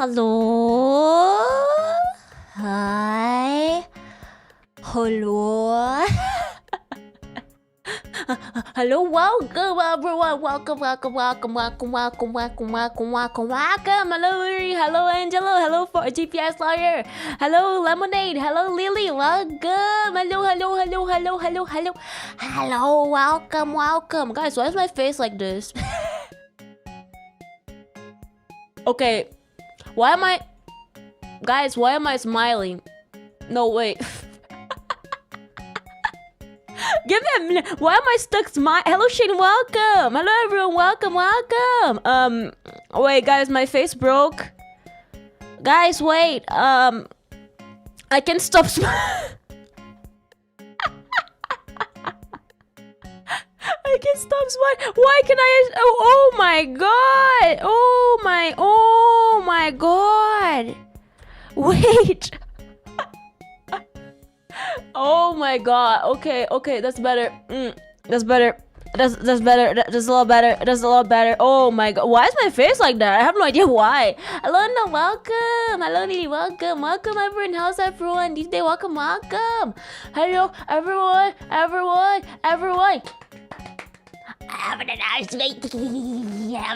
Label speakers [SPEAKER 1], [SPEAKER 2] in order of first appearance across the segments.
[SPEAKER 1] Hello? Hi? Hello? Hello, welcome everyone, welcome. Hello Angelo, hello for GPS lawyer, hello Lemonade, hello Lily, welcome. Hello, welcome. Guys, why is my face like this? Okay, why am I smiling? No, wait. Give me a minute. Why am I stuck smiling? Hello, Shane. Welcome. Hello, everyone. Welcome. Wait, guys, my face broke. Guys, wait. I can't stop smiling. I can't stop smiling. Why can I? Oh my god. Oh my god. Wait. Oh my god. Okay, that's better. That's better. That's better. That's a lot better. Oh my god. Why is my face like that? I have no idea why. Hello, Anna, welcome. Hello, Lily, welcome. Welcome, everyone. How's everyone? These days, welcome. Hello, everyone. I have an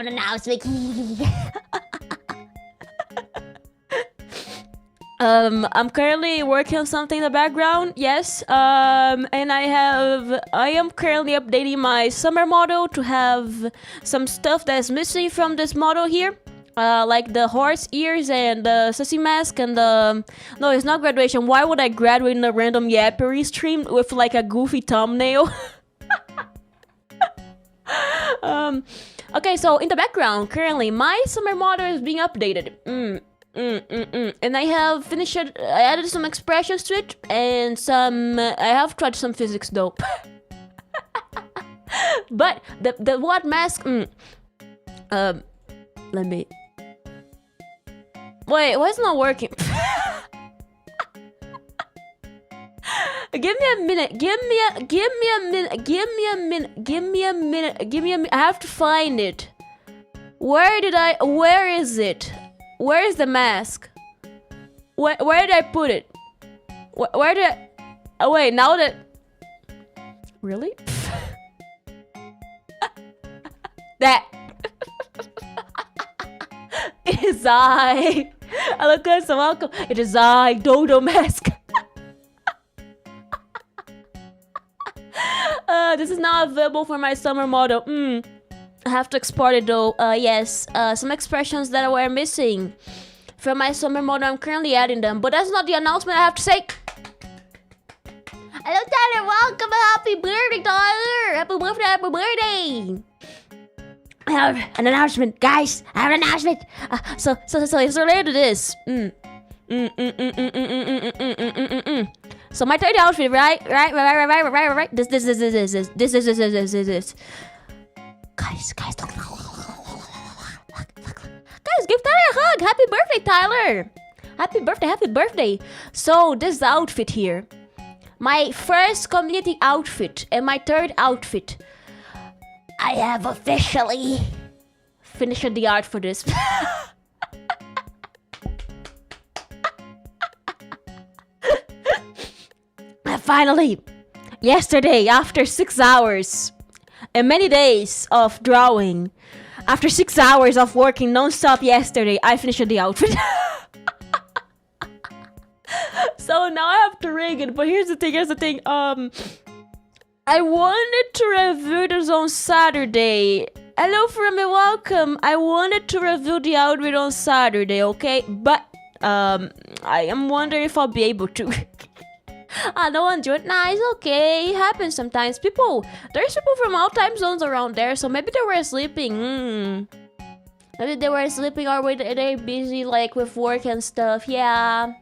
[SPEAKER 1] announcement. I'm currently working on something in the background, yes. And I am currently updating my summer model to have some stuff that's missing from this model here. Like the horse ears and the sissy mask and the... No, it's not graduation. Why would I graduate in a random yappering stream with like a goofy thumbnail? Okay, so in the background, currently, my summer model is being updated. And I have finished it. I added some expressions to it and some... I have tried some physics though. But the what mask... let me... Wait, why is it not working? Give me a minute. I have to find it. Where is it? Where is the mask? Where did I put it? Where did I... Oh wait, now that... Really? That... It is I. Hello guys, so welcome. It is I, Dodo Mask. This is not available for my summer model. I have to export it though. Yes, some expressions that were missing from my summer model. I'm currently adding them, but that's not the announcement I have to say. Hello Tyler, welcome. Happy birthday, Tyler. Happy birthday. I have an announcement, guys. I have an announcement. So it's related to this. So my third outfit, right. This. Guys, look. Guys, give Tyler a hug. Happy birthday, Tyler. Happy birthday. So this outfit here, my first community outfit and my third outfit, I have officially finished the art for this. Finally, yesterday, after 6 hours and many days of drawing, after 6 hours of working non-stop yesterday, I finished the outfit. So now I have to rig it, but here's the thing. I wanted to review this on Saturday. Hello from me, welcome. I wanted to review the outfit on Saturday, okay? But I am wondering if I'll be able to. I don't want to do it. Nah, it's okay. It happens sometimes. There's people from all time zones around there, so maybe they were sleeping. Maybe they were sleeping or they're busy like with work and stuff. Yeah.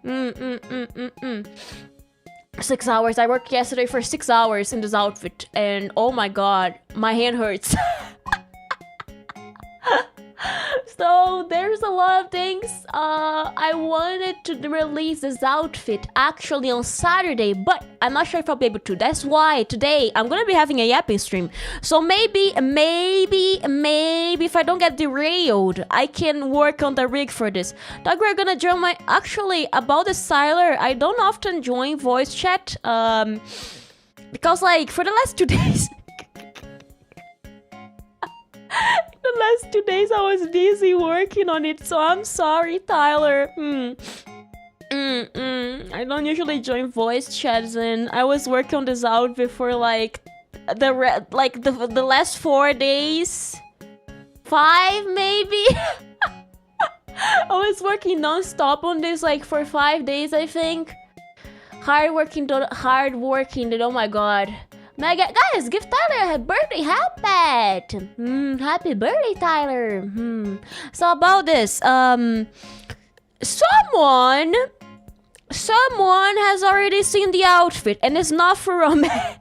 [SPEAKER 1] 6 hours. I worked yesterday for 6 hours in this outfit, and oh my god, my hand hurts. So so there's a lot of things. I wanted to release this outfit actually on Saturday, but I'm not sure if I'll be able to. That's why today I'm gonna be having a yapping stream. So maybe if I don't get derailed, I can work on the rig for this. Doug, we're gonna join my... Actually, about the Siler, I don't often join voice chat, because like for the last 2 days... The last 2 days I was busy working on it, so I'm sorry, Tyler. I don't usually join voice chats, and I was working on this outfit for like the last 4 days, 5 maybe. I was working non-stop on this like for 5 days, I think. Hard working, oh my god. Mega, guys, give Tyler a birthday hat. Happy birthday, Tyler. So about this, someone has already seen the outfit, and it's not for romance.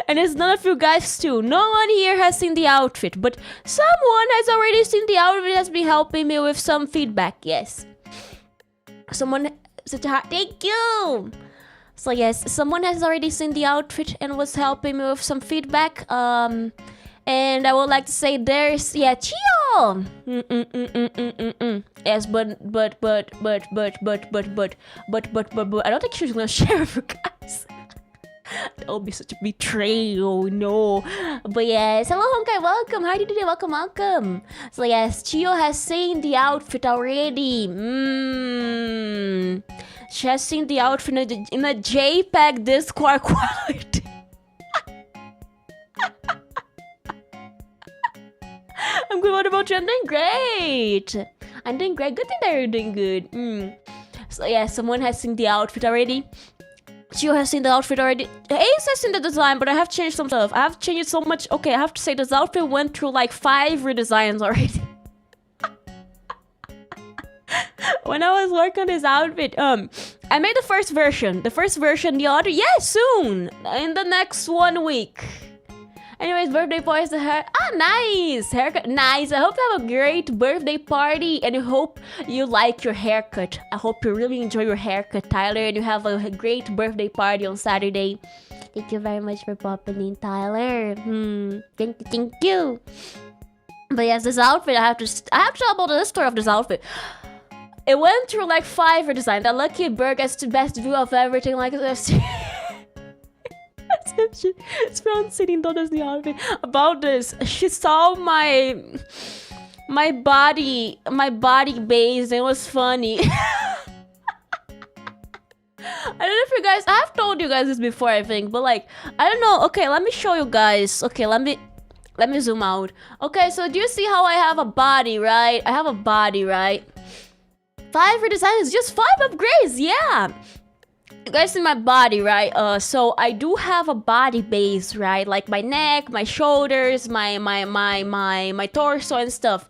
[SPEAKER 1] And it's none of you guys too. No one here has seen the outfit, but someone has already seen the outfit, has been helping me with some feedback. Yes, someone, such a heart. Thank you. So yes, someone has already seen the outfit and was helping me with some feedback. And I would like to say there's, yeah, Chio! Yes, but, I don't think she's gonna share with you guys. That would be such a betrayal, no. But yes, hello Honkai, welcome. How are you doing? Welcome. So yes, Chio has seen the outfit already. She has seen the outfit in a JPEG Discord quality. I'm good. What about you? I'm doing great. Good thing that you're doing good. So yeah, someone has seen the outfit already. Chio has seen the outfit already. Ace has seen the design, but I have changed some stuff. I have changed so much. Okay, I have to say this outfit went through like 5 redesigns already. When I was working on this outfit, I made the first version. The other, yeah, soon. In the next 1 week. Anyways, birthday party is the hair. Ah, nice! Haircut, nice. I hope you have a great birthday party, and I hope you like your haircut. I hope you really enjoy your haircut, Tyler, and you have a great birthday party on Saturday. Thank you very much for popping in, Tyler. Thank you. But yes, this outfit, I have to tell about the story of this outfit. It went through like 5 redesigns. The Lucky Bird gets the best view of everything like this. It's from sitting down as the outfit. About this, she saw my body base, and it was funny. I don't know if you guys, I've told you guys this before, I think, but like, I don't know. Okay, let me show you guys. Okay, let me zoom out. Okay, so do you see how I have a body, right? I have a body, right? 5 redesigns, just 5 upgrades, yeah. You guys see my body, right? So I do have a body base, right? Like my neck, my shoulders, my torso and stuff.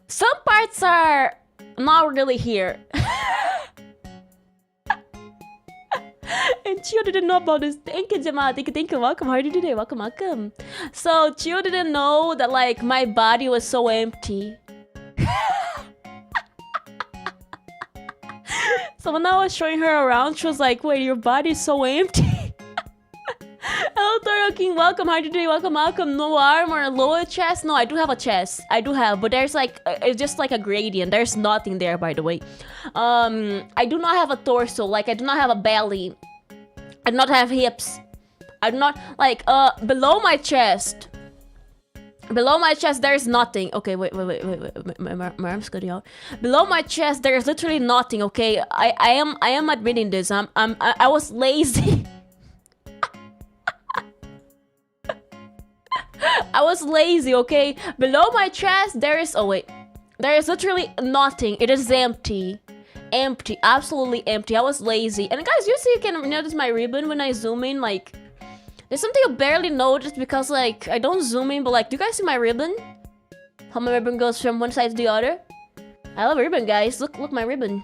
[SPEAKER 1] Some parts are not really here. And Chio didn't know about this. Thank you, Jamal. Thank you. Welcome. How are you today? Welcome. So Chio didn't know that like my body was so empty. So when I was showing her around, she was like, wait, your body is so empty. Hello, Toro King. Welcome. How are you doing? Welcome. No armor, lower chest. No, I do have a chest. But there's like, it's just like a gradient. There's nothing there, by the way. I do not have a torso. Like, I do not have a belly. I do not have hips. I do not, like, below my chest. Below my chest, there's nothing. Okay, wait. My arm's cutting out. Below my chest, there's literally nothing. Okay, I am admitting this. I was lazy. I was lazy. Okay, below my chest, there is. Oh wait, there is literally nothing. It is empty. Absolutely empty. I was lazy. And guys, you see, you can notice my ribbon when I zoom in, like. There's something you barely notice because, like, I don't zoom in, but, like, do you guys see my ribbon? How my ribbon goes from one side to the other? I love ribbon, guys. Look my ribbon.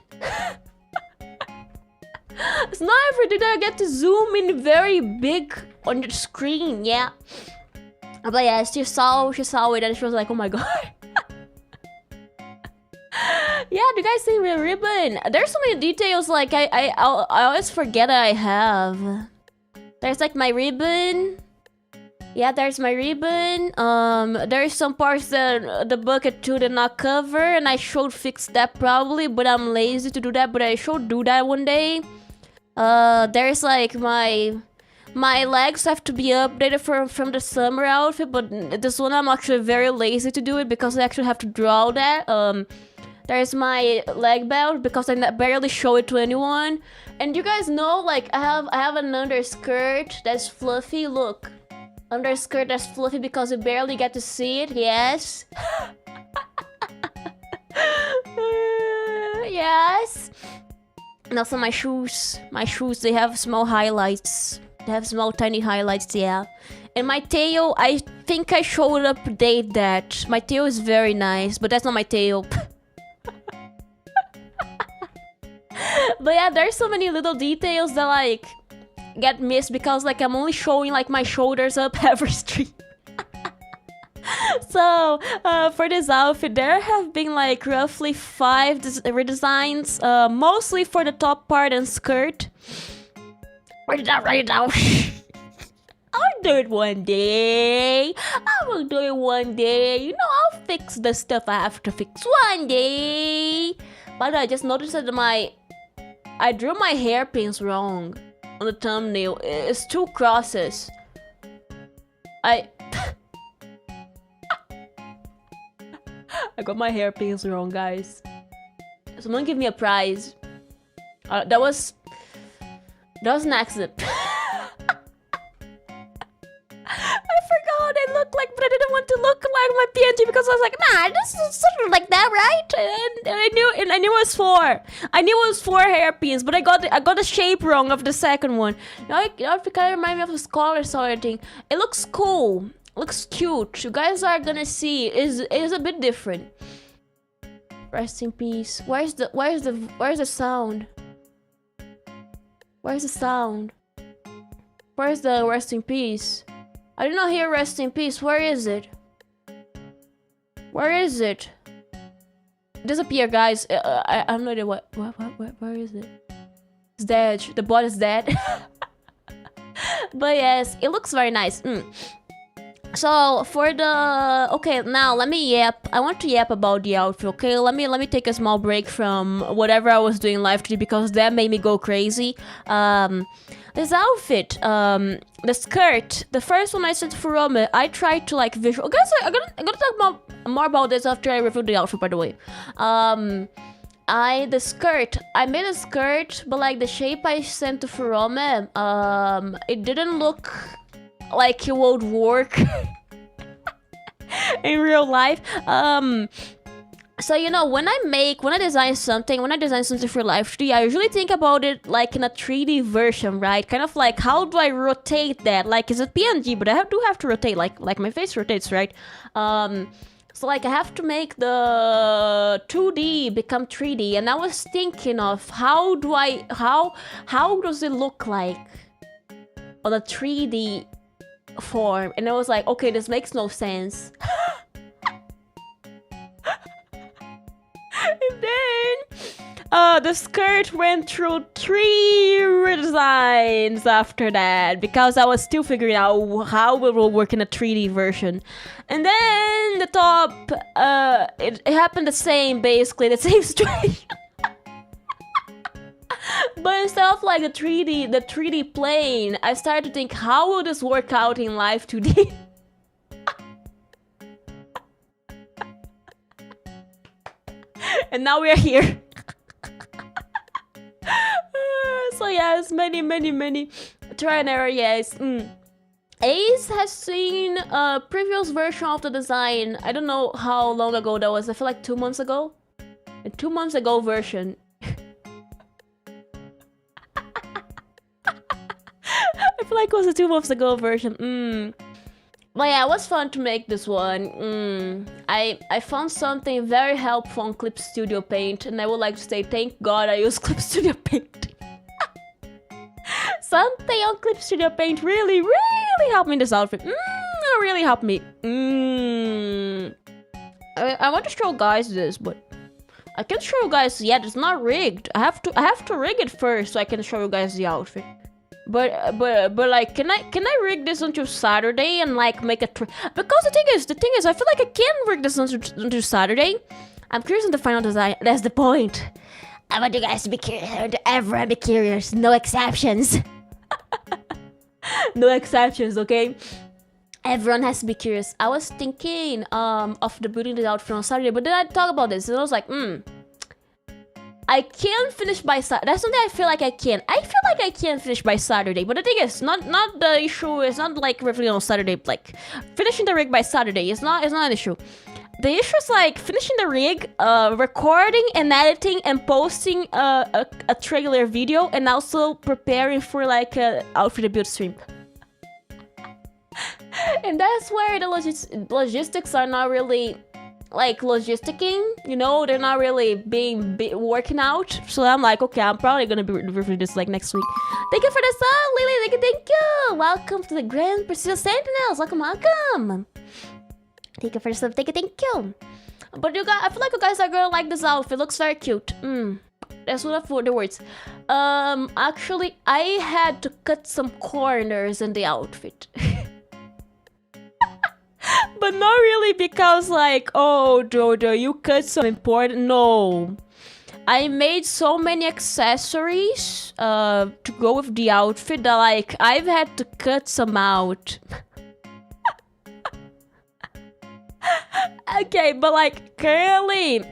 [SPEAKER 1] It's not every day that I get to zoom in very big on the screen, yeah. But yeah, she saw it and she was like, oh my god. you guys see my ribbon? There's so many details, like I always forget I have. There's like my ribbon. Yeah, there's my ribbon. There's some parts that the bucket too did not cover, and I should fix that probably, but I'm lazy to do that, but I should do that one day. There's like my legs have to be updated from the summer outfit, but this one I'm actually very lazy to do it because I actually have to draw that. There's my leg belt because I barely show it to anyone. And you guys know, like, I have an underskirt that's fluffy. Look, underskirt that's fluffy because you barely get to see it. Yes. Yes. And also my shoes. My shoes, they have small highlights. They have small tiny highlights, yeah. And my tail, I think I showed update that. My tail is very nice, but that's not my tail. But yeah, there's so many little details that like get missed because like I'm only showing like my shoulders up every stream. So for this outfit, there have been like roughly 5 redesigns, mostly for the top part and skirt. Write it down. I'll do it one day. I will do it one day. You know, I'll fix the stuff I have to fix one day. But I just noticed that I drew my hairpins wrong on the thumbnail. It's 2 crosses. I got my hairpins wrong, guys. Someone give me a prize. That was an accident. I forgot I look like, but I didn't want to look like my PNG because I was like, nah, this is sort of like that, right? And I knew it was 4. I knew it was 4 hairpins, but I got the shape wrong of the second one. It kind of remind me of a scholar sorting. It looks cool. Looks cute. You guys are gonna see. It is a bit different. Rest in peace. Where's the sound? Where's the sound? Where's the rest in peace? I did not hear rest in peace. Where is it? Where is it? Disappear, guys. I have no idea where is it? It's dead. The bot is dead. But yes, it looks very nice. So for the okay, now let me yap. I want to yap about the outfit. Okay, let me take a small break from whatever I was doing live today because that made me go crazy. This outfit, the skirt, the first one I sent for Rome, I tried to like visual. Guys, I'm gonna talk more about this after I review the outfit. By the way, the skirt, I made a skirt, but like the shape I sent to Furome, it didn't look like it would work in real life. So you know, when I design something for live 3D, I usually think about it like in a 3D version, right? Kind of like, how do I rotate that? Like, it's a PNG, but I do have to rotate, like my face rotates, right? So like I have to make the 2D become 3D, and I was thinking of how does it look like on a 3D form, and I was like, okay, this makes no sense. And then the skirt went through 3 redesigns after that because I was still figuring out how it will work in a 3D version. And then the top, it happened the same, basically the same situation. But instead of like the 3D plane, I started to think, how will this work out in live 2D? And now we are here. So yes, many try and error, yes. Ace has seen a previous version of the design. I don't know how long ago that was. I feel like 2 months ago. A 2 months ago version. I feel like it was a 2 months ago version. But yeah, it was fun to make this one. I found something very helpful on Clip Studio Paint, and I would like to say thank God I use Clip Studio Paint. Something on Clip Studio Paint really helped me in this outfit. It really helped me. I want to show guys this, but I can show you guys yet. It's not rigged. I have to rig it first so I can show you guys the outfit. But like, can I rig this until Saturday and like make a because the thing is, I feel like I can rig this until Saturday. I'm curious on the final design. That's the point. I want you guys to be curious. I want everyone to be curious. No exceptions. No exceptions, okay? Everyone has to be curious. I was thinking of the building the outfit on Saturday, but then I thought about this and I was like, I can finish by Saturday. That's something I feel like I can. I feel like I can finish by Saturday, but the thing is, not the issue. It's not like really on Saturday. Like finishing the rig by Saturday is not an issue. The issue is like finishing the rig, recording and editing and posting a trailer video, and also preparing for like a outfit build stream. And that's where the logistics are not really like logisticking, you know, they're not really working out. So I'm like, okay, I'm probably gonna be reviewing this like next week. Thank you for the sub, Lily. Thank you. Welcome to the Grand Precision Sentinels. Welcome. Thank you for the sub. Thank you. But you guys, I feel like you guys are gonna like this outfit. It looks very cute. That's what I thought the words. Actually, I had to cut some corners in the outfit. But not really because like, oh, Jojo, you cut some important. No. I made so many accessories to go with the outfit that like, I've had to cut some out. Okay, but like, currently,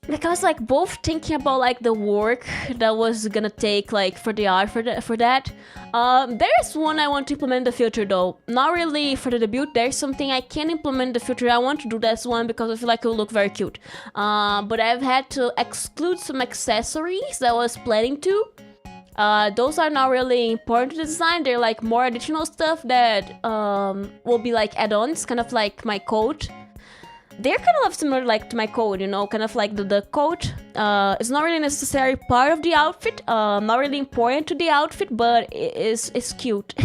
[SPEAKER 1] because like both thinking about like the work that was gonna take like for the art for that. There's one I want to implement in the future though. Not really for the debut. There's something I can implement in the future. I want to do this one because I feel like it will look very cute. But I've had to exclude some accessories that I was planning to. Those are not really important to the design. They're like more additional stuff that will be like add-ons, kind of like my coat. They're kind of similar like to my coat, you know, kind of like the coat. It's not really a necessary part of the outfit, not really important to the outfit, but it's cute.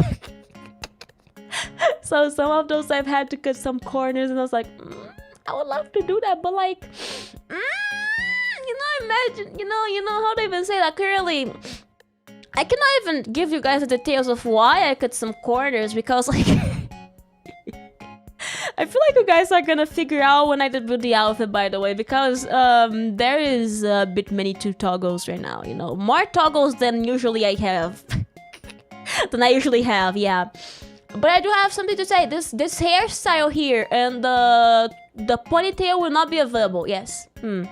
[SPEAKER 1] So some of those I've had to cut some corners and I was like, I would love to do that, but like, you know, imagine, you know how to even say that currently. I cannot even give you guys the details of why I cut some corners because like, I feel like you guys are gonna figure out when I debut the outfit, by the way, because there is a bit many toggles right now, you know, more toggles than usually I have. Yeah. But I do have something to say. This hairstyle here and the ponytail will not be available. Yes. And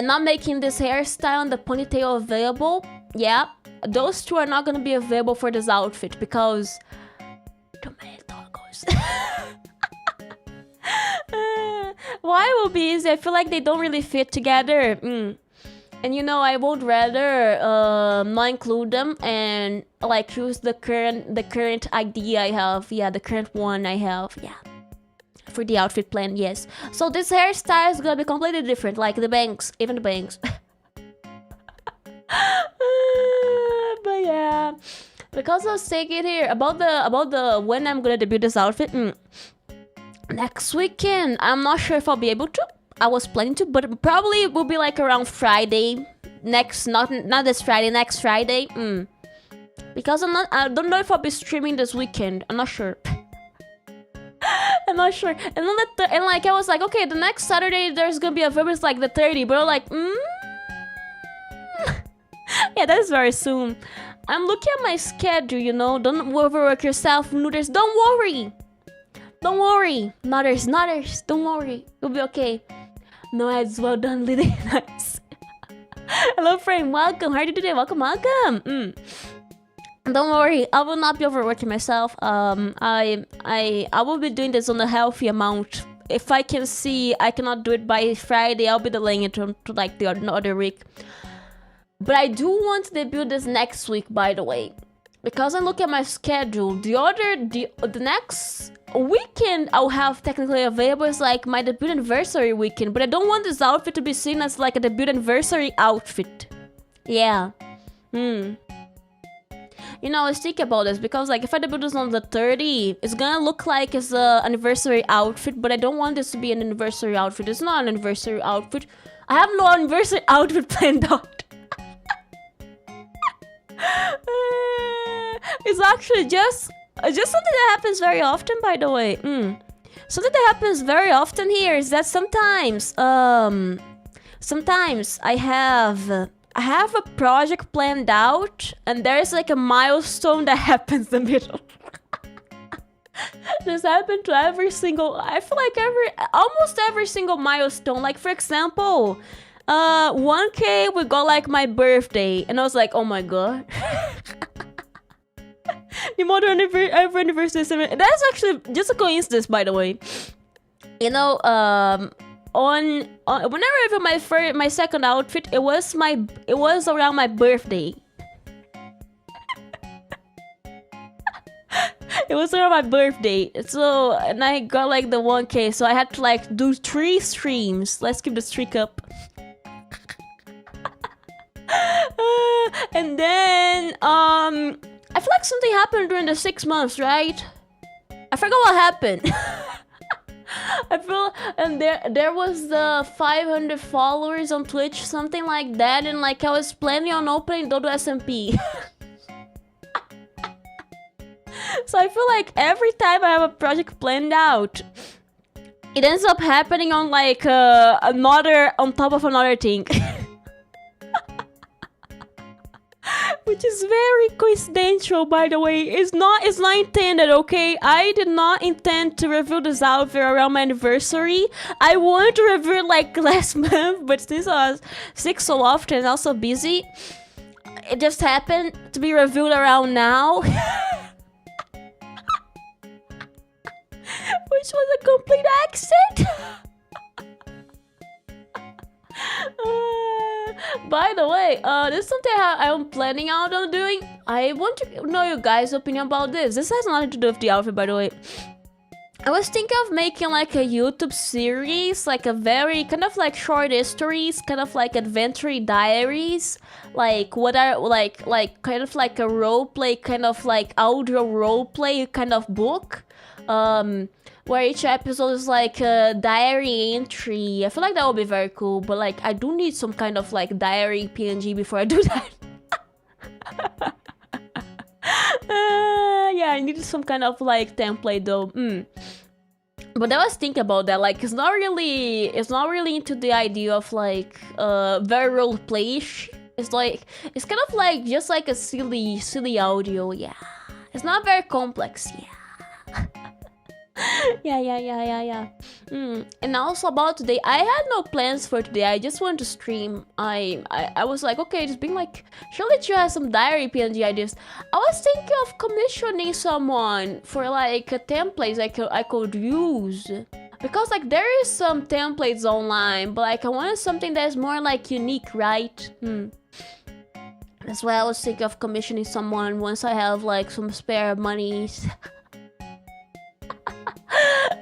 [SPEAKER 1] not making this hairstyle and the ponytail available. Yeah, those two are not gonna be available for this outfit because too many toggles. Why it will be easy? I feel like they don't really fit together. And you know, I would rather not include them and like use the current idea I have. Yeah, the current one I have. Yeah, for the outfit plan. Yes. So this hairstyle is gonna be completely different. Like the bangs, even the bangs. But yeah, because I was thinking here about the when I'm gonna debut this outfit. Next weekend, I'm not sure if I'll be able to. I was planning to, but probably it will be like around Friday. Not this Friday, next Friday. Because I don't know if I'll be streaming this weekend. I'm not sure. I'm not sure. And then and like I was like, okay, the next Saturday there's gonna be a video. It's like the 30th, but I'm like, yeah, that's very soon. I'm looking at my schedule, you know. Don't overwork yourself, noodles. Don't worry. Don't worry. Nutters. Don't worry. You'll be okay. No ads. Well done, Lily. Nice. Hello, friend. Welcome. How are you today? Welcome. Don't worry. I will not be overworking myself. I will be doing this on a healthy amount. If I can see I cannot do it by Friday, I'll be delaying it to like the other week. But I do want to debut this next week, by the way, because I look at my schedule. The next weekend I'll have technically available is like my debut anniversary weekend, but I don't want this outfit to be seen as like a debut anniversary outfit. Yeah. You know, I was thinking about this because, like, if I debut this on the 30th, it's gonna look like it's a anniversary outfit, but I don't want this to be an anniversary outfit. It's not an anniversary outfit. I have no anniversary outfit planned out. It's actually just something that happens very often, by the way. Something that happens very often here is that sometimes I have a project planned out, and there's like a milestone that happens in the middle. This happened to every single, I feel like almost every single milestone. Like, for example, 1K we got like my birthday, and I was like, oh my god. The mother anniversary. That's actually just a coincidence, by the way. You know, on whenever I did my second outfit, it was around my birthday. It was around my birthday, so, and I got like the 1K, so I had to like do 3 streams. Let's keep the streak up. And then I feel like something happened during the 6 months, right? I forgot what happened. I feel, and there was the 500 followers on Twitch, something like that, and like I was planning on opening Dodo SMP. So I feel like every time I have a project planned out, it ends up happening on like another on top of another thing. Which is very coincidental, by the way. It's not intended, okay? I did not intend to reveal this outfit around my anniversary. I wanted to reveal it like last month, but since I was sick so often and also busy, it just happened to be revealed around now. Which was a complete accident. By the way, this is something I'm planning out on doing. I want to know your guys' opinion about this. This has nothing to do with the outfit, by the way. I was thinking of making like a YouTube series, like a very kind of like short histories, kind of like adventure diaries, like what are like kind of like a role play, kind of like audio role play kind of book. Where each episode is like a diary entry. I feel like that would be very cool, but like I do need some kind of like diary PNG before I do that. Yeah, I needed some kind of like template though. But I was thinking about that. Like, it's not really into the idea of like very role play-ish. It's kind of like just like a silly audio. Yeah, it's not very complex. Yeah. Yeah. And also about today, I had no plans for today. I just want to stream. I was like, okay, just being like, surely you have some diary PNG ideas. I was thinking of commissioning someone for like templates I could use, because like there is some templates online, but like I wanted something that's more like unique, right? That's why I was thinking of commissioning someone once I have like some spare monies.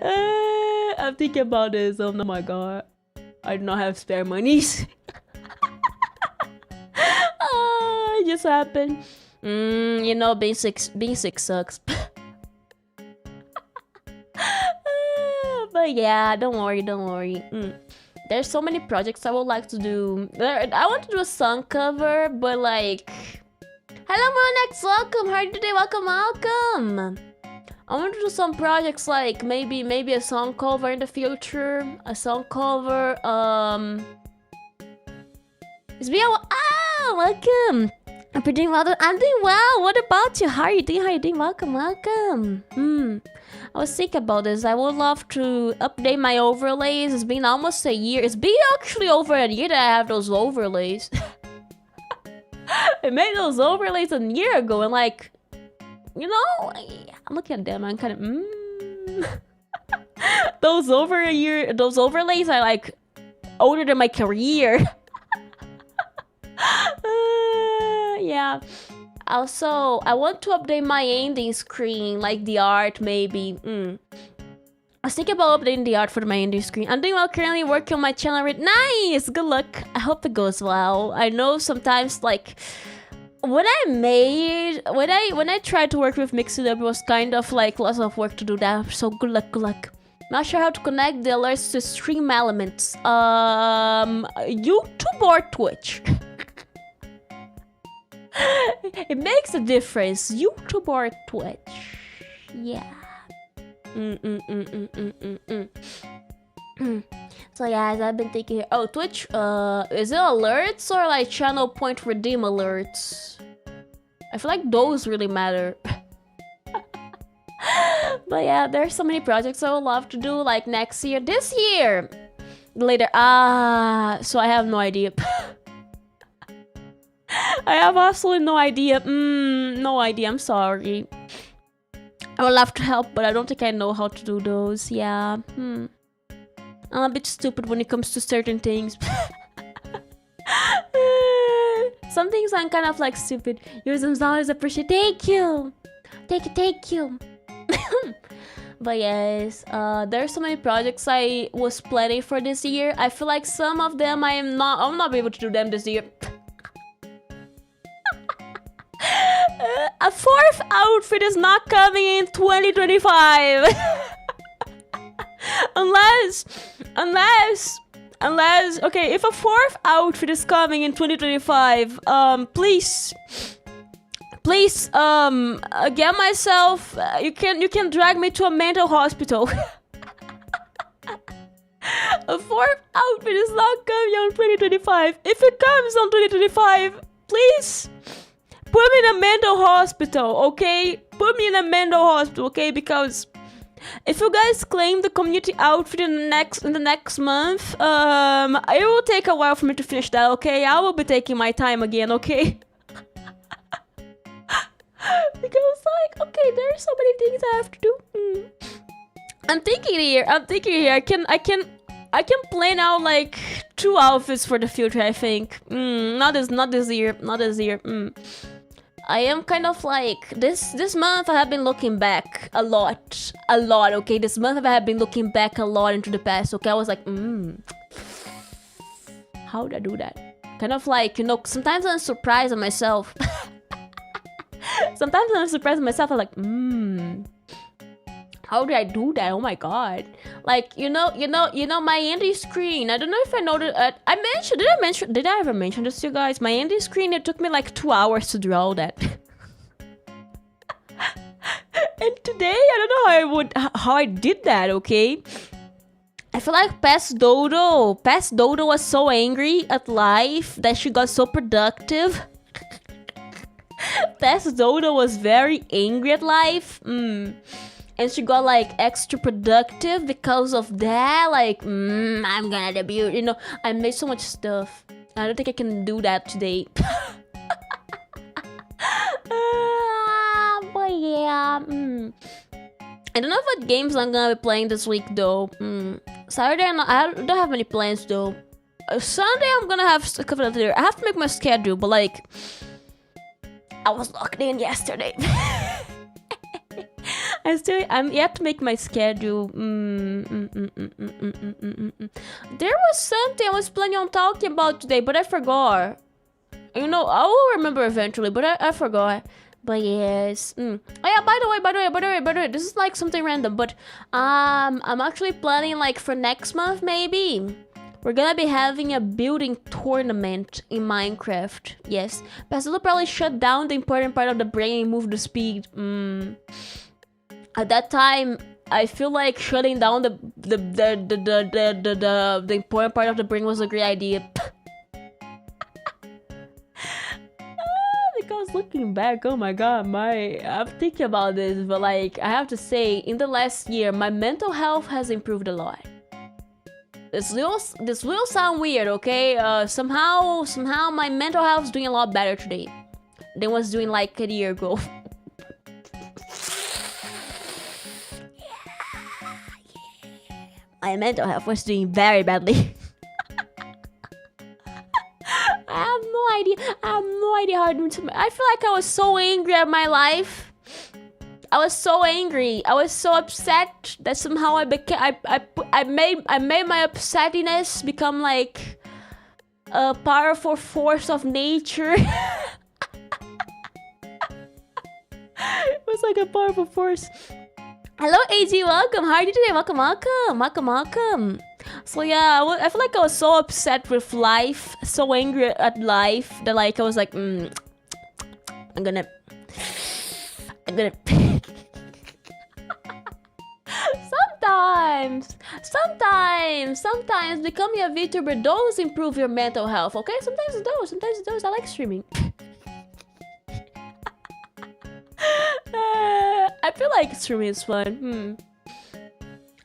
[SPEAKER 1] I'm thinking about this. Oh my god, I do not have spare monies. It just happened. You know, being sick sucks. But yeah, don't worry. There's so many projects I would like to do. I want to do a song cover, but like, hello Monex, welcome. How are you today? Welcome. I want to do some projects like maybe a song cover in the future. A song cover. It's been a while. Ah, welcome. I'm doing well. I'm doing well. What about you? How are you doing? Welcome. I was thinking about this. I would love to update my overlays. It's been almost a year. It's been actually over a year that I have those overlays. I made those overlays a year ago, and like, you know, I'm looking at them. I'm kind of those overlays are like older than my career. Yeah. Also, I want to update my ending screen, like the art, maybe. I was thinking about updating the art for my ending screen. I'm doing well, currently working on my channel. Nice! Good luck. I hope it goes well. I know sometimes, like, when I tried to work with Mixed Up, it was kind of like lots of work to do that. So good luck, good luck. Not sure how to connect the alerts to stream elements. YouTube or Twitch? It makes a difference. YouTube or Twitch? Yeah. So guys, I've been thinking. Oh, Twitch. Is it alerts or like channel point redeem alerts? I feel like those really matter. But yeah, there's so many projects I would love to do, like next year, this year, later. So I have no idea. I have absolutely no idea. No idea. I'm sorry. I would love to help, but I don't think I know how to do those. Yeah. I'm a bit stupid when it comes to certain things. Some things I'm kind of like stupid. Yours is always appreciated. Thank you. Thank you. But yes, there are so many projects I was planning for this year. I feel like some of them I'll not be able to do them this year. A fourth outfit is not coming in 2025. unless okay, if a fourth outfit is coming in 2025, please get myself, you can drag me to a mental hospital. A fourth outfit is not coming on 2025. If it comes on 2025, please put me in a mental hospital, okay? Put me in a mental hospital, okay? Because if you guys claim the community outfit in the next month, it will take a while for me to finish that, okay? I will be taking my time again, okay? Because like, okay, there are so many things I have to do. I'm thinking here. I can plan out like 2 outfits for the future. I think. Not this year. I am kind of like this month. I have been looking back a lot. Okay, this month I have been looking back a lot into the past. Okay, I was like, how did I do that? Kind of like, you know, sometimes I'm surprised at myself. Sometimes I'm surprised at myself. I'm like, how did I do that? Oh my god! Like, you know, my ending screen. I don't know if I noticed. Did I ever mention this to you guys? My ending screen. It took me like 2 hours to draw that. And today, I don't know how I did that. Okay. I feel like Past Dodo was so angry at life that she got so productive. Past Dodo was very angry at life. And she got like extra productive because of that. Like, I'm gonna debut. You know, I made so much stuff. I don't think I can do that today. But yeah. I don't know what games I'm gonna be playing this week though. Saturday, I don't have many plans though. Sunday, I'm gonna have a couple of there. I have to make my schedule, but like, I was locked in yesterday. I'm yet to make my schedule. There was something I was planning on talking about today, but I forgot. You know, I will remember eventually, but I forgot. But yes. Oh yeah, by the way, this is like something random, but I'm actually planning like for next month maybe. We're gonna be having a building tournament in Minecraft. Yes. Pastor probably shut down the important part of the brain and move the speed. At that time, I feel like shutting down the important part of the brain was a great idea. Because looking back, oh my god, I'm thinking about this, but like, I have to say, in the last year, my mental health has improved a lot. This will sound weird, okay? Somehow my mental health is doing a lot better today than was doing like a year ago. My mental health was doing very badly. I have no idea how I do it. I feel like I was so angry at my life. I was so angry. I was so upset that somehow I made my upsettiness become like a powerful force of nature. was like a powerful force. Hello, AG, welcome. How are you today? Welcome, welcome, welcome, welcome. So yeah, I feel like I was so upset with life, so angry at life that like I was like, I'm gonna. Sometimes becoming a VTuber does improve your mental health. Okay, sometimes it does. I like streaming. I feel like streaming is fun.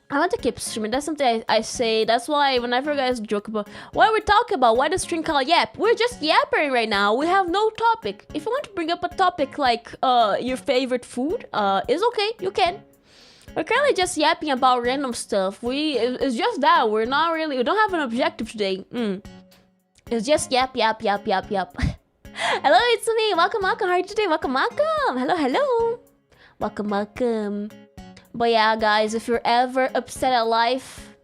[SPEAKER 1] I want to keep streaming. That's something I say. That's why whenever you guys joke about what we're talking about, why the stream called Yap, we're just yappering right now. We have no topic. If you want to bring up a topic like your favorite food, it's okay. You can. We're currently just yapping about random stuff. It's just that we don't have an objective today. It's just yap. Hello, it's me. Welcome. How are you today? Welcome. Hello. Welcome. But yeah, guys, if you're ever upset at life,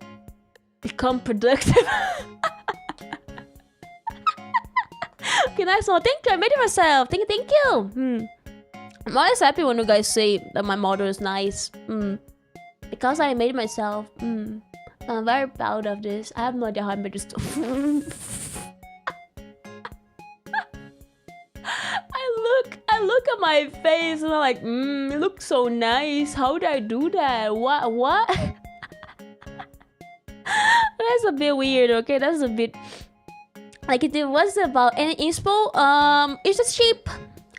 [SPEAKER 1] become productive. Okay, nice one. Thank you. I made it myself. Thank you. I'm always happy when you guys say that my model is nice. Because I made it myself. I'm very proud of this. I have no idea how I made this stuff. I look at my face and I'm like, it looks so nice. How did I do that? What? That's a bit weird, okay? That's a bit... Like, it was about any inspo. It's a sheep.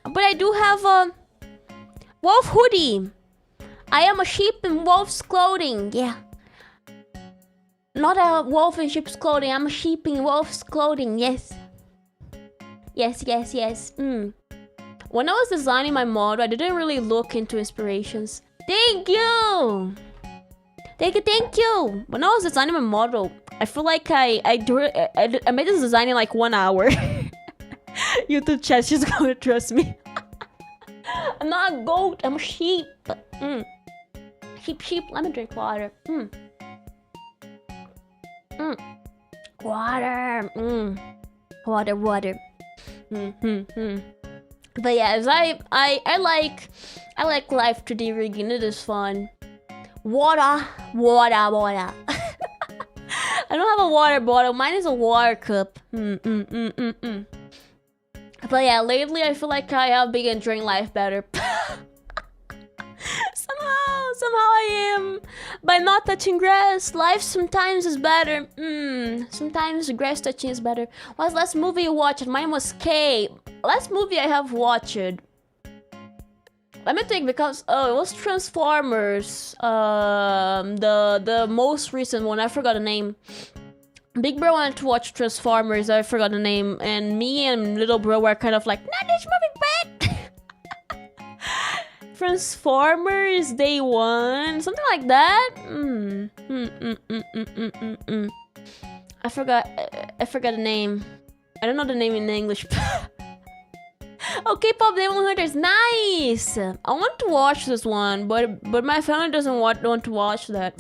[SPEAKER 1] But I do have a wolf hoodie. I am a sheep in wolf's clothing. Yeah. Not a wolf in sheep's clothing. I'm a sheep in wolf's clothing. Yes. Yes. When I was designing my model, I didn't really look into inspirations. Thank you. When I was designing my model, I feel like I made this design in like 1 hour. YouTube chat, she's gonna trust me. I'm not a goat, I'm a sheep. Sheep, let me drink water. Water. But yeah, I like live 3D rigging. It is fun. Water. I don't have a water bottle. Mine is a water cup. But yeah, lately I feel like I have been enjoying life better. Somehow I am. By not touching grass, life sometimes is better. Sometimes grass touching is better. What's the last movie you watched? Mine was K. Last movie I have watched. Let me think, because it was Transformers. The most recent one. I forgot the name. Big bro wanted to watch Transformers. I forgot the name, and me and little bro were kind of like, "Not this movie, bad." Transformers Day 1, something like that. I forgot the name. I don't know the name in English. Oh, K-pop Day 100 is nice. I want to watch this one, but my family doesn't want to watch that.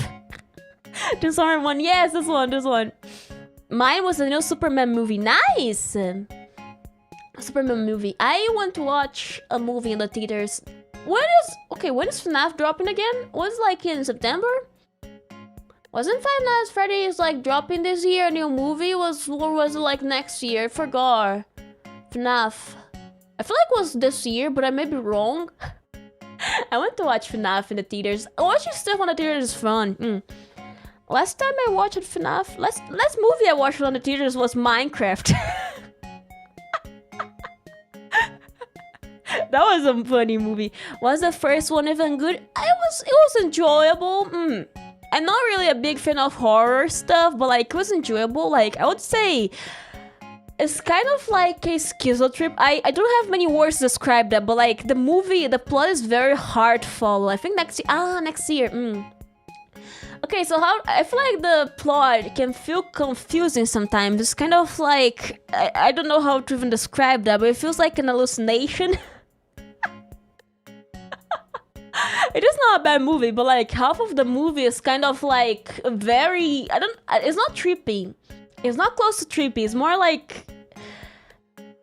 [SPEAKER 1] Transformers 1, yes, this one. Mine was the new Superman movie. Nice. Superman movie. I want to watch a movie in the theaters. When is FNAF dropping again? Was it like in September? Wasn't Five Nights at Freddy's like dropping this year? A new movie or was it like next year? I forgot. FNAF. I feel like it was this year, but I may be wrong. I went to watch FNAF in the theaters. Watching stuff on the theaters is fun. Last time I watched FNAF, last movie I watched on the theaters was Minecraft. That was a funny movie. Was the first one even good? It was enjoyable. I'm not really a big fan of horror stuff, but like it was enjoyable. Like I would say it's kind of like a schizo trip. I don't have many words to describe that, but like the movie, the plot is very hard to follow. I think next year. Okay, so I feel like the plot can feel confusing sometimes. It's kind of like I don't know how to even describe that, but it feels like an hallucination. It is not a bad movie, but like half of the movie is kind of like very... it's not trippy. It's not close to trippy. It's more like...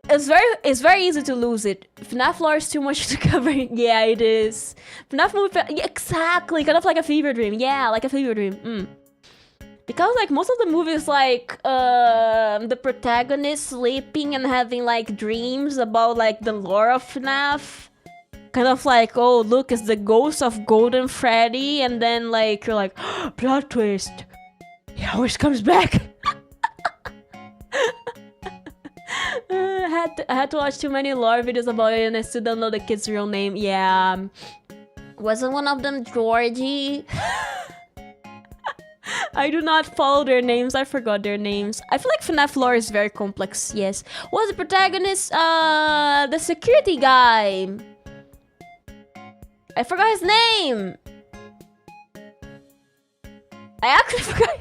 [SPEAKER 1] it's very easy to lose it. FNAF lore is too much to cover. Yeah, it is. FNAF movie, yeah, exactly, kind of like a fever dream. Yeah, like a fever dream. Because like most of the movies, like the protagonist sleeping and having like dreams about like the lore of FNAF. Kind of like, oh look, it's the ghost of Golden Freddy, and then like you're like, plot twist, he always comes back. I had to watch too many lore videos about it, and I still don't know the kid's real name. Yeah, wasn't one of them Georgie? I do not follow their names. I forgot their names. I feel like FNAF lore is very complex. Yes, what's the protagonist? The security guy. I forgot his name. I actually forgot.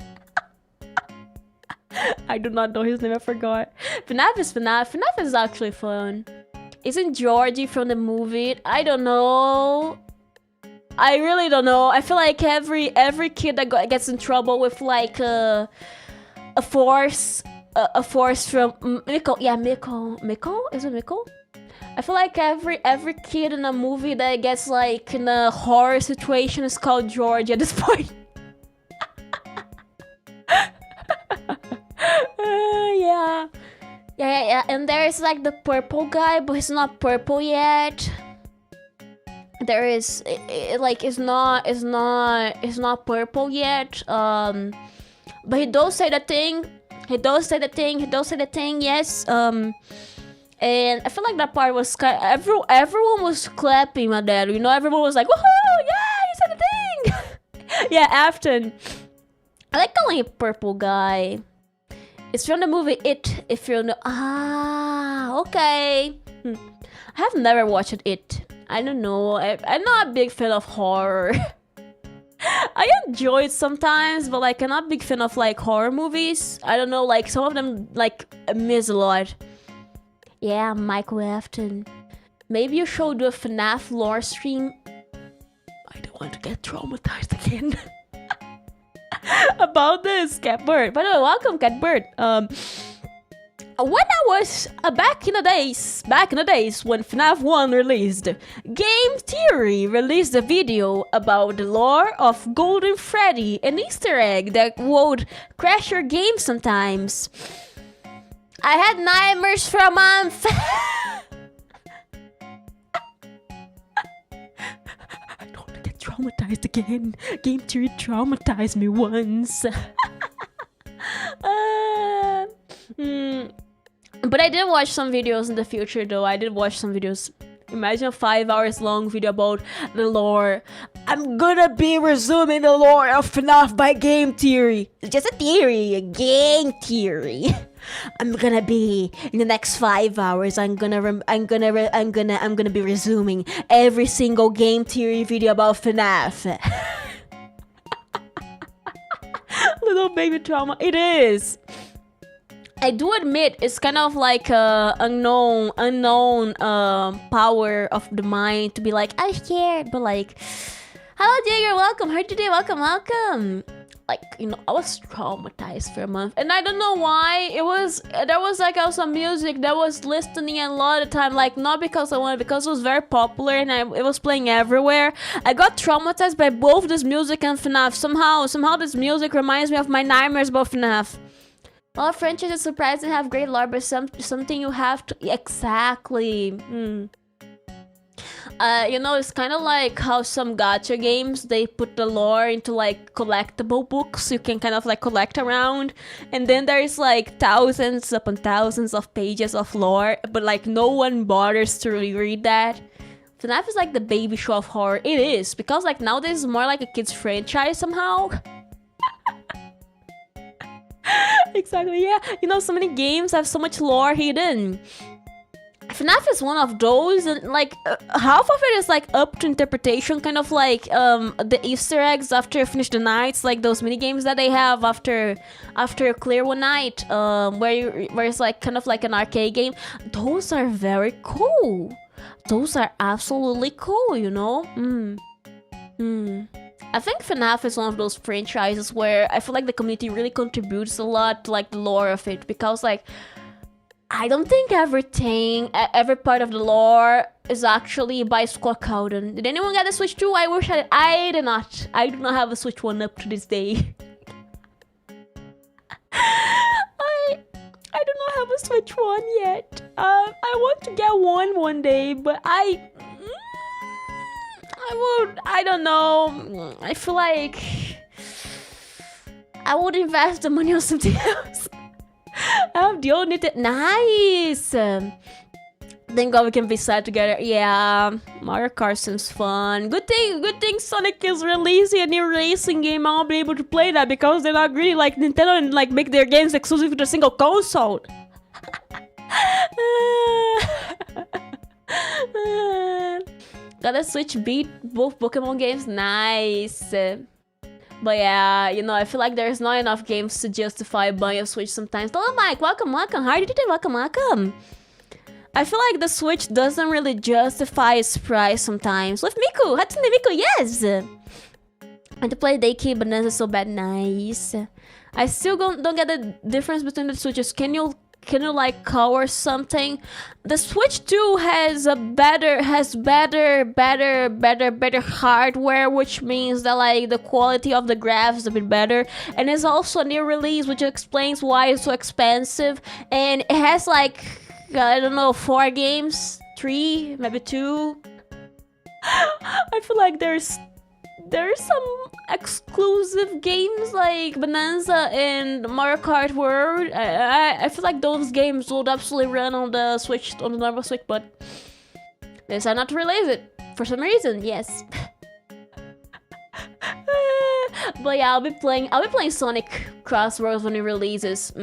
[SPEAKER 1] I do not know his name, I forgot. FNAF is FNAF. FNAF is actually fun. Isn't Georgie from the movie? I don't know. I really don't know. I feel like every kid that gets in trouble with like a force from Miko. Yeah, Miko. Miko? Is it Miko? I feel like every kid in a movie that gets like in a horror situation is called Georgie at this point. Yeah. And there is like the purple guy, but he's not purple yet. There is it's not purple yet. But he does say the thing. Yes. And I feel like that part was kind of, everyone was clapping my dad. You know, everyone was like, woohoo, yeah, he said the thing. Yeah, Afton. I like calling him purple guy. It's from the movie It, if you know. Ah, okay. I have never watched It. I don't know. I'm not a big fan of horror. I enjoy it sometimes, but like I'm not a big fan of like horror movies. I don't know, like some of them like miss a lot. Yeah, Michael Afton. Maybe you should do a FNAF lore stream. I don't want to get traumatized again. About this, Catbird. By the way, welcome, Catbird. When I was back in the days when FNAF 1 released, Game Theory released a video about the lore of Golden Freddy, an Easter egg that would crash your game sometimes. I had nightmares for a month. I don't want to get traumatized again. Game Theory traumatized me once. But I did watch some videos in the future though. I did watch some videos. Imagine a 5 hours long video about the lore. I'm gonna be resuming the lore of FNAF by Game Theory. It's just a theory, a game theory. I'm gonna be in the next 5 hours. I'm gonna be resuming every single Game Theory video about FNAF. Little baby trauma. It is. I do admit it's kind of like a unknown power of the mind to be like, I'm scared, but like, hello Jagger, welcome, how are you today, welcome. Like, you know, I was traumatized for a month, and I don't know why. There was like also music that was listening a lot of the time, like not because I wanted, because it was very popular and it was playing everywhere. I got traumatized by both this music and FNAF. Somehow this music reminds me of my nightmares about FNAF. Well, franchises surprisingly have great lore, but something you have to... Exactly. You know, it's kind of like how some gacha games, they put the lore into like collectible books you can kind of like collect around. And then there's like thousands upon thousands of pages of lore, but like no one bothers to really read that. FNAF is like the baby show of horror. It is, because like nowadays it's more like a kid's franchise somehow. Exactly, yeah. You know, so many games have so much lore hidden. FNAF is one of those, and like half of it is like up to interpretation, kind of like the Easter eggs after you finish the nights, like those mini games that they have after you clear one night, where it's like kind of like an arcade game. Those are very cool. Those are absolutely cool, you know. I think FNAF is one of those franchises where I feel like the community really contributes a lot to like the lore of it, because like I don't think every part of the lore is actually by Scott Cawthon. Did anyone get the Switch 2? I wish I did not. I do not have a Switch 1 up to this day. I do not have a Switch 1 yet. I want to get one day, but I don't know. I feel like I would invest the money on something else. I have the only nice. Thank God we can be sad together. Yeah, Mario Kart sounds fun. Good thing Sonic is releasing a new racing game. I won't be able to play that because they're not really like Nintendo and like make their games exclusive to a single console. Gotta Switch beat both Pokemon games. Nice. But yeah, you know, I feel like there's not enough games to justify buying a Switch sometimes. Hello, Mike. Welcome. How are you today? Welcome. I feel like the Switch doesn't really justify its price sometimes. With Miku. Hatsune Miku, yes! And to play Daycare Bananas is so bad. Nice. I still don't get the difference between the Switches. Can you like color something? The Switch 2 has better hardware, which means that like the quality of the graphs is a bit better, and it's also a new release, which explains why it's so expensive. And it has like I don't know, 4 games, 3, maybe 2. I feel like there's some exclusive games like Bonanza and Mario Kart World. I feel like those games would absolutely run on the Switch, on the normal Switch, but they decided not to release it for some reason. Yes. But yeah, I'll be playing Sonic Crossroads when it releases.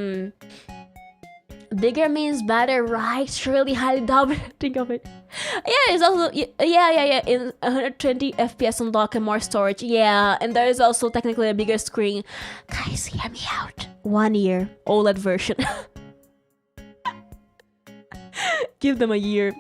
[SPEAKER 1] Bigger means better, right? Surely highly doubt it. Think of it. Yeah, it's also yeah. In 120 FPS on dock and more storage. Yeah, and there is also technically a bigger screen. Guys, hear me out. 1 year OLED version. Give them a year.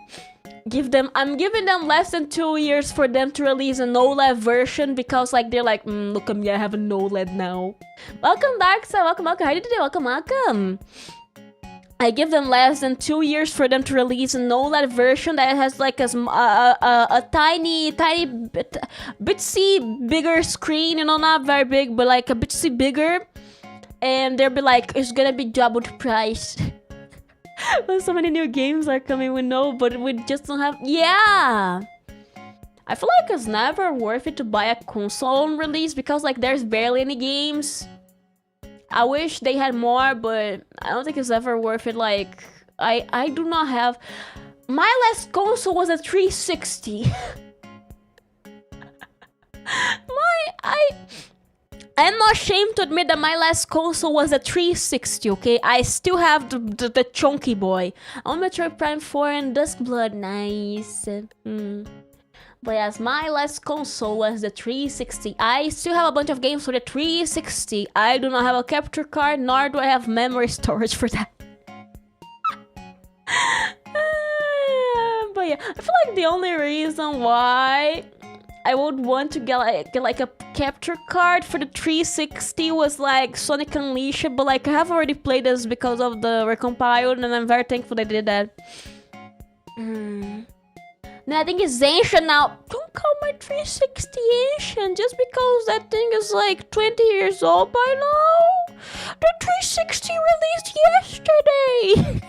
[SPEAKER 1] I'm giving them less than 2 years for them to release an OLED version because like they're like, look at me, I have an OLED now. Welcome, Darkside. Welcome. How are you today? Welcome. I give them less than 2 years for them to release an OLED version that has like a tiny bitsy bigger screen, you know, not very big, but like a bitsy bigger, and they'll be like, it's gonna be double the price. But so many new games are coming, we know, but we just don't have. Yeah, I feel like it's never worth it to buy a console on release because like there's barely any games. I wish they had more, but I don't think it's ever worth it. Like, I do not have... My last console was a 360. I'm not ashamed to admit that my last console was a 360, okay? I still have the chunky boy. On Metroid Prime 4 and Duskblood, nice. But yes, my last console was the 360. I still have a bunch of games for the 360. I do not have a capture card, nor do I have memory storage for that. But yeah, I feel like the only reason why I would want to get like a capture card for the 360 was like Sonic Unleashed, but like I have already played this because of the recompiled, and I'm very thankful they did that. No, I think it's ancient now. Don't call my 360 ancient just because that thing is like 20 years old by now. The 360 released yesterday.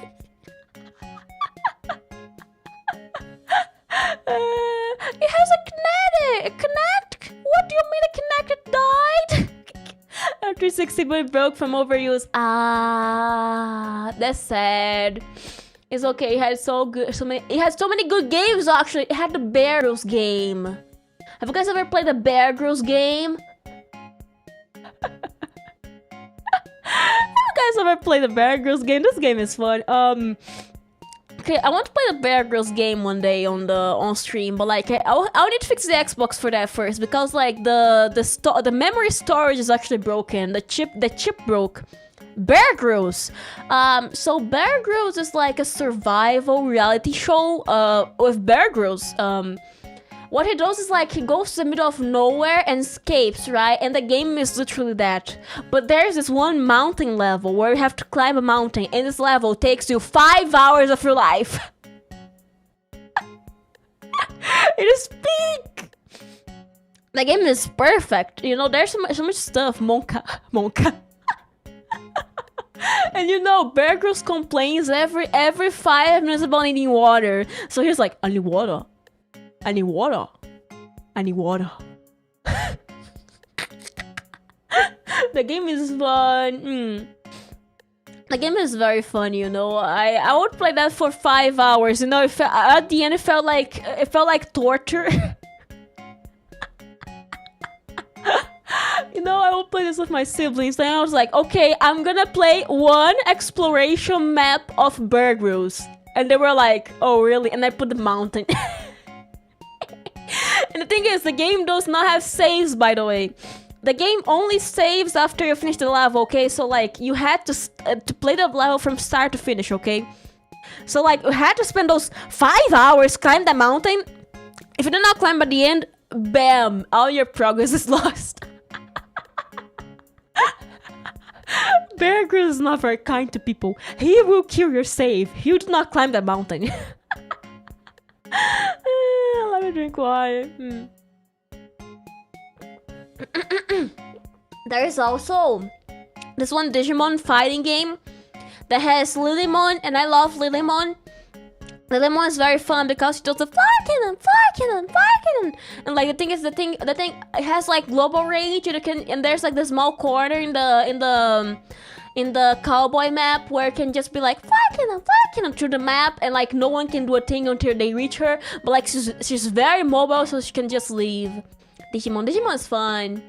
[SPEAKER 1] It has a Kinect. What do you mean a Kinect? It died? Our 360 but broke from overuse. Ah, that's sad. It's okay. It has it has so many good games. Actually, it had the Bear Grylls game. Have you guys ever played the Bear Grylls game? Have you guys ever played the Bear Grylls game? This game is fun. Okay, I want to play the Bear Grylls game one day on stream, but like I'll need to fix the Xbox for that first because like the memory storage is actually broken. The chip broke. Bear Grylls. So Bear Grylls is like a survival reality show with Bear Grylls. What he does is like he goes to the middle of nowhere and escapes, right? And the game is literally that. But there's this one mountain level where you have to climb a mountain, and this level takes you 5 hours of your life. It is peak. The game is perfect. You know, there's so much stuff. Monka. And you know, Bear Grylls complains every 5 minutes about needing water. So he's like, I need water. I need water. I need water. The game is fun. The game is very fun, you know. I would play that for 5 hours. You know, at the end it felt like torture. You know, I would play this with my siblings, and I was like, okay, I'm gonna play one exploration map of Bear Grylls. And they were like, oh really? And I put the mountain. And the thing is, the game does not have saves, by the way. The game only saves after you finish the level, okay? So like, you had to play the level from start to finish, okay? So like, you had to spend those 5 hours climb the mountain. If you do not climb by the end, bam, all your progress is lost. Bear Grylls is not very kind to people. He will kill your save. He do not climb that mountain. Let me drink water. There is also this one Digimon fighting game that has Lilymon, and I love Lilymon. Lilymon is very fun because she does the fire cannon. And like the thing it has like global range, and there's like the small corner in the cowboy map where it can just be like fire cannon through the map, and like no one can do a thing until they reach her. But like she's very mobile, so she can just leave. Digimon is fun.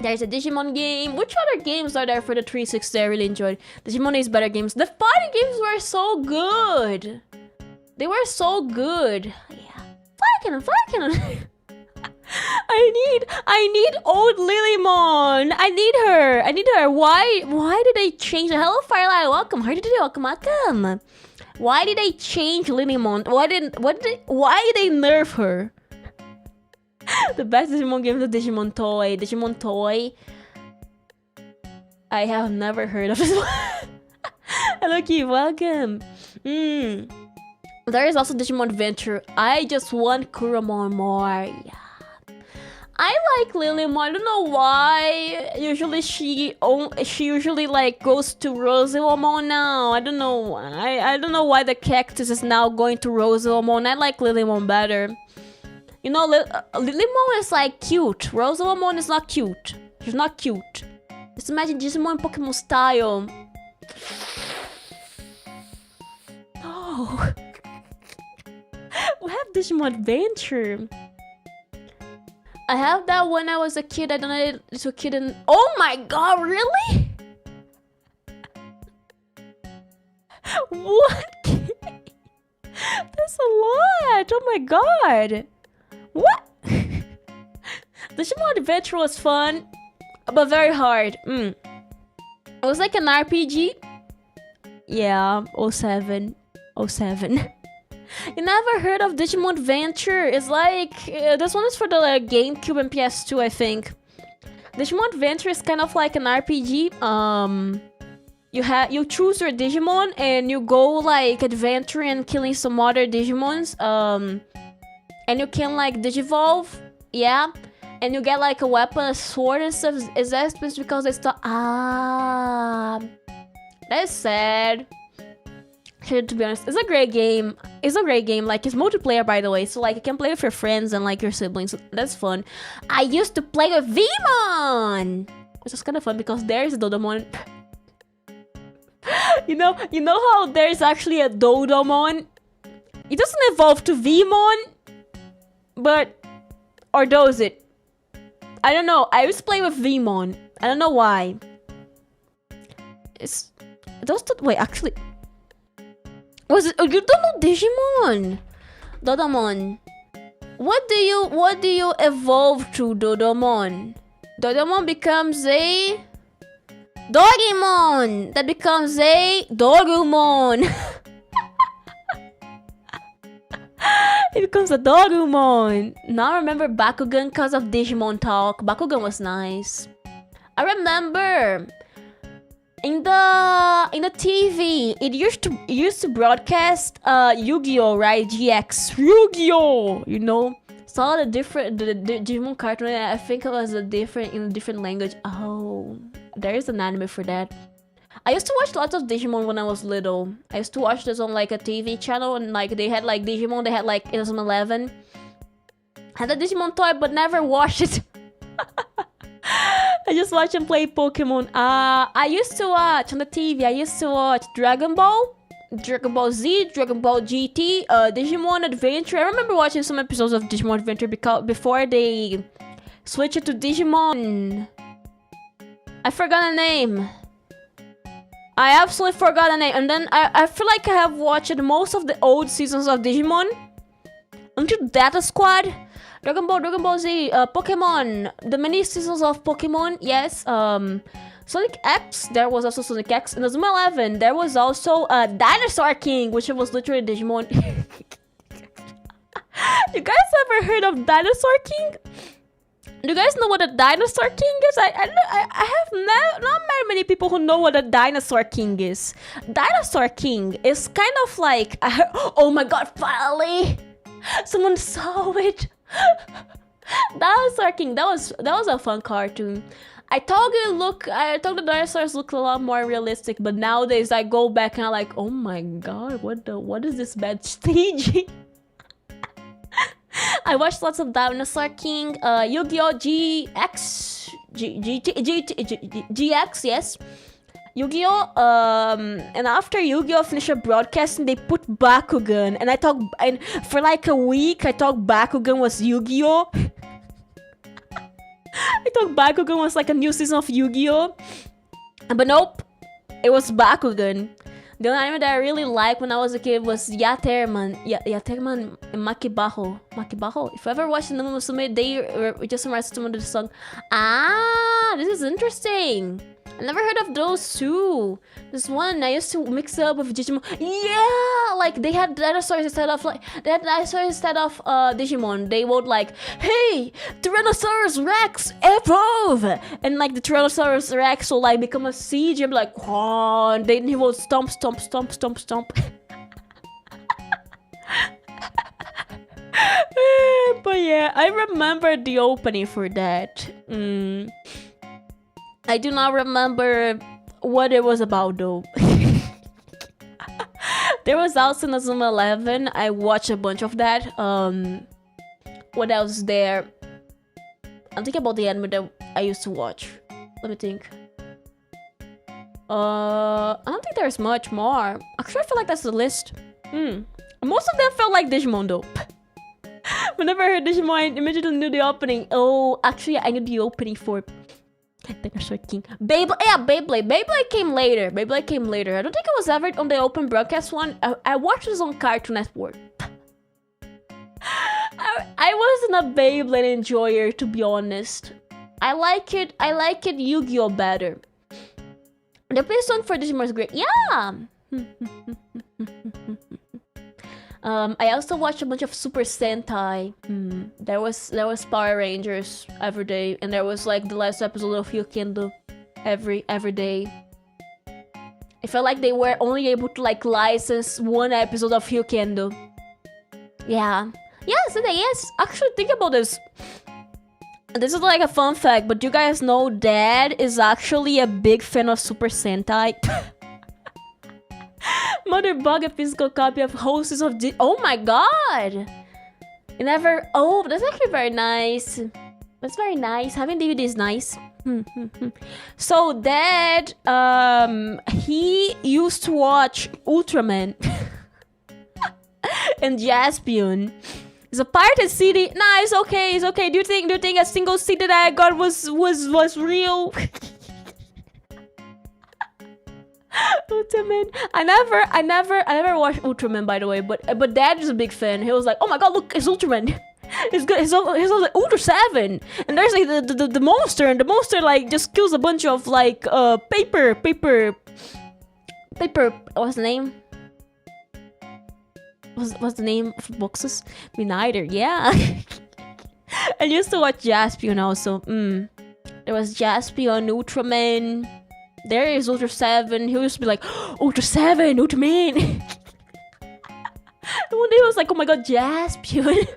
[SPEAKER 1] There's a Digimon game. Which other games are there for the 360 I really enjoyed? Digimon is better games. The fighting games were so good. They were so good. Yeah. Fire cannon. I need old Lilymon. I need her. Why did they change? Hello, Firelight. Welcome. How did you do? Welcome. Why did they change Lilymon? Why did they nerf her? The best Digimon game is the Digimon Toy. Digimon Toy. I have never heard of this one. Hello, Keith. Welcome. There is also Digimon Adventure. I just want Kuromon more. Yeah. I like Lilymon. I don't know why. Usually she usually like goes to Rosalymon now. I don't know why. I don't know why the cactus is now going to Rosalymon. I like Lilymon better. You know, Lilymon is like cute. Rosalymon is not cute. She's not cute. Just imagine Digimon Pokemon style. Oh. We have Digimon Adventure. I have that when I was a kid. I donated it to a kid and... Oh my god, really? What? That's a lot. Oh my god. What? Digimon Adventure was fun, but very hard. It was like an RPG. Yeah, 07. You never heard of Digimon Adventure? It's like this one is for the GameCube and PS2, I think. Digimon Adventure is kind of like an RPG. You choose your Digimon and you go like adventuring and killing some other Digimons. And you can like digivolve, yeah. And you get like a weapon, a sword and stuff. Is that because they start? That's sad. To be honest, it's a great game. Like, it's multiplayer, by the way, so like you can play with your friends and like your siblings. That's fun. I used to play with Vmon, which is kind of fun because there's Dodomon. you know how there's actually a Dodomon. It doesn't evolve to Vmon, or does it? I don't know. I used to play with Vmon. I don't know why. Wait, actually. Was it? Oh, you don't know Digimon. Dodomon. What do you evolve to, Dodomon? Dodomon becomes a Dogimon. That becomes a Dogumon. It becomes a Dogumon. Now I remember Bakugan because of Digimon Talk. Bakugan was nice. I remember in the TV, it used to broadcast Yu-Gi-Oh, right? GX Yu-Gi-Oh, you know. Saw the Digimon cartoon. I think it was in a different language. Oh, there is an anime for that. I used to watch lots of Digimon when I was little. I used to watch this on like a TV channel, and like they had like Digimon. They had like Inazuma 11. Had a Digimon toy, but never watched it. I just watch and play Pokemon. I used to watch on the TV. I used to watch Dragon Ball Z, Dragon Ball GT, Digimon Adventure. I remember watching some episodes of Digimon Adventure before they switched it to Digimon. I forgot the name. I absolutely forgot the name. And then I feel like I have watched most of the old seasons of Digimon until Data Squad. Dragon Ball Z, Pokemon, the many seasons of Pokemon, yes. Sonic X, there was also Sonic X. In Inazuma 11, there was also Dinosaur King, which was literally Digimon. You guys ever heard of Dinosaur King? Do you guys know what a Dinosaur King is? I have not very many people who know what a Dinosaur King is. Dinosaur King is kind of like, oh my god, finally! Someone saw it! Dinosaur King, that was a fun cartoon. I thought the dinosaurs look a lot more realistic, but nowadays I go back and I'm like, oh my god, what is this bad staging? I watched lots of Dinosaur King, Yu-Gi-Oh! GX, yes. Yu-Gi-Oh! And after Yu-Gi-Oh! Finished broadcasting, they put Bakugan, and for like a week, I thought Bakugan was Yu-Gi-Oh! I thought Bakugan was like a new season of Yu-Gi-Oh! But nope, it was Bakugan. The only anime that I really liked when I was a kid was Yatterman and Makibaho. If you ever watched the Musume, they just reminded someone of the song. This is interesting. I never heard of those two. This one I used to mix up with Digimon. Yeah, like they had dinosaurs instead of Digimon. They would like, hey, Tyrannosaurus Rex evolve, and like the Tyrannosaurus Rex will like become a siege and be like, oh, and then he will stomp. But yeah, I remember the opening for that. I do not remember what it was about though. There was also Inazuma 11. I watched a bunch of that. What else is there? I'm thinking about the anime that I used to watch. Let me think. I don't think there's much more. Actually, I feel like that's the list. Most of them felt like Digimon though. Whenever I heard Digimon, I immediately knew the opening. Oh, actually, I knew the opening for Dinosaur King. Beyblade. Beyblade came later. I don't think it was ever on the open broadcast one. I watched this on Cartoon Network. I wasn't a Beyblade enjoyer, to be honest. I like it Yu-Gi-Oh! Better. The best song for Digimon is great. Yeah! I also watched a bunch of Super Sentai. There was Power Rangers every day, and there was like the last episode of Hyukendo every day. I felt like they were only able to like license one episode of Hyukendo. Yeah. Yes. Actually, think about this. This is like a fun fact, but you guys know Dad is actually a big fan of Super Sentai. Mother bought a physical copy of Hostess of oh my god! Oh, that's actually very nice. That's very nice. Having DVD is nice. So Dad, he used to watch Ultraman and Jaspion. It's a pirated CD. Nah, it's okay. Do you think a single CD that I got was real? Ultraman. I never watched Ultraman, by the way, but Dad is a big fan. He was like, oh my god, look, it's Ultraman. It's good. It's like Ultra 7, and there's like the monster, and the monster like just kills a bunch of like paper. What's the name? what's the name of boxes? Me neither. Yeah. I used to watch Jaspion also. There was Jaspion, Ultraman. There is Ultra 7. He used to be like, Ultra 7, Ultraman. And one day I was like, oh my god, Jaspion.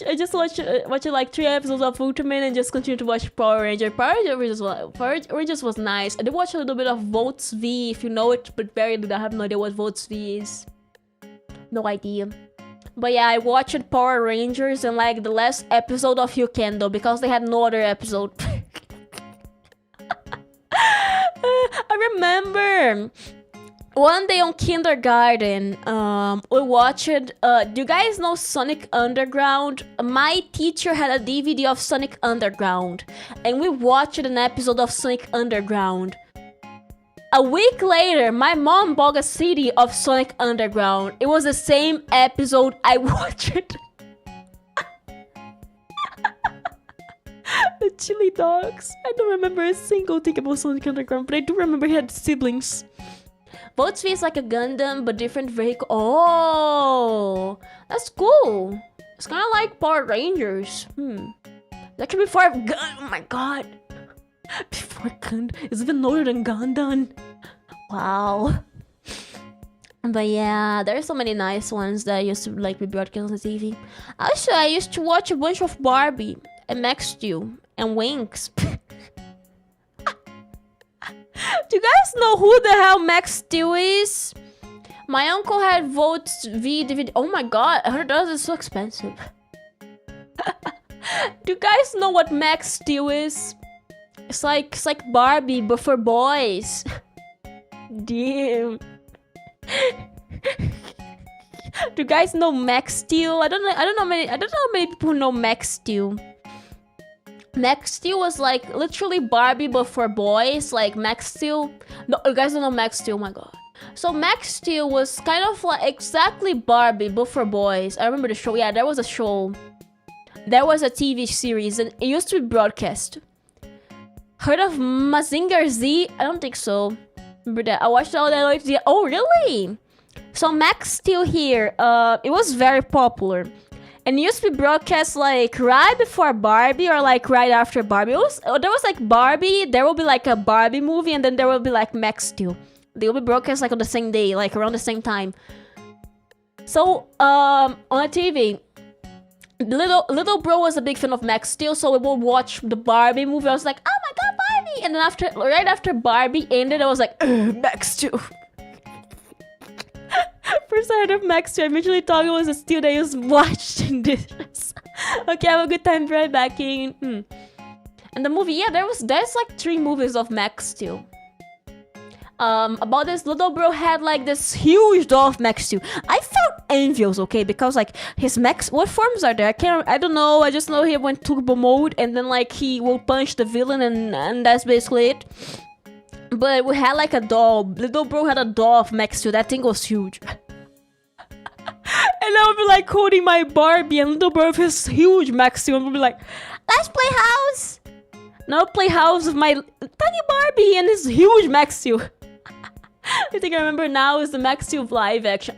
[SPEAKER 1] I just watched like 3 episodes of Ultraman and just continued to watch Power Ranger. Power Rangers was nice. I did watch a little bit of Volts V, if you know it, but very little. I have no idea what Volts V is. No idea. But yeah, I watched Power Rangers and like the last episode of Yukendo because they had no other episode. I remember one day on kindergarten, we watched, do you guys know Sonic Underground? My teacher had a DVD of Sonic Underground, and we watched an episode of Sonic Underground. A week later, my mom bought a CD of Sonic Underground. It was the same episode I watched. The chili dogs. I don't remember a single thing about Sonic Underground, but I do remember he had siblings. Volts V is like a Gundam, but different vehicle. Oh, that's cool. It's kind of like Power Rangers. That should be before oh my god. Before Gundam. It's even older than Gundam. Wow. But yeah, there are so many nice ones that used to like be broadcast on the TV. Also, I used to watch a bunch of Barbie and Max Steel and Winx. Do you guys know who the hell Max Steel is? My uncle had Volts V DVD. Oh my god, $100 is so expensive. Do you guys know what Max Steel is? It's like Barbie, but for boys. Damn. Do you guys know Max Steel? I don't know many people who know Max Steel. Max Steel was like literally Barbie but for boys, like Max Steel. No, you guys don't know Max Steel, oh my god. So Max Steel was kind of like exactly Barbie but for boys. I remember the show. Yeah, there was a show. There was a TV series and it used to be broadcast. Heard of Mazinger Z? I don't think so. Remember that? I watched all that. Oh, really? So Max Steel here, it was very popular. And it used to be broadcast like right before Barbie or like right after Barbie. There was like Barbie, there will be like a Barbie movie and then there will be like Max Steel. They will be broadcast like on the same day, like around the same time. So, on a TV, little bro was a big fan of Max Steel, so we would watch the Barbie movie. I was like, oh my god, Barbie! And then right after Barbie ended, I was like, Max Steel. First I heard of Max Steel, I immediately thought it was a Steel that I was watching this. Okay, have a good time, right back in. And the movie, yeah, there's like 3 movies of Max Steel. About this little bro had like this huge doll of Max Steel. I felt envious, okay, because like his Max, what forms are there? I don't know. I just know he went turbo mode and then like he will punch the villain and that's basically it. But we had like a doll. Little bro had a doll of Max Steel. That thing was huge. And I would be like holding my Barbie and little bro with his huge Max Steel and would be like, let's play house. Now play house with my tiny Barbie and his huge Max Steel. I think I remember now is the Max Steel live action.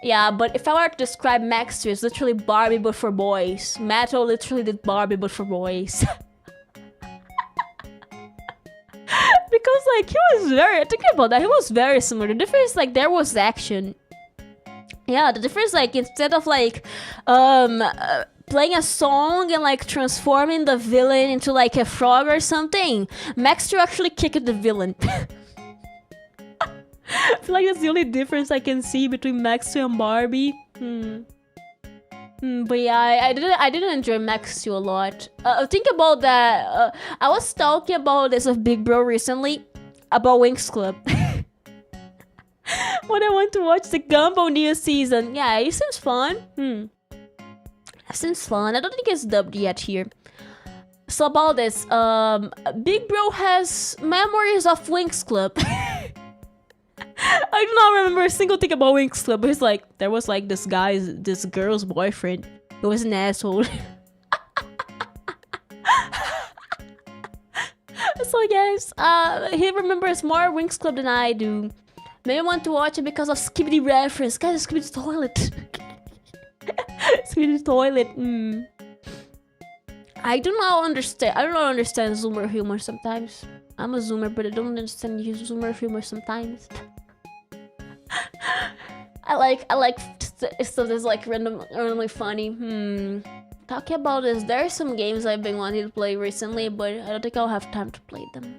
[SPEAKER 1] Yeah, but if I were to describe Max Steel, it's literally Barbie but for boys. Matto literally did Barbie but for boys. Because like he was very, thinking about that, he was very similar. The difference like there was action. Yeah, the difference like instead of like playing a song and like transforming the villain into like a frog or something, Max Steel actually kicked the villain. I feel like that's the only difference I can see between Max Steel and Barbie. But yeah, I didn't enjoy Max Steel a lot. Think about that. I was talking about this with Big Bro recently about Winx Club. When I want to watch the Gumball new season. Yeah, it seems fun. It seems fun. I don't think it's dubbed yet here. So about this, Big Bro has memories of Winx Club. I do not remember a single thing about Winx Club, but it's like, there was like this girl's boyfriend who was an asshole. So So yes, he remembers more Winx Club than I do. Maybe want to watch it because of Skibidi reference. Guys, Skibidi toilet. Skibidi toilet. I do not understand. I don't understand Zoomer humor sometimes. I'm a Zoomer, but I don't understand Zoomer humor sometimes. I like stuff that's like randomly funny. Talking about this, there are some games I've been wanting to play recently, but I don't think I'll have time to play them.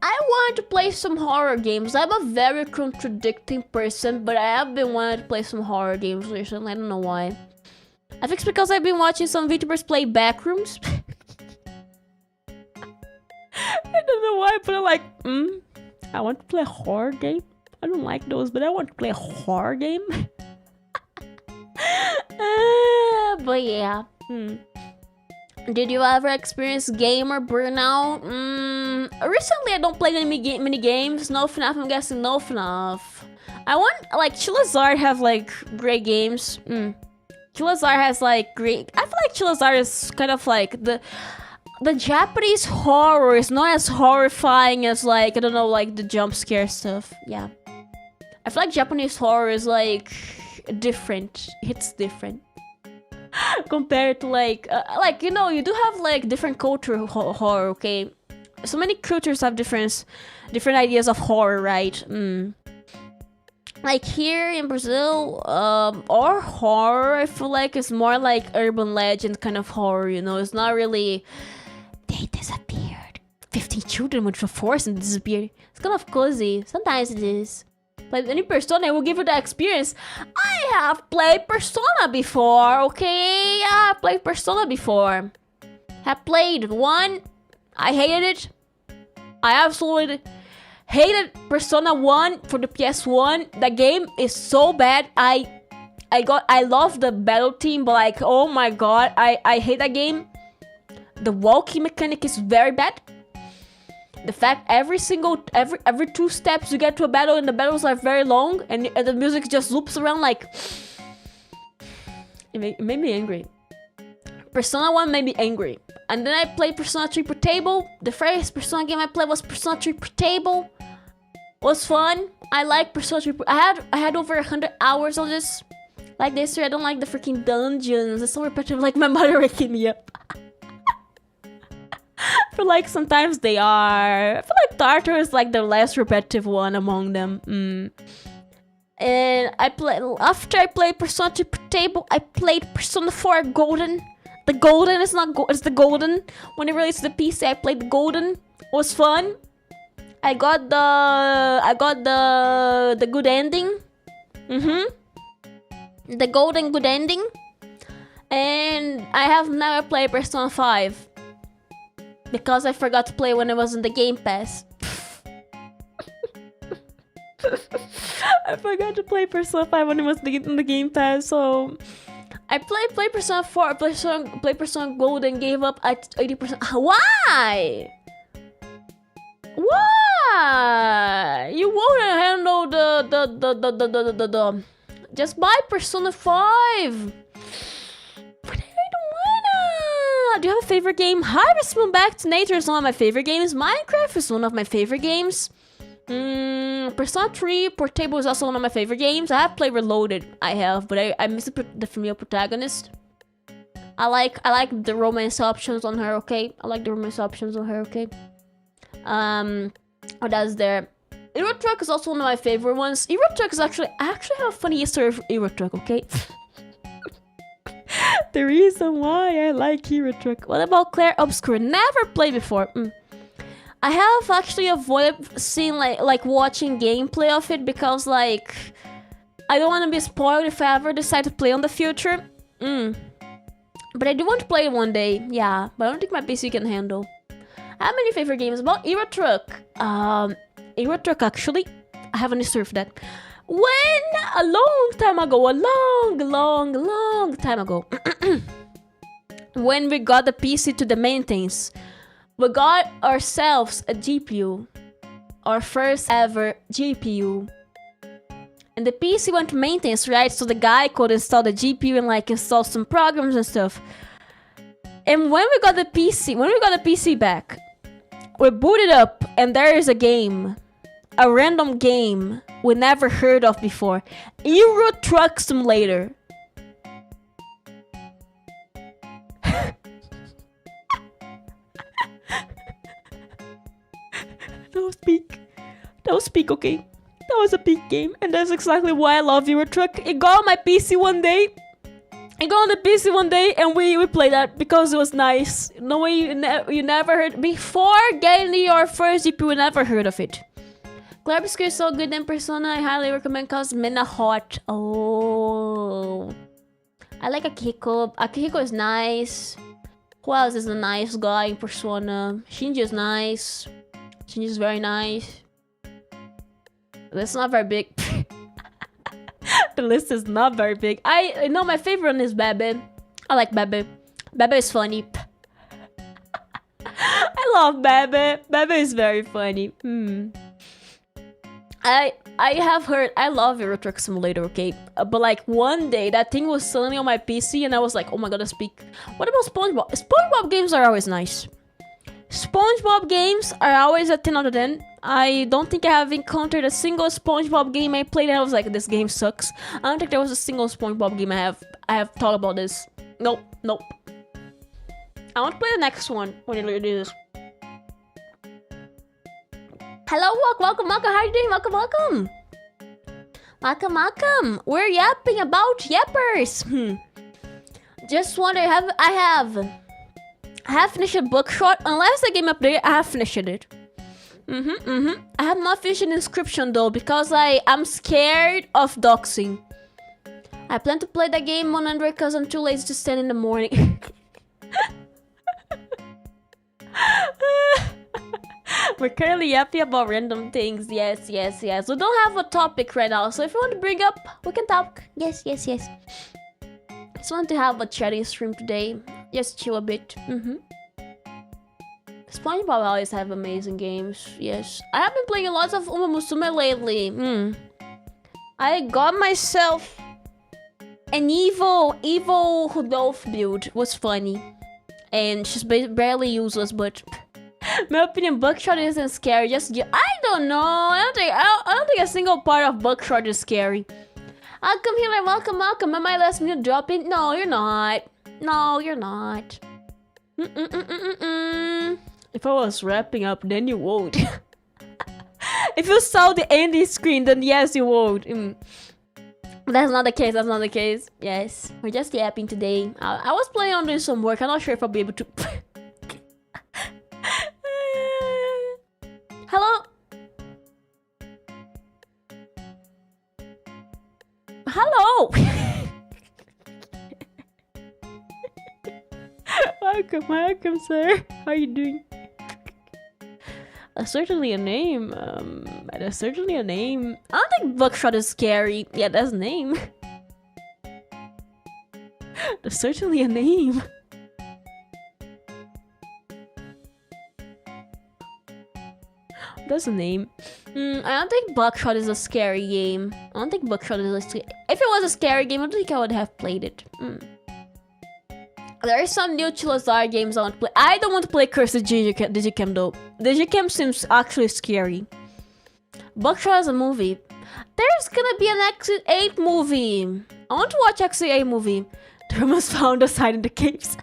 [SPEAKER 1] I want to play some horror games. I'm a very contradicting person, but I have been wanting to play some horror games recently. I don't know why. I think it's because I've been watching some Vtubers play Backrooms. I don't know why, but I'm like, I want to play a horror game. I don't like those, but I want to play a horror game. But yeah. Did you ever experience gamer burnout? Recently I don't play any mini games. No FNAF, I'm guessing no FNAF. I want, like, Chilazar have, like, great games. Chilazar has, like, great... I feel like Chilazar is kind of, like, the Japanese horror is not as horrifying as, like, I don't know, like, the jump scare stuff. Yeah. I feel like Japanese horror is, like, different. It's different. Compared to, like, you know, you do have, like, different culture horror, okay? So many cultures have different ideas of horror, right? Like, here in Brazil, our horror, I feel like, is more like urban legend kind of horror, you know? It's not really... They disappeared. 15 children went to force and disappeared. It's kind of cozy. Sometimes it is. But any Persona will give you that experience. I have played Persona before, okay? I have played Persona before. Have played one. I hated it. I absolutely hated Persona 1 for the PS1. The game is so bad. I love the battle team, but like, oh my god, I hate that game. The walking mechanic is very bad. The fact every 2 steps you get to a battle and the battles are very long and the music just loops around like... It made me angry. Persona 1 made me angry. And then I played Persona 3 Portable. The first Persona game I played was Persona 3 Portable. Was fun. I like Persona 3. I had over 100 hours on this. Like this year, I don't like the freaking dungeons. It's so repetitive, like my mother waking me up. I feel like sometimes they are. I feel like Tartar is like the less repetitive one among them. And after I played Persona 3 Portable, I played Persona 4 Golden. The Golden is not it's the Golden. When it released to the PC, I played the Golden. It was fun. I got the good ending. The Golden good ending. And I have never played Persona 5. Because I forgot to play when it was in the Game Pass. I forgot to play Persona 5 when it was in the Game Pass, so... I played Persona 4, played Persona Gold and gave up at 80%. Why? Why? You won't handle the just buy Persona 5. But I don't wanna. Do you have a favorite game? Harrassment Back to Nature is one of my favorite games. Minecraft is one of my favorite games. Persona 3 Portable is also one of my favorite games. I have played Reloaded, but I miss the female protagonist. I like the romance options on her, okay? What else there? Euro Truck is also one of my favorite ones. Euro Truck is I actually have a funny history of Euro Truck, okay? The reason why I like Euro Truck. What about Claire Obscure? Never played before. I have actually avoided seeing like watching gameplay of it because like I don't want to be spoiled if I ever decide to play on the future. But I do want to play it one day, yeah. But I don't think my PC can handle. I have many favorite games about Euro Truck. Euro Truck actually, I have an history for that. When a long time ago, long time ago, when we got the PC to the maintenance. We got ourselves a GPU. Our first ever GPU. And the PC went to maintenance, right? So the guy could install the GPU and like install some programs and stuff. And when we got the PC back, We boot it up and there is a game. A random game we never heard of before. Euro Truck Simulator. Don't speak, okay? That was a big game, and that's exactly why I love Euro Truck. It got on my PC one day. And we played that because it was nice. No way you never heard before getting your first GP. We never heard of it. Glarbiscuit is so good in Persona. I highly recommend cause Mina hot. Oh, I like Akihiko. Akihiko is nice. Who else is a nice guy in Persona? Shinji is nice. Shinji is very nice. That's not very big. The list is not very big. I know my favorite one is Bebe. I like Bebe. Bebe is funny. I love Bebe. Bebe is very funny. I have heard. I love Euro Truck Simulator, okay? But like one day that thing was suddenly on my PC and I was like, oh my god, I speak. What about SpongeBob? SpongeBob games are always nice. SpongeBob games are always a 10 out of 10. I don't think I have encountered a single SpongeBob game I played and I was like, this game sucks. I don't think there was a single SpongeBob game I have thought about this. Nope. I want to play the next one when you do this. Hello, welcome. How are you doing? Welcome. We're yapping about yappers. Just wonder, I have finished a bookshot. Unless the game update, I have finished it. I have not finished an inscription though because I'm scared of doxing. I plan to play the game on Android because I'm too lazy to stand in the morning. We're currently happy about random things. Yes. We don't have a topic right now, so if you want to bring up, we can talk. Yes. Just want to have a chatting stream today. Just chill a bit. SpongeBob always have amazing games. Yes, I have been playing lots of Uma Musume lately. I got myself an evil Rudolph build. Was funny, and she's barely useless. But my opinion, Buckshot isn't scary. I don't know. I don't think a single part of Buckshot is scary. I'll come here. Welcome. Am I last minute dropping? No, you're not. If I was wrapping up, then you won't. If you saw the ending screen, then yes, you would. That's not the case. Yes, we're just yapping today. I was planning on doing some work. I'm not sure if I'll be able to. Hello. Welcome, sir. How are you doing? That's certainly a name. I don't think Buckshot is scary. Yeah, that's a name. That's certainly a name. That's a name. I don't think Buckshot is a scary game. If it was a scary game, I don't think I would have played it. There are some new Chilazar games I want to play. I don't want to play Cursed Digicam though. Digicam seems actually scary. Buckshot is a movie. There's gonna be an Exit 8 movie. I want to watch Exit 8 movie. The Romans found us hiding in the caves.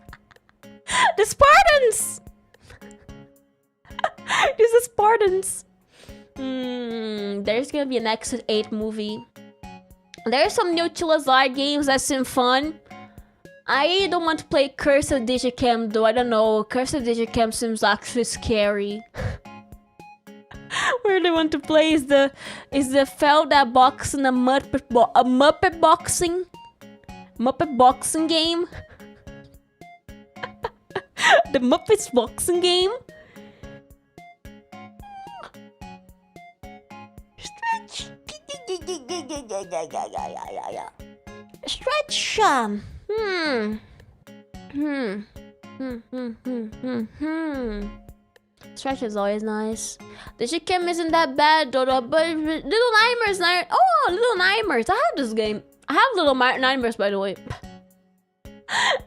[SPEAKER 1] The Spartans! These are Spartans. There's gonna be an Exit 8 movie. There's some new Chilazar games that seem fun. I don't want to play Cursed Digicam though. I don't know. Cursed Digicam seems actually scary. What I really want to play is the Felda box and a Muppet boxing game. The Muppets boxing game. Stretch. Stretch is always nice. The Digicam isn't that bad, Dodo, but Little Nightmares. Oh, Little Nightmares. I have this game. I have Little Nightmares, by the way.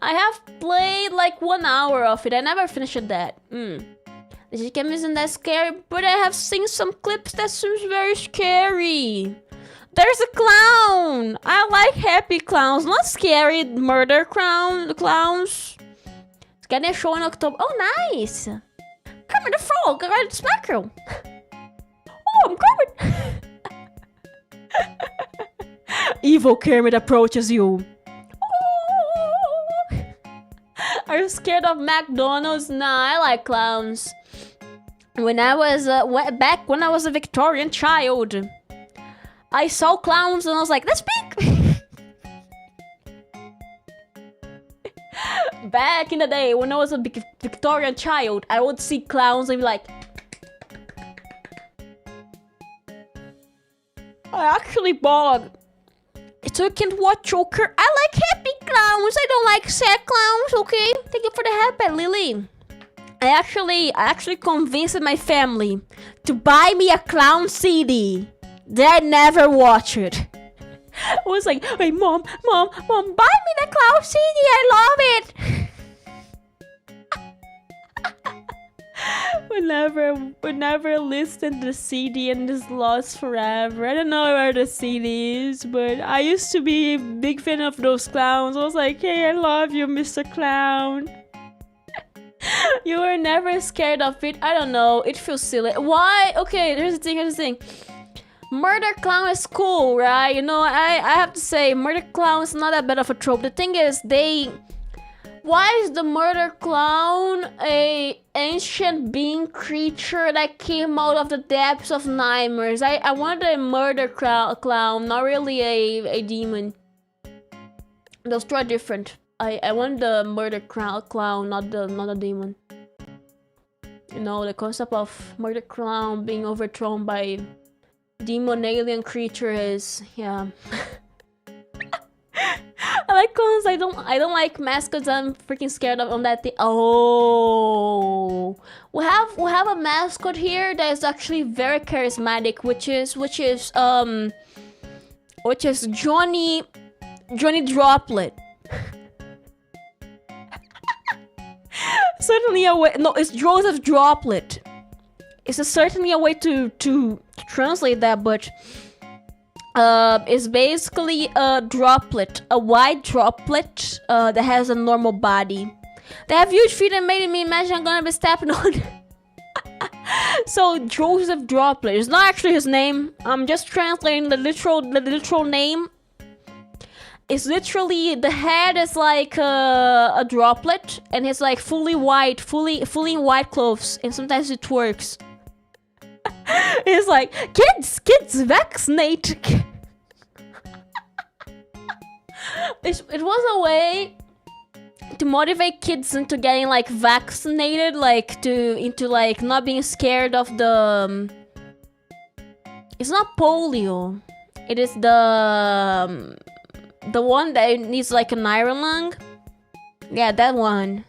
[SPEAKER 1] I have played like 1 hour of it. I never finished that. The cam isn't that scary, but I have seen some clips that seems very scary. There's a clown! I like happy clowns, not scary murder clowns. It's getting a show in October. Oh, nice! Kermit the Frog, I got Smackle. Oh, I'm Kermit! Evil Kermit approaches you. Oh. Are you scared of McDonald's? Nah, I like clowns. When I was back when I was a Victorian child, I saw clowns and I was like, that's big. Back in the day when I was a Victorian child, I would see clowns and be like, I actually bought. So you can't watch Joker. I like happy clowns. I don't like sad clowns. Okay, thank you for the help, Lily. I actually convinced my family to buy me a clown CD. They never watch it. I was like, hey, mom, buy me the clown CD. I love it. we never listened to the CD and just lost forever. I don't know where the CD is, but I used to be a big fan of those clowns. I was like, hey, I love you, Mr. Clown. You were never scared of it. I don't know. It feels silly. Why? Okay, here's the thing. Murder clown is cool, right? You know, I have to say, murder clown is not that bad of a trope. The thing is, why is the murder clown a ancient being creature that came out of the depths of nightmares? I wanted a murder clown, not really a demon. Those two are different. I want the murder clown, not the demon. You know, the concept of murder clown being overthrown by demon alien creature is, yeah. I like clowns. I don't like mascots. I'm freaking scared of on that thing. Oh, we have a mascot here that is actually very charismatic, which is Johnny Droplet. Certainly a way. No, it's Joseph Droplet. It's certainly a way to translate that, but it's basically a droplet, a white droplet that has a normal body. They have huge feet and made me imagine I'm gonna be stepping on. So Joseph Droplet is not actually his name. I'm just translating the literal name. It's literally the head is like a droplet, and it's like fully in white clothes, and sometimes it twerks. It's like, kids, vaccinate. It was a way to motivate kids into getting like vaccinated, into not being scared of the. It's not polio. It is the one that needs like an iron lung. Yeah, that one.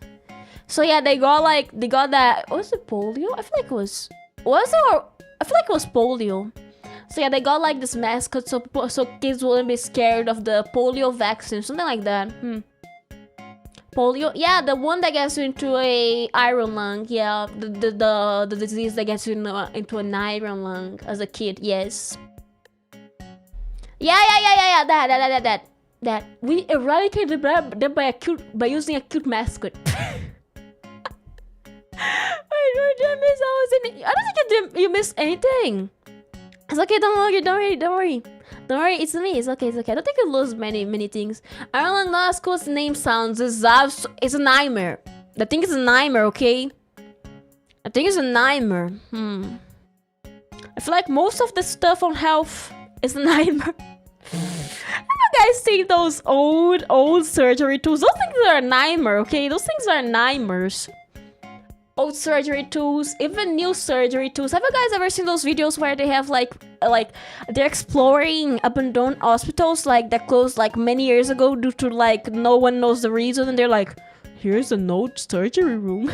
[SPEAKER 1] So yeah, they got that. Was it polio? I feel like it was. Was it? Or I feel like it was polio. So yeah, they got like this mascot so kids wouldn't be scared of the polio vaccine, something like that. Polio, yeah, the one that gets you into a iron lung. Yeah, the disease that gets you into an iron lung as a kid. Yes. Yeah. That we eradicated them by using a cute mascot. I don't think you missed anything. It's okay, don't worry. It's me. It's okay. I don't think you lost many things. Ireland Lasco's name sounds it's a nightmare. The thing is a nightmare, okay? I think it's a nightmare. I feel like most of the stuff on health is a nightmare. Have you guys seen those old surgery tools? Those things are a nightmare, okay? Those things are nightmares. Old surgery tools, even new surgery tools. Have you guys ever seen those videos where they have like they're exploring abandoned hospitals that closed like many years ago due to like no one knows the reason, and they're like, here's an old surgery room.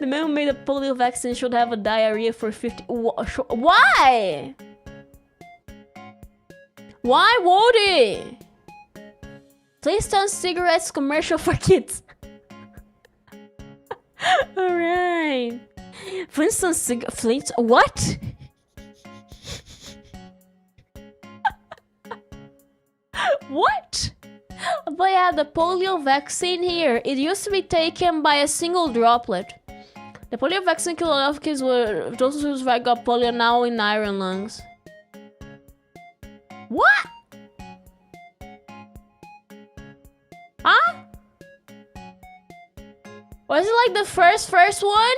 [SPEAKER 1] The man who made a polio vaccine should have a diarrhea for 50. Why? Why would it? Please turn cigarettes commercial for kids. Alright. Flint. What? What? But yeah, the polio vaccine here. It used to be taken by a single droplet. The polio vaccine killed a lot of kids with those who got polio now in iron lungs. What? Huh? Was it like the first one?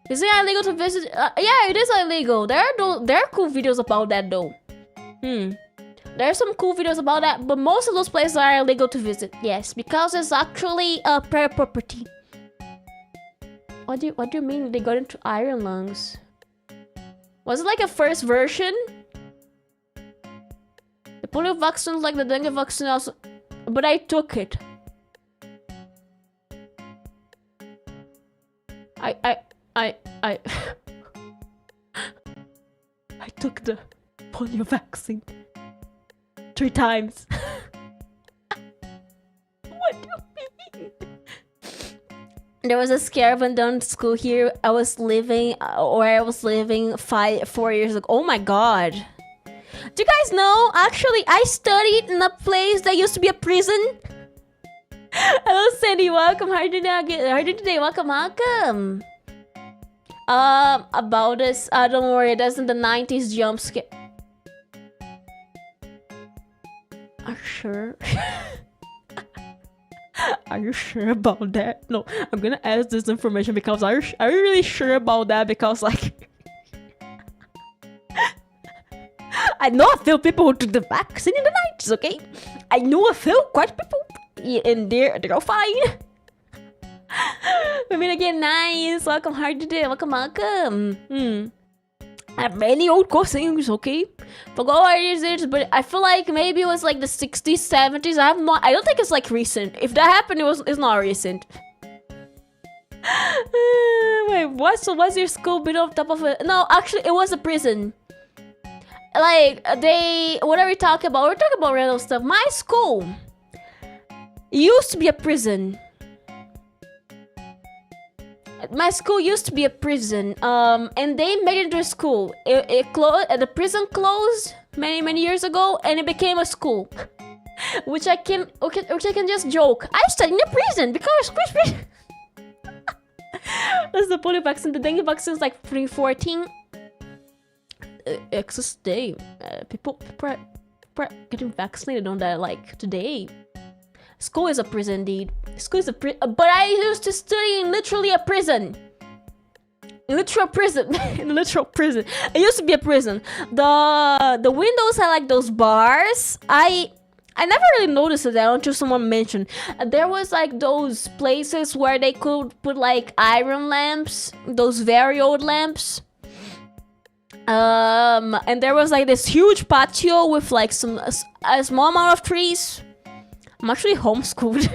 [SPEAKER 1] Is it illegal to visit? Yeah, it is illegal. There are cool videos about that though. There are some cool videos about that, but most of those places are illegal to visit. Yes, because it's actually a private property. What do you mean they got into iron lungs? Was it like a first version? The polio vaccine, like the dengue vaccine, also, but I took it. I took the polio vaccine 3 times. What do you mean? There was a scare when down to school here. I was living 4 years ago. Oh my god. Do you guys know? Actually, I studied in a place that used to be a prison. Hello, Sandy. Welcome. How are you today? Welcome. About this. Don't worry. That's in the 90s jump scare. Are you sure? Are you sure about that? No, I'm gonna ask this information because are you really sure about that? Because like, I know a few people who took the vaccine in the 90s. Okay, I know a few quite people, and they're fine. I mean, again, nice. Welcome, hard today. Welcome. I have many old costumes, okay? Forgot what it is, but I feel like maybe it was like the 60s, 70s. I don't think it's like recent. If that happened, it's not recent. Wait, what? So was your school built on top of it? No, actually, it was a prison. Like, what are we talking about? We're talking about random stuff. My school used to be a prison. My school used to be a prison, and they made it into a school. It closed. The prison closed many years ago, and it became a school. which I can just joke. I studied in a prison because that's the polio vaccine. The dengue vaccine is like 2014. Excess day. People are getting vaccinated on that like today. School is a prison, indeed. School is a prison. But I used to study in literally a prison. Literal prison. In literal prison. It used to be a prison. The windows had like those bars. I never really noticed that until someone mentioned. There was like those places where they could put like iron lamps. Those very old lamps. And there was like this huge patio with like a small amount of trees. I'm actually homeschooled. Do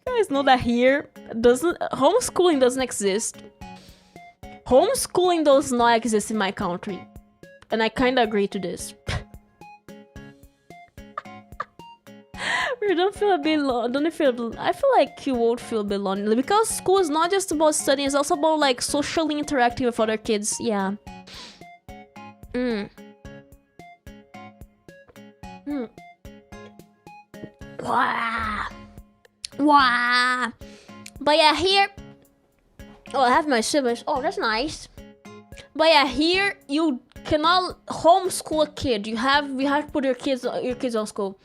[SPEAKER 1] you guys know that here homeschooling doesn't exist? Homeschooling does not exist in my country, and I kind of agree to this. You don't feel a bit lonely? I feel like you won't feel a bit lonely because school is not just about studying; it's also about like socially interacting with other kids. Yeah. Wow. But yeah, here. Oh, I have my siblings. Oh, that's nice. But yeah, here you cannot homeschool a kid. You have to put your kids on school.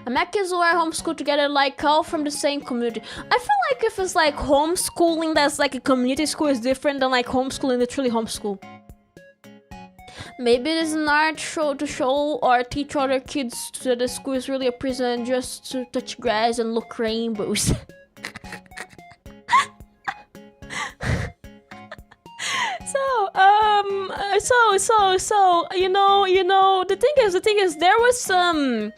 [SPEAKER 1] And my kids who are homeschooled together, like all from the same community. I feel like if it's like homeschooling that's like a community school is different than like homeschooling literally homeschool. Maybe it is an art show to show or teach other kids that the school is really a prison just to touch grass and look rainbows. So you know the thing is there was some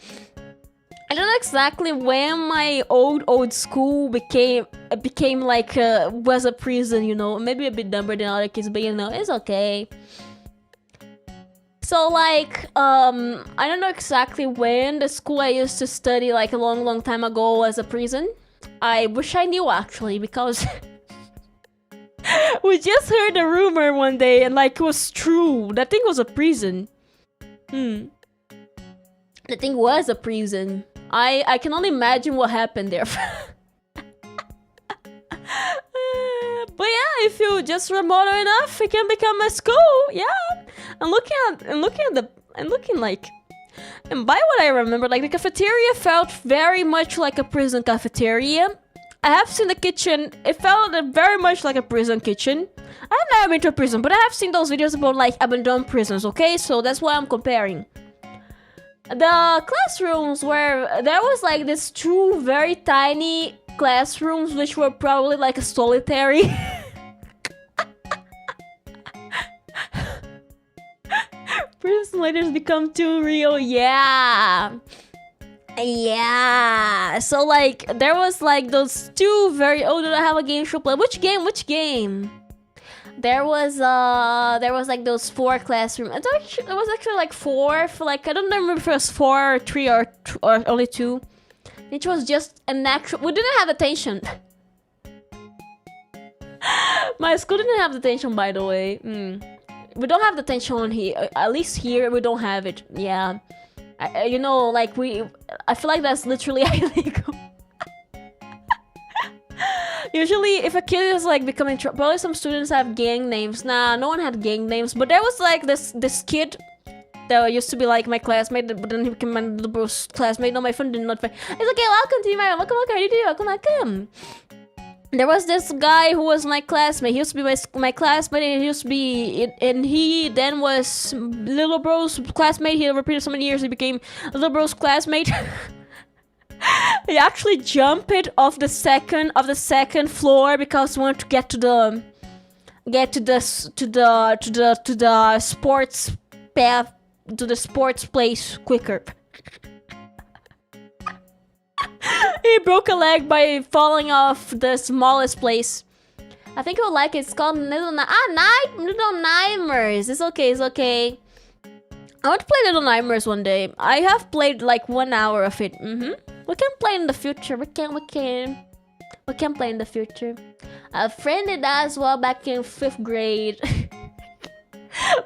[SPEAKER 1] I don't know exactly when my old school became like was a prison, you know, maybe a bit dumber than other kids, but you know, it's okay. So like I don't know exactly when the school I used to study like a long time ago was a prison. I wish I knew actually, because we just heard a rumor one day and like it was true. That thing was a prison. The thing was a prison. I can only imagine what happened there. But yeah, if you just remote enough, it can become a school. Yeah, and and by what I remember, like the cafeteria felt very much like a prison cafeteria. I have seen the kitchen. It felt very much like a prison kitchen. I've never been to a prison, but I have seen those videos about like abandoned prisons. Okay, so that's why I'm comparing. The classrooms where there was like these two very tiny classrooms, which were probably like a solitary. Prison leaders become too real, yeah. Yeah. So like there was like those two very. Oh, did I have a game to play? Which game? Which game? There was like those 4 classrooms. It was actually like 4. For like I don't remember if it was 4 or 3 or only 2. It was just an actual. We didn't have attention. My school didn't have detention, by the way. We don't have detention here. At least here, we don't have it. Yeah. You know, like I feel like that's literally illegal. Usually, if a kid is like becoming trouble, probably some students have gang names. Nah, no one had gang names. But there was like this kid that used to be like my classmate, but then he became my little bro's classmate. No, my friend did not. It's okay. Welcome to my welcome. How do you do? Welcome. There was this guy who was my classmate. He used to be my classmate, and he then was little bro's classmate. He repeated so many years. He became little bro's classmate. He actually jumped off the second floor because he wanted to get to the sports path, to the sports place quicker. He broke a leg by falling off the smallest place. I think you'll like it. It's called Little Nightmares. It's okay. I want to play Little Nightmares one day. I have played like 1 hour of it. We can play in the future. We can play in the future. A friend did that as well back in 5th grade.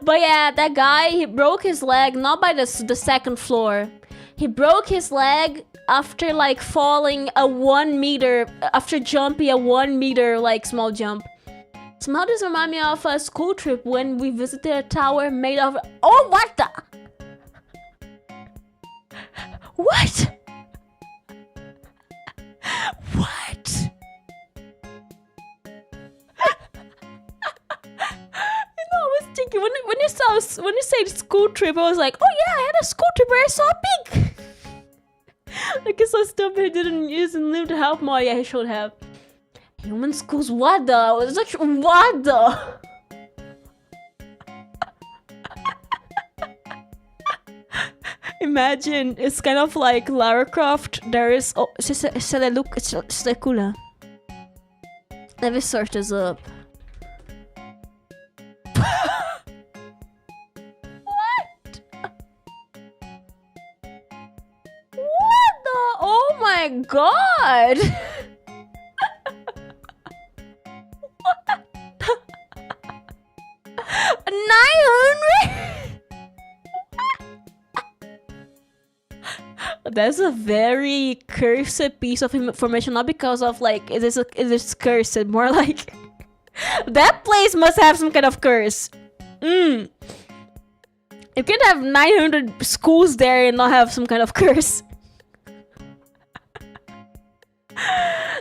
[SPEAKER 1] But yeah, that guy, he broke his leg not by the second floor. He broke his leg after like falling a 1 meter, after jumping a 1 meter like small jump. Somehow this reminds me of a school trip when we visited a tower made of. Oh, what the? What? What? I was thinking when you said school trip, I was like, oh yeah, I had a school trip where I saw a pig. I guess I stupid. He didn't use and live to help more. Yeah, he should have. Human schools, what the? I was like, what the? Imagine, it's kind of like Lara Croft. There is. Oh, c'est cool. Let me search this up. Oh my god! What? 900? That's a very cursed piece of information, not because of like it is cursed, more like that place must have some kind of curse. You can't have 900 schools there and not have some kind of curse.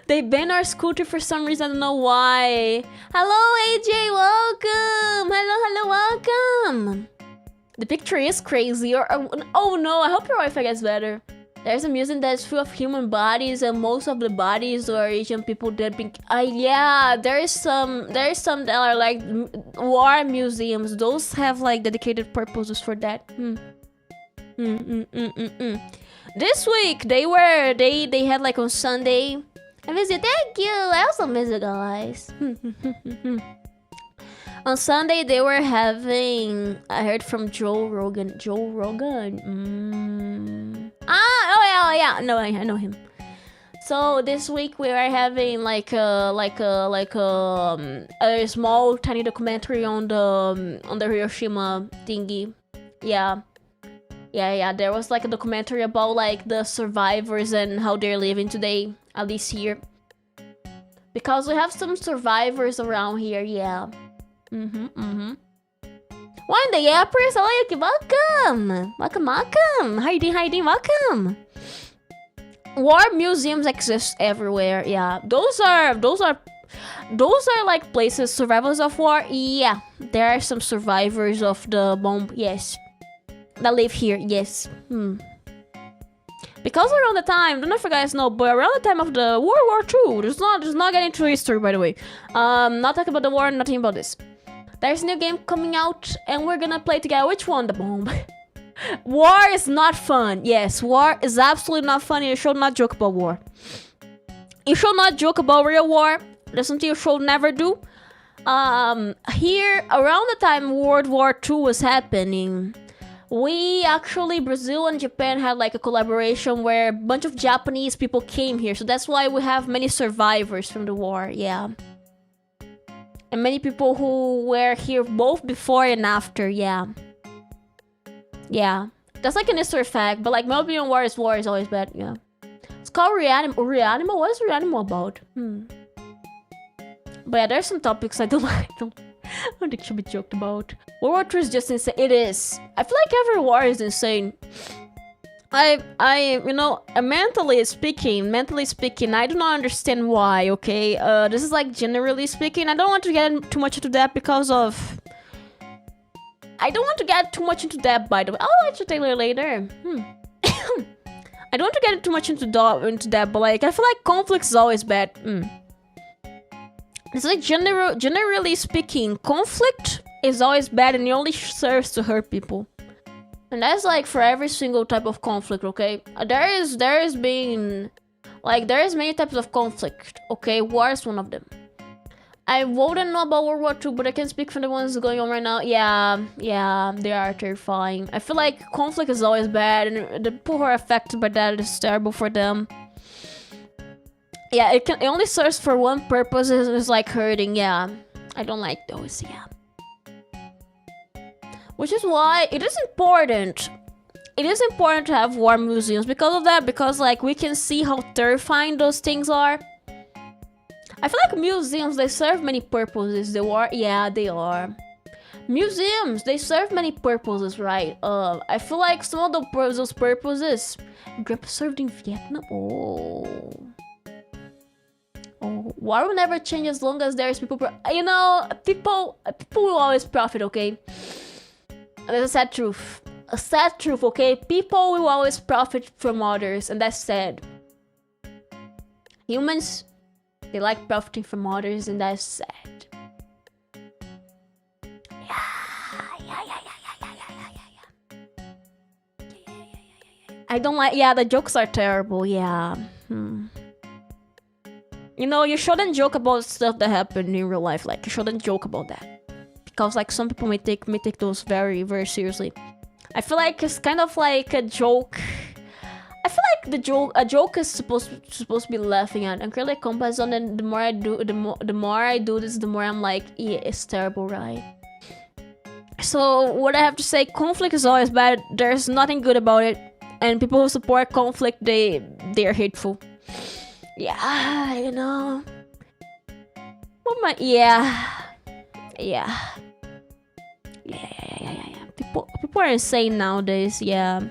[SPEAKER 1] They banned our school trip for some reason, I don't know why. Hello AJ, welcome! Hello, welcome! The picture is crazy, oh no, I hope your Wi-Fi gets better. There's a museum that's full of human bodies, and most of the bodies are Asian people that been. Yeah, there's some that are like war museums. Those have like dedicated purposes for that. This week they had like on Sunday. I visited. Thank you. I also miss guys. On Sunday they were having. I heard from Joe Rogan. Oh yeah. No, I know him. So this week we are having like a small tiny documentary on the Hiroshima thingy. Yeah. There was like a documentary about like the survivors and how they're living today, at least here. Because we have some survivors around here, yeah. One the yappers, hello, welcome! Welcome! How you doing, welcome! War museums exist everywhere, yeah. Those are like places, survivors of war, yeah. There are some survivors of the bomb, yes. That live here, yes. Because around the time, I don't know if you guys know, but around the time of the World War II, just not getting into history, by the way. Not talking about the war, nothing about this. There's a new game coming out, and we're gonna play together. Which one? The bomb. War is not fun. Yes, war is absolutely not fun. You should not joke about war. You should not joke about real war. That's something you should never do. Here, around the time World War II was happening, Brazil and Japan had like a collaboration where a bunch of Japanese people came here. So that's why we have many survivors from the war, yeah. And many people who were here both before and after, yeah. Yeah. That's like an history fact, but like maybe on war is always bad, yeah. It's called Reanimo. What is Reanimo about? But yeah, there's some topics I don't like. I don't think should be joked about. World War II is just insane. It is. I feel like every war is insane. You know, mentally speaking, I do not understand why, okay? This is like generally speaking. I don't want to get too much into that because of... I don't want to get too much into that, by the way. I'll let you tell you later. I don't want to get too much into that, but like, I feel like conflict is always bad. It's like generally speaking, conflict is always bad and it only serves to hurt people. And that's like for every single type of conflict, okay? There is many types of conflict, okay? War is one of them. I wouldn't know about World War II, but I can speak for the ones going on right now. Yeah, they are terrifying. I feel like conflict is always bad, and the people who are affected by that is terrible for them. Yeah, it only serves for one purpose, is like hurting, yeah. I don't like those, yeah. Which is why it is important. It is important to have war museums because of that, because like we can see how terrifying those things are. I feel like museums, they serve many purposes. Yeah, they are. Museums, they serve many purposes, right? I feel like some of those purposes, Grandpa served in Vietnam. War will never change as long as there's people. You know, people will always profit, okay? That's a sad truth. A sad truth, okay? People will always profit from others, and that's sad. Humans, they like profiting from others, and that's sad. I don't like. Yeah, the jokes are terrible. Yeah. You know, you shouldn't joke about stuff that happened in real life. Like, you shouldn't joke about that, because like some people may take those very, very seriously. I feel like it's kind of like a joke. I feel like a joke is supposed to be laughing at. And currently compass on, and the more I do this, the more I'm like, yeah, it's terrible, right? So what I have to say, conflict is always bad. There's nothing good about it, and people who support conflict, they are hateful. Yeah, you know. Yeah. People are insane nowadays, yeah.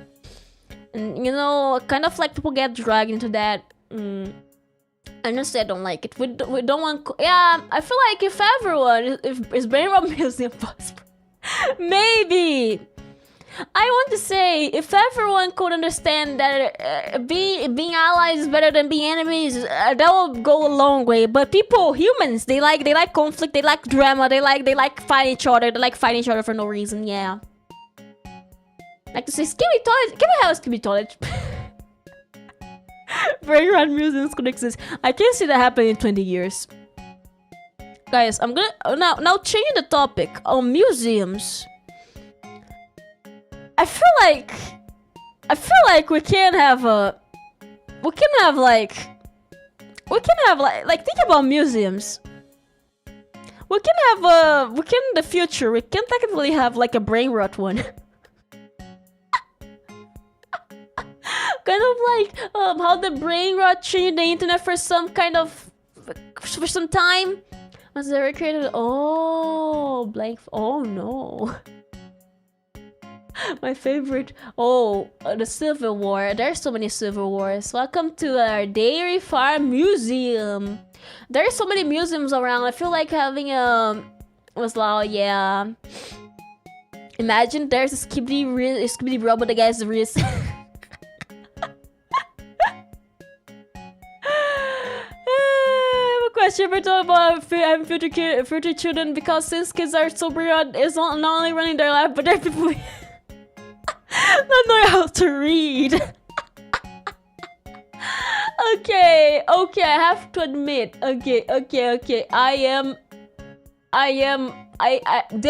[SPEAKER 1] And you know, kind of like people get dragged into that. Honestly, I don't like it. We don't want. Yeah, I feel like if everyone is brain rot museum possible, maybe. I want to say, if everyone could understand that being allies is better than being enemies, that will go a long way. But people, humans, they like conflict, they like drama, they like fighting each other, they like fighting each other for no reason. Yeah. Like to say, skibby toilet. Can we have a skibby toilet? Brain rot museums could exist. I can see that happening in 20 years. Guys, I'm gonna now changing the topic on museums. I feel like we can have like We can have like think about museums. We can have we can in the future we can technically have like a brain rot one. Kind of like how the brain rot changed the internet for some kind of for some time. Was there created? Oh, blank. Oh no. My favorite. Oh, the Civil War. There's so many Civil Wars. Welcome to our Dairy Farm Museum. There's so many museums around. I feel like having was like, yeah. Imagine there's a Skibidi robot that guy's wrist. Question for talking about having future children, because since kids are so brilliant, it's not only running their life, but they're people not knowing how to read. Okay, I have to admit. Okay. The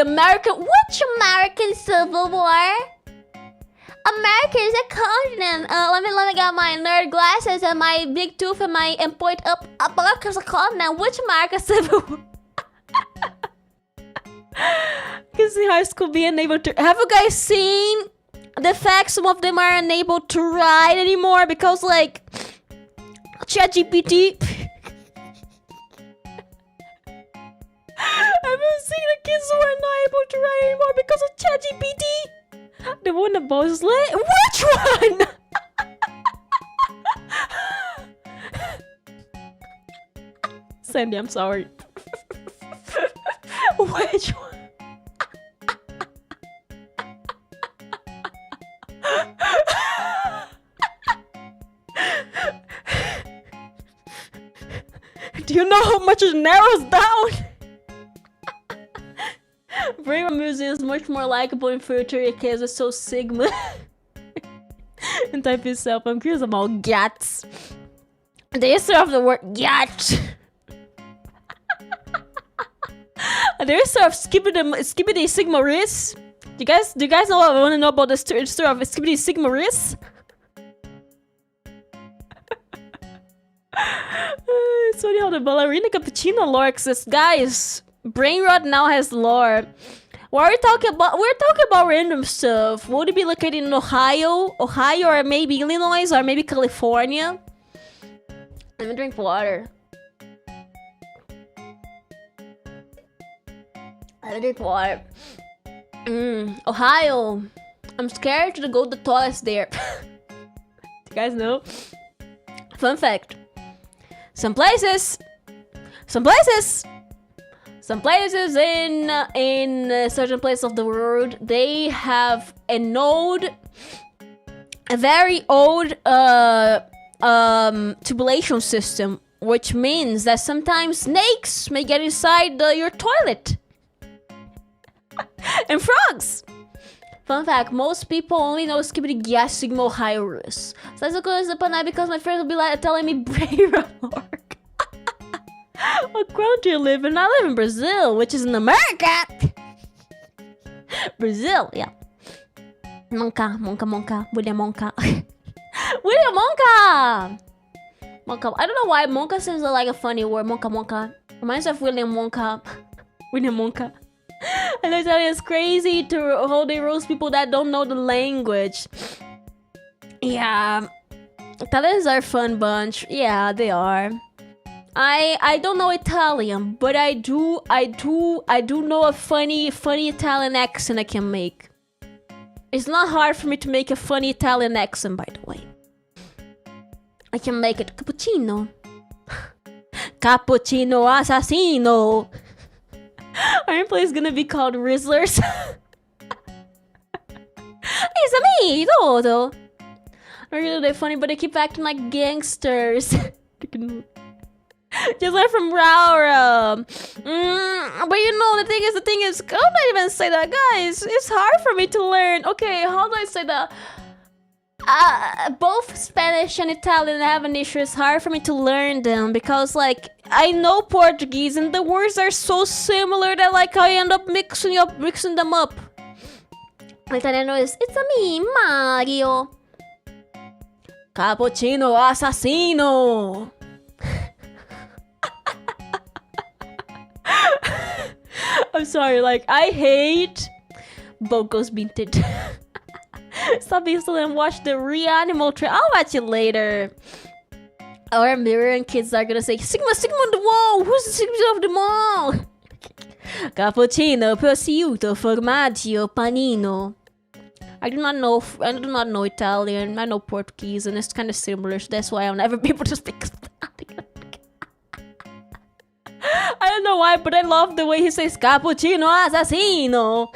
[SPEAKER 1] American. Which American Civil War? America is a continent. Let me get my nerd glasses and my big tooth and point up. America's a continent. Which America Civil War? Because in high school being able to. Have you guys seen the fact some of them are unable to write anymore because like ChatGPT? Have you seen the kids who are not able to write anymore because of ChatGPT? The one that boss like, which one? Sandy, I'm sorry. Which one? Do you know how much it narrows down? Brain Museum is much more likable in future because it's so Sigma. And type yourself, I'm curious about gats. The history of the word gat. The history of Skibidi Sigma Riz. Do you guys know what I want to know about the story of Skibidi Sigma Riz? It's funny how the ballerina cappuccino lore exists. Guys, Brain Rot now has lore. What are we talking about? We're talking about random stuff. Would it be located in Ohio, or maybe Illinois, or maybe California? Let me drink water. Ohio. I'm scared to go to the toilets there. You guys know? Fun fact. Some places in certain places of the world, they have a very old tubulation system, which means that sometimes snakes may get inside your toilet. And frogs. Fun fact, most people only know Skibidi Gas Sigma Ohio rules. So that's a because my friends will be like telling me Brain Rot. What country you live in? I live in Brazil, which is in America. Brazil, yeah. Monka, William Monka. William Monka! Monka. I don't know why Monka seems like a funny word. Monka. Reminds me of William Monka. William Monka. And I tell you, it's crazy to how they roast people that don't know the language. Yeah. Italians are a fun bunch. Yeah, they are. I don't know Italian, but I do know a funny Italian accent I can make. It's not hard for me to make a funny Italian accent, by the way. I can make it cappuccino. Cappuccino assassino. Our play is gonna be called Rizzlers. It's me, Dodo. They're really funny, but they keep acting like gangsters. Just like from Raura. But you know, the thing is, how do I even say that, guys? It's hard for me to learn. Okay, how do I say that? Both Spanish and Italian have an issue. It's hard for me to learn them because, like, I know Portuguese and the words are so similar that, like, I end up mixing them up. Italiano is, it's a me, Mario. Cappuccino assassino. I'm sorry, like, I hate Boko's Binted. Stop being silly and watch the Reanimal trailer. I'll watch it later. Our mirroring kids are gonna say, Sigma, Sigma on the wall! Who's the Sigma of the mall? Cappuccino, prosciutto, formaggio, panino. I do not know Italian. I know Portuguese, and it's kind of similar, so that's why I'll never be able to speak Spanish. I don't know why, but I love the way he says cappuccino assassino.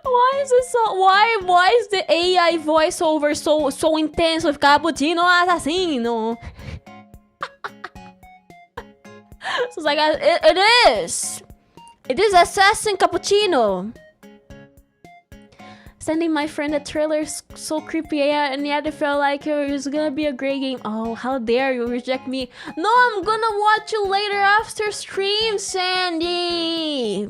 [SPEAKER 1] Why is it so? Why is the AI voiceover so intense with cappuccino assassino? So it's like it is. It is assassin cappuccino. Sending my friend a trailer so creepy, yeah, and yet I felt like it was gonna be a great game. Oh, how dare you reject me? No, I'm gonna watch you later after stream, Sandy.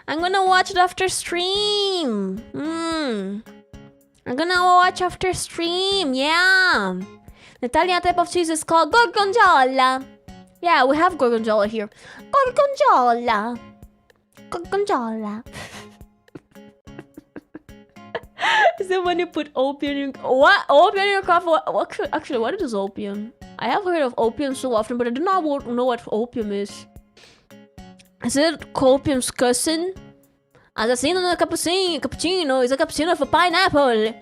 [SPEAKER 1] I'm gonna watch it after stream. I'm gonna watch after stream, yeah. The Italian type of cheese is called gorgonzola. Yeah, we have gorgonzola here. Gorgonzola. Gorgonzola. Is it when you put opium in what? Opium in your coffee? Actually, what is opium? I have heard of opium so often, but I do not know what opium is. Is it copium's cousin? Assassino no cappuccino is a cappuccino for pineapple.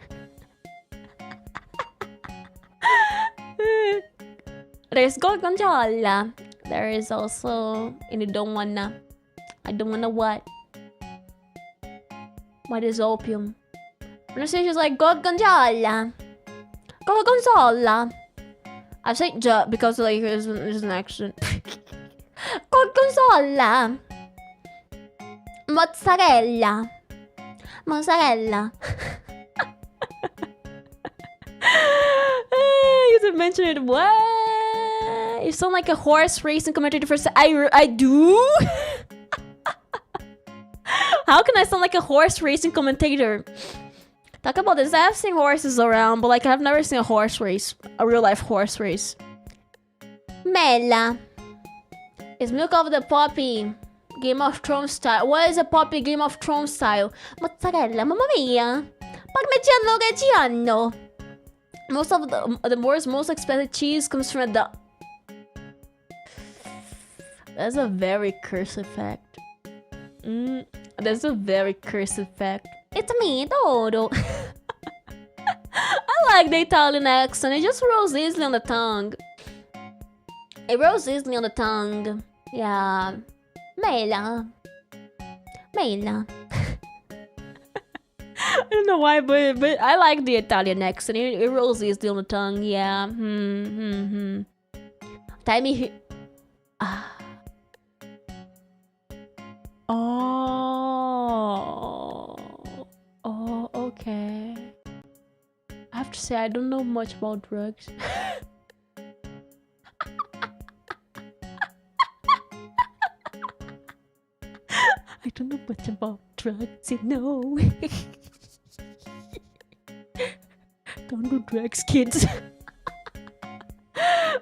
[SPEAKER 1] There's gorgonzola. There is also, and I don't wanna what? What is opium? Pronunciation is like gorgonzola. Gorgonzola. I say ja because like there's an accent. Gorgonzola. Mozzarella. Mozzarella. You didn't mention it. What? You sound like a horse racing commentator first. I do? How can I sound like a horse racing commentator? Talk about this. I've seen horses around, but like I've never seen a horse race. A real life horse race. Mela. Is milk of the poppy Game of Thrones style? What is a poppy Game of Thrones style? Mozzarella, mamma mia. Parmigiano Reggiano. Most of the world's most expensive cheese comes from the... That's a very cursive fact. That's a very cursive fact. It's me, Dodo. I like the Italian accent. It just rolls easily on the tongue. It rolls easily on the tongue. Yeah. Mela. Mela. I don't know why, but I like the Italian accent. It rolls easily on the tongue. Yeah. Time me. Oh, okay. I have to say, I don't know much about drugs. I don't know much about drugs, you know. Don't do drugs, kids.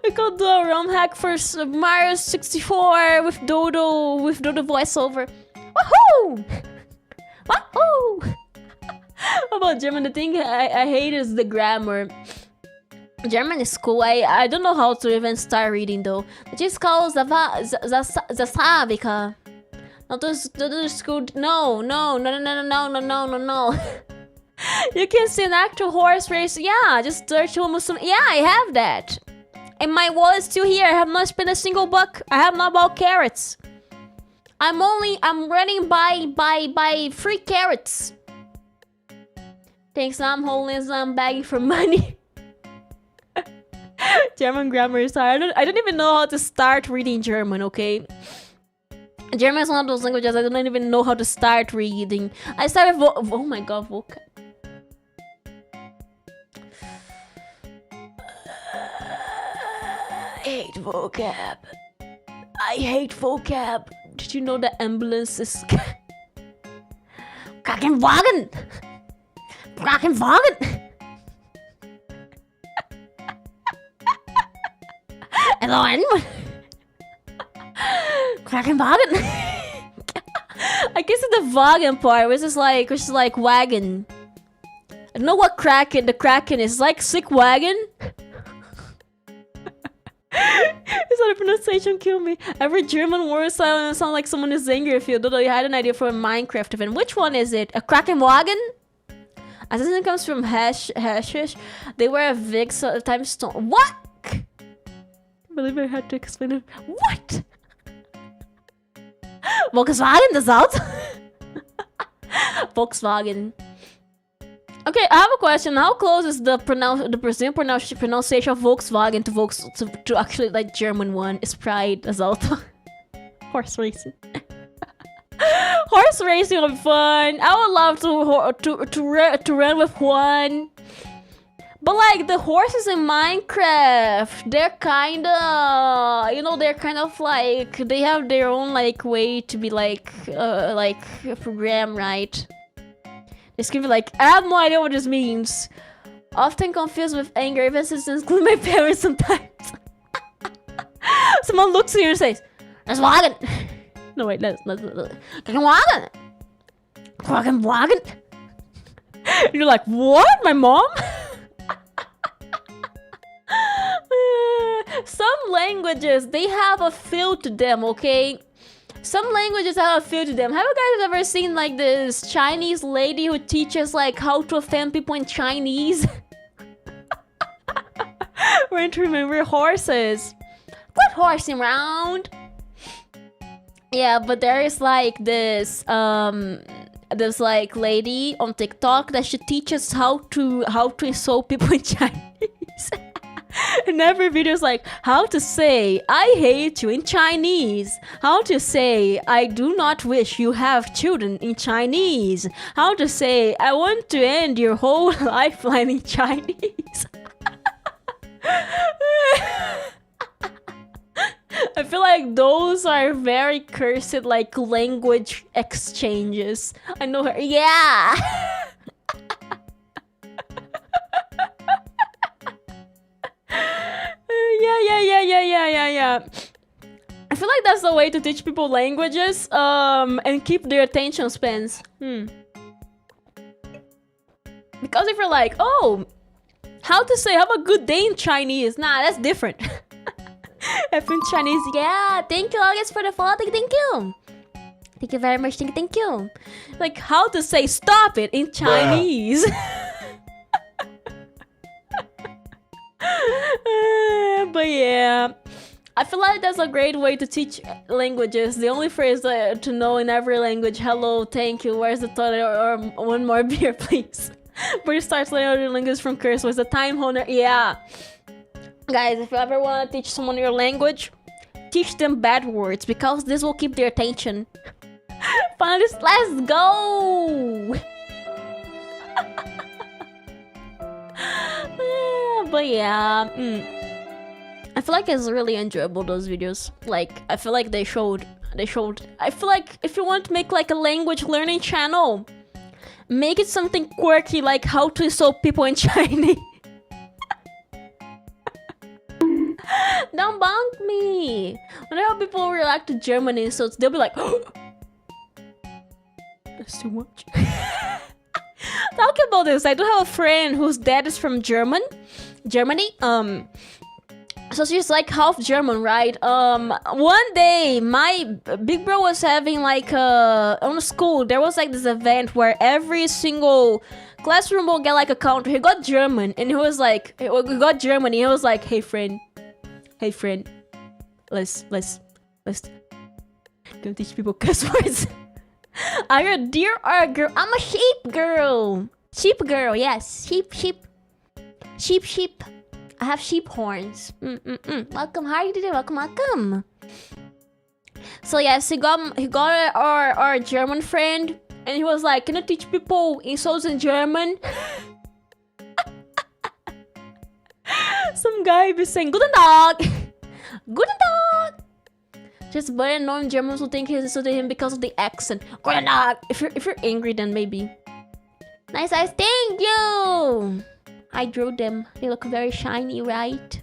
[SPEAKER 1] We could do a ROM hack for Mario 64 with Dodo voiceover. Woohoo! Woohoo! About German, the thing I hate is the grammar. German is cool. I don't know how to even start reading though. It just calls Zasavika. Not those school. No. You can see an actual horse race. Yeah, just search Muslim. Yeah, I have that. And my wallet's still here. I have not spent a single buck. I have not bought carrots. I'm running by 3 carrots. Thanks, I'm homeless. I'm begging for money. German grammar is hard. I don't even know how to start reading German. Okay. German is one of those languages I don't even know how to start reading. I started oh my god, vocab. I hate vocab. I hate vocab. Did you know the ambulance is Krankenwagen? Krankenwagen? And going? Krankenwagen? I guess it's the wagon part, which is like wagon. I don't know what the Kraken is. It's like sick wagon. It's not a pronunciation kill me. Every German word sounds like someone is angry with you. Dodo, you had an idea for a Minecraft event. Which one is it? A Krankenwagen? Assassin comes from hashish. They were a big times stone. What? I believe I had to explain it. What? Volkswagen, das Auto? Volkswagen. Okay, I have a question. How close is the Brazilian pronunciation of Volkswagen to actually like German one? Is Pride as Auto? Horse racing. Horse racing would be fun. I would love to run with one. But like the horses in Minecraft, they're kinda, you know, they're kind of like, they have their own like way to be like a program, right? It's gonna be like, I have no idea what this means. Often confused with anger, even since include my parents sometimes. Someone looks at you and says, "That's wagon." No wait, let's wagon. Wagon. You're like, what? My mom? Some languages, they have a feel to them, okay? Some languages have a feel to them. Have you guys ever seen like this Chinese lady who teaches like how to offend people in Chinese? We're going to remember horses. Quit horsing around. Yeah, but there is like this like lady on TikTok that she teaches how to insult people in Chinese. And every video is like, how to say I hate you in Chinese, how to say I do not wish you have children in Chinese, how to say I want to end your whole lifeline in Chinese. I feel like those are very cursed like language exchanges. I know her. Yeah. Yeah. I feel like that's the way to teach people languages, and keep their attention spans. Because if you're like, oh, how to say have a good day in Chinese? Nah, that's different. If in Chinese, yeah, thank you August for the follow, thank you. Thank you very much, thank you. Like how to say stop it in Chinese. But yeah, I feel like that's a great way to teach languages. The only phrase to know in every language, hello, thank you, where's the toilet, or one more beer, please. But you start learning other languages from curse words. The time honor, yeah. Guys, if you ever want to teach someone your language, teach them bad words, because this will keep their attention. Finally, let's go! But yeah, I feel like it's really enjoyable, those videos. Like, I feel like they showed, I feel like if you want to make like a language learning channel, make it something quirky, like how to insult people in Chinese. Don't bonk me. Whenever people react to German insults, they'll be like, that's too much. Talking about this, I do have a friend whose dad is from Germany. So she's like half German, right? One day my big bro was having like on school, there was like this event where every single classroom will get like a counter. He got German, and he was like, he was like, hey friend, let's gonna teach people cuss words. Are you a deer or a girl? I'm a sheep girl. Sheep girl, yes. Sheep. I have sheep horns. Welcome, how are you doing? Welcome. So yes, he got our German friend, and he was like, can you teach people insults in German? Some guy be saying, Guten Tag. Guten Tag. Just very annoying Germans will think he's insulting him because of the accent. Guten Tag. If you're angry, then maybe. Nice eyes, thank you. I drew them. They look very shiny, right?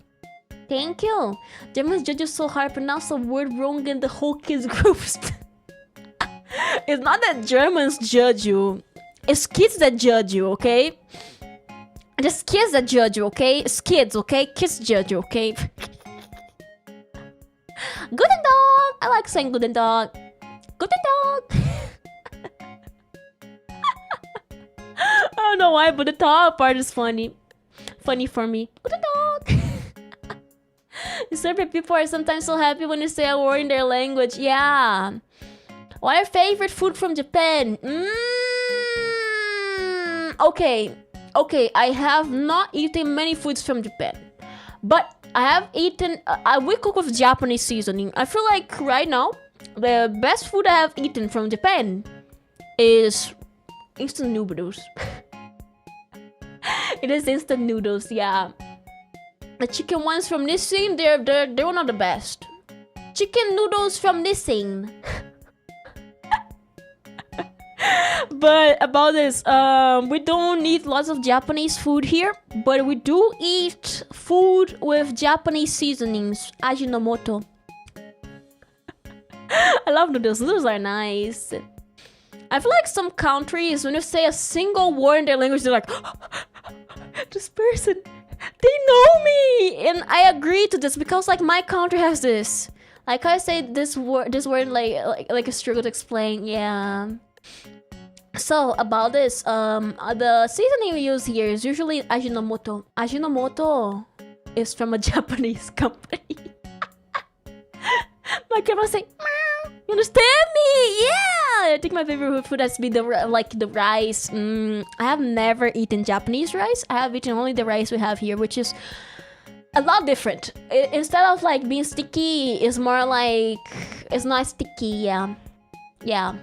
[SPEAKER 1] Thank you. Germans judge you so hard, pronounce a word wrong in the whole kids groups. It's not that Germans judge you. It's kids that judge you, okay? Just kids that judge you, okay? It's kids, okay? Kids judge you, okay? Guten Tag! I like saying Guten Tag. Guten Tag! I don't know why, but the Tag part is funny. Funny for me. Guten Tag! Serbian people are sometimes so happy when you say a word in their language. Yeah. What are your favorite food from Japan? Okay. Okay, I have not eaten many foods from Japan. But I have eaten... we cook with Japanese seasoning. I feel like right now, the best food I have eaten from Japan is instant noodles. It is instant noodles, yeah. The chicken ones from Nissin, they're one of the best. Chicken noodles from Nissin. But about this, we don't eat lots of Japanese food here, but we do eat food with Japanese seasonings, Ajinomoto. I love noodles. Noodles are nice. I feel like some countries, when you say a single word in their language, they're like, this person, they know me, and I agree to this because like my country has this. Like I say this word like a struggle to explain. Yeah. So about this, the seasoning we use here is usually Ajinomoto. Ajinomoto is from a Japanese company. My grandma say, you understand me? Yeah. I think my favorite food has to be the rice. I have never eaten Japanese rice. I have eaten only the rice we have here, which is a lot different. Instead of like being sticky, it's more like it's not sticky. Yeah. Yeah.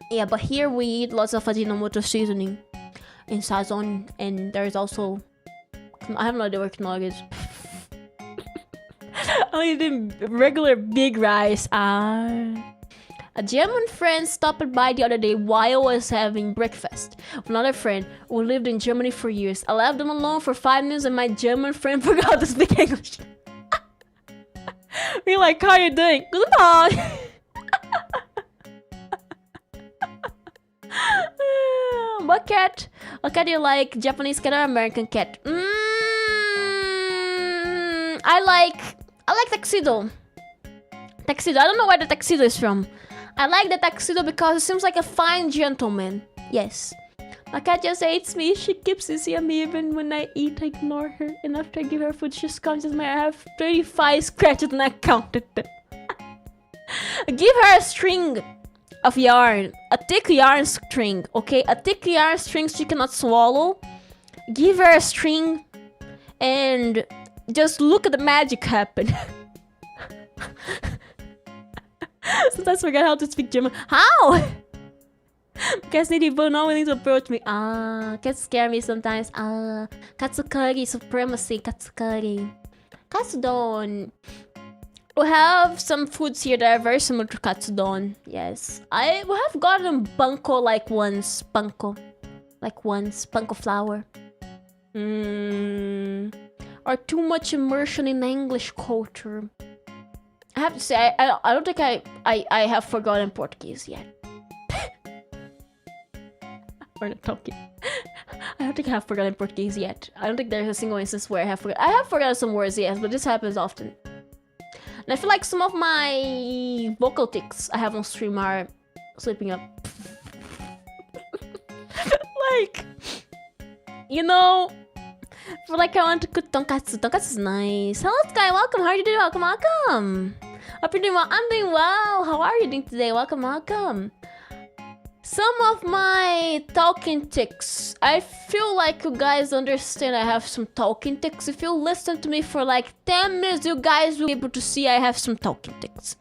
[SPEAKER 1] Yeah, but here we eat lots of Ajinomoto seasoning in Sazon, and there's also I have no idea what Knorr is. I eat regular big rice. A German friend stopped by the other day while I was having breakfast with another friend who lived in Germany for years. I left them alone for 5 minutes and my German friend forgot to speak English. We're like, how are you doing? Good morning. What cat do you like? Japanese cat or American cat? I like tuxedo. Tuxedo. I don't know where the tuxedo is from. I like the tuxedo because it seems like a fine gentleman. Yes. My cat just hates me. She keeps hissing at me even when I eat. I ignore her. And after I give her food, she scratches my... I have 35 scratches and I counted them. Give her a string of yarn. A thick yarn string, okay? A thick yarn string she cannot swallow. Give her a string and just look at the magic happen. Sometimes I forget how to speak German. How? Cats need people not willing to approach me. Cats scare me sometimes. Katsukari supremacy. Katsukari. Katsudon. We have some foods here that are very similar to katsudon. Yes. We have gotten bunko like once. Bunko. Like once. Bunko flour. Or too much immersion in English culture. I have to say, I don't think I have forgotten Portuguese yet. We're not talking. I don't think I have forgotten Portuguese yet. I don't think there's a single instance where I have forgotten. I have forgotten some words, yes, but this happens often. And I feel like some of my vocal tics I have on stream are slipping up. Like, you know, I feel like I want to cook tonkatsu. Tonkatsu is nice. Hello, Sky. Welcome. How are you doing? Welcome, welcome. Hope you're doing well. I'm doing well. How are you doing today? Welcome, welcome. Some of my talking tics. I feel like you guys understand I have some talking tics. If you listen to me for like 10 minutes, you guys will be able to see I have some talking tics.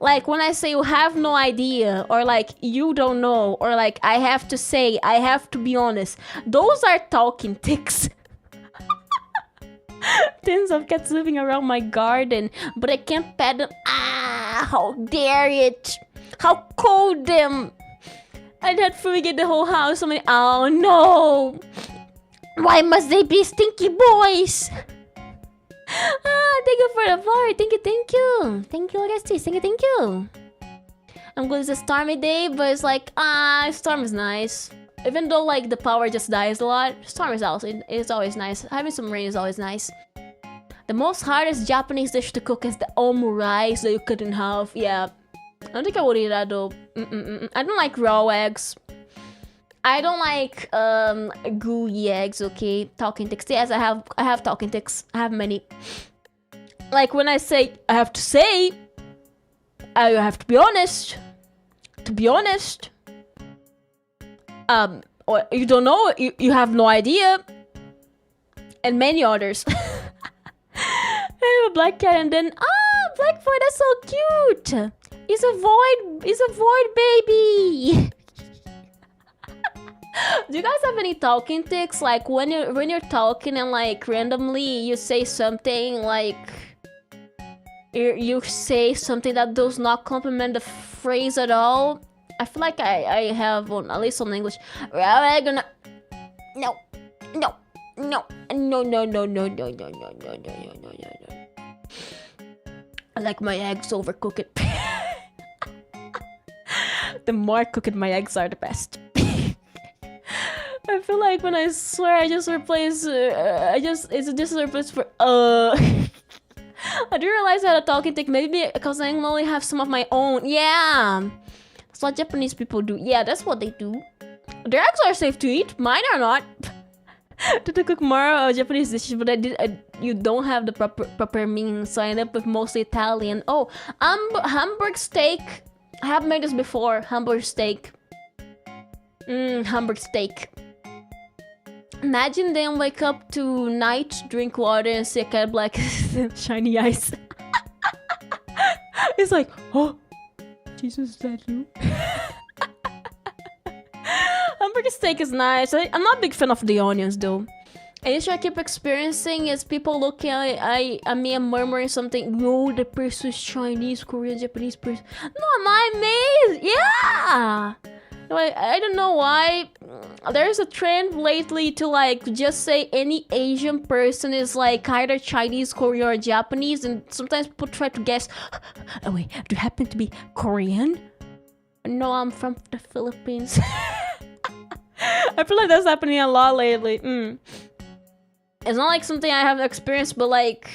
[SPEAKER 1] Like when I say you have no idea, or like you don't know, or like I have to say, I have to be honest. Those are talking tics. Tens of cats living around my garden, but I can't pet them. How dare it! How cold them! I'd had to fumigate the whole house. Oh no! Why must they be stinky boys? Thank you for the flower. Thank you, thank you. Thank you, Orestes. Thank you, thank you. I'm good. It's a stormy day, but it's like, storm is nice. Even though like the power just dies a lot, storm is always nice. Having some rain is always nice. The most hardest Japanese dish to cook is the omurice that you couldn't have. Yeah, I don't think I would eat that though. I don't like raw eggs. I don't like gooey eggs. Okay, talking ticks. Yes, I have talking ticks. I have many. Like when I say I have to say, I have to be honest. To be honest. Or you don't know. You have no idea. And many others. I have a black cat and then black void. That's so cute. It's a void. It's a void baby. Do you guys have any talking tics? Like when you're talking and like randomly you say something like you say something that does not complement the phrase at all. I feel like I have at least on English. No. I like my eggs overcooked. The more cooked my eggs are, the best. I feel like when I swear, I just replace. It's just a replace for. I didn't realize I had a talking tick. Maybe because I only have some of my own. Yeah, that's what Japanese people do. Yeah, that's what they do. Their eggs are safe to eat. Mine are not. To cook more Japanese dishes, but you don't have the proper means, so I end up with mostly Italian. Oh, Hamburg steak. I have made this before. Hamburg steak. Hamburg steak. Imagine them wake up to night, drink water, and see a cat black shiny eyes. It's like, oh, Jesus, is that you? Hamburger steak is nice. I'm not a big fan of the onions though. And issue I keep experiencing is people looking at me and murmuring something. No, the person is Chinese, Korean, Japanese person. No, I'm amazed. Yeah. I don't know why. There's a trend lately to like just say any Asian person is like either Chinese, Korean, or Japanese, and sometimes people try to guess. Oh wait, do you happen to be Korean? No, I'm from the Philippines. I feel like that's happening a lot lately. It's not like something I have experienced, but like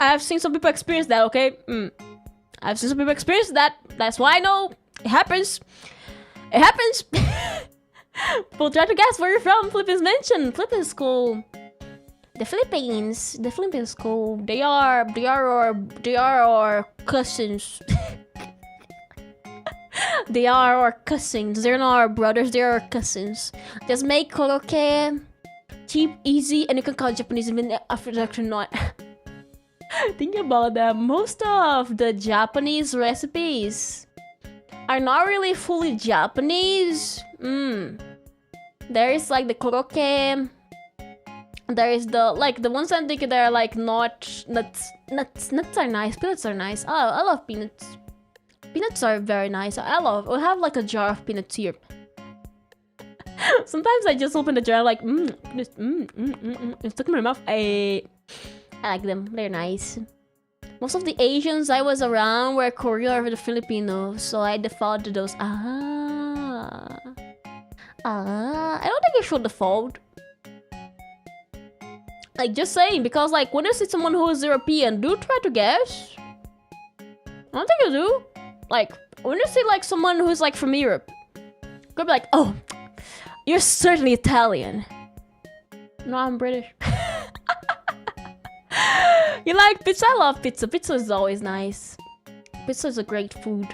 [SPEAKER 1] I have seen some people experience that. Okay, I've seen some people experience that. That's why I know it happens. It happens. People try to guess where you're from. Philippines mentioned. Philippines cool. The Philippines cool. They are our cousins. They are our cousins. They're not our brothers. They're our cousins. Just make koroke cheap, easy, and you can call it Japanese even after that you're not. Think about that. Most of the Japanese recipes are not really fully Japanese. There is like the koroke. There is the ones I'm thinking that are like not nuts. Nuts are nice. Peanuts are nice. Oh, I love peanuts. Peanuts are very nice. We'll have like a jar of peanuts here. Sometimes I just open the jar like peanuts, it's stuck in my mouth. I like them. They're nice. Most of the Asians I was around were Korean or the Filipinos, so I default to those. I don't think I should default. Like, just saying, because like when you see someone who is European, do try to guess. I don't think you do. Like, when you see like someone who's like from Europe, go be like, oh, you're certainly Italian. No, I'm British. You like pizza? I love pizza. Pizza is always nice. Pizza is a great food.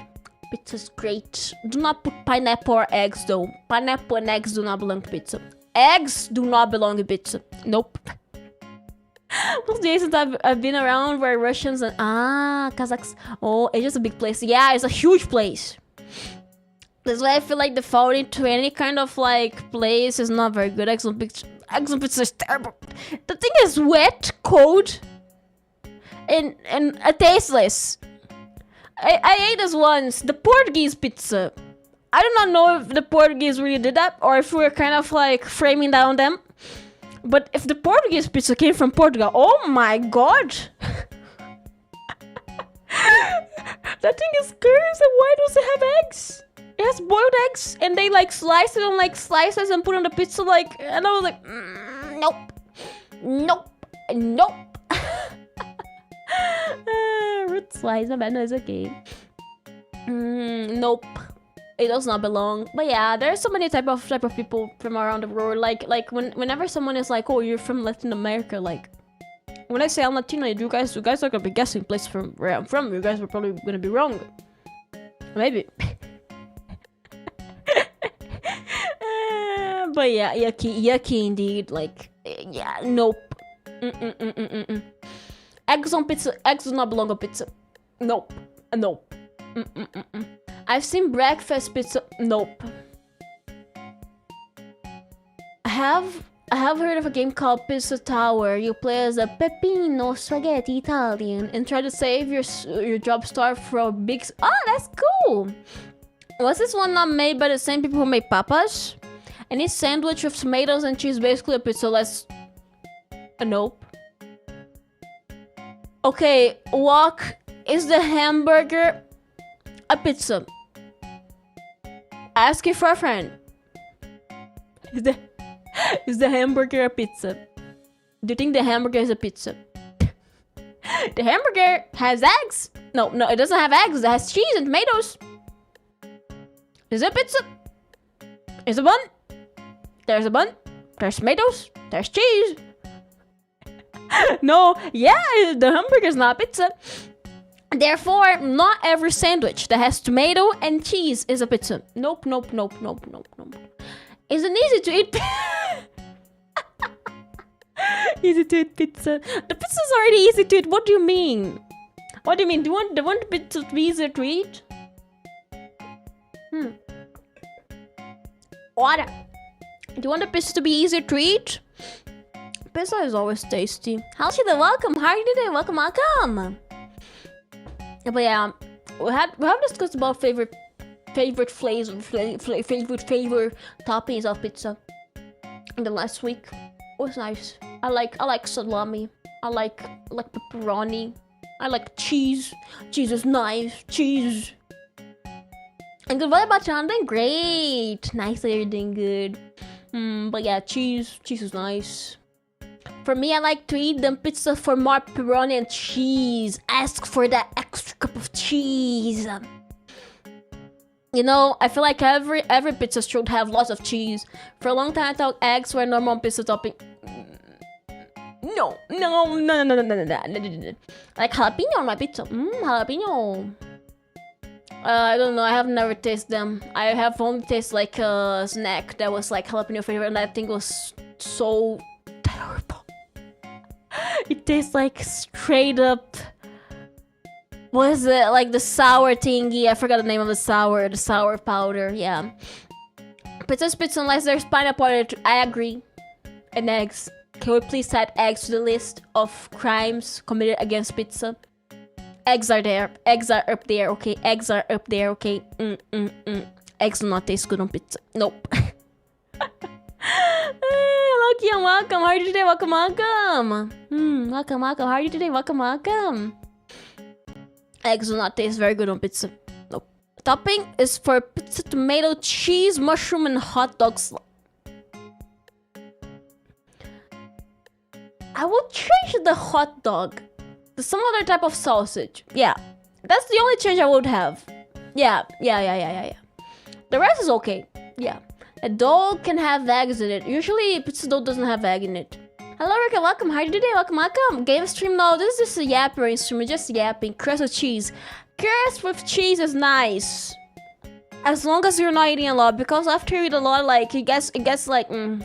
[SPEAKER 1] Pizza's great. Do not put pineapple or eggs though. Pineapple and eggs do not belong to pizza. Eggs do not belong to pizza. Nope. Most days since I've been around were Russians and Kazakhs. Oh, it's just a big place. Yeah, it's a huge place. That's why I feel like defaulting to any kind of like place is not very good. Eggs on pizza is terrible. The thing is wet, cold, and tasteless. I ate this once. The Portuguese pizza. I do not know if the Portuguese really did that or if we were kind of like framing down them. But if the Portuguese pizza came from Portugal, oh my god! That thing is crazy. Why does it have eggs? It has boiled eggs, and they like slice it on like slices and put on the pizza like. And I was like, nope, nope, nope. Root slice, but no, it's okay. Nope. It does not belong. But yeah, there's so many type of people from around the world. Like whenever someone is like, oh, you're from Latin America, like when I say I'm Latino, you guys are gonna be guessing place from where I'm from. You guys are probably gonna be wrong. Maybe. But yeah, yucky indeed. Like, yeah, nope. Eggs on pizza. Eggs do not belong on pizza. Nope. Nope. I've seen breakfast pizza. Nope. I have heard of a game called Pizza Tower. You play as a Peppino Spaghetti Italian and try to save your job star from a big. Oh, that's cool. Was this one not made by the same people who made Papas? Any sandwich with tomatoes and cheese, basically a pizza. Let's. Nope. Okay, walk. Is the hamburger a pizza? Ask it for a friend. Is the hamburger a pizza? Do you think the hamburger is a pizza? The hamburger has eggs. No, it doesn't have eggs. It has cheese and tomatoes. Is it a pizza? Is a bun? There's a bun. There's tomatoes. There's cheese. No, yeah, the hamburger is not a pizza. Therefore, not every sandwich that has tomato and cheese is a pizza. Nope. Is it easy to eat? Easy to eat pizza. The pizza's already easy to eat. What do you mean? What do you mean? Do you want the pizza to be easier to eat? What? Do you want the pizza to be easier to eat? Pizza is always tasty. How's you? Welcome. How are you today? Welcome. But yeah, we have discussed about favorite flavors, favorite toppings of pizza in the last week. It was nice. I like salami. I like pepperoni. I like cheese. Cheese is nice. Cheese. And good. What about you? I'm doing great. Nice that you're doing good. But yeah, cheese is nice. For me, I like to eat the pizza for more pepperoni and cheese. Ask for that extra cup of cheese. You know, I feel like every pizza should have lots of cheese. For a long time, I thought eggs were normal pizza topping. No. Like jalapeno on my pizza. Jalapeno. I don't know. I have never tasted them. I have only tasted like a snack that was like jalapeno flavor, and that thing was so terrible. It tastes like straight up. What is it? Like the sour thingy. I forgot the name of the sour powder. Yeah. Pizza's pizza unless there's pineapple on it. I agree. And eggs. Can we please add eggs to the list of crimes committed against pizza? Eggs are there. Eggs are up there. Okay. Eggs are up there. Okay. Eggs do not taste good on pizza. Nope. Hello, Kian. Welcome. How are you today? Welcome. Welcome. How are you today? Welcome. Eggs do not taste very good on pizza. Nope. Topping is for pizza, tomato, cheese, mushroom, and hot dogs. I will change the hot dog to some other type of sausage. Yeah. That's the only change I would have. Yeah. The rest is okay. Yeah. A dough can have eggs in it. Usually, pizza dough doesn't have egg in it. Hello, Rika. Welcome. How are you today? Welcome. Game stream. No, this is just a yappering stream. We're just yapping. Crust with cheese. Crust with cheese is nice. As long as you're not eating a lot. Because after you eat a lot, like, it gets like... you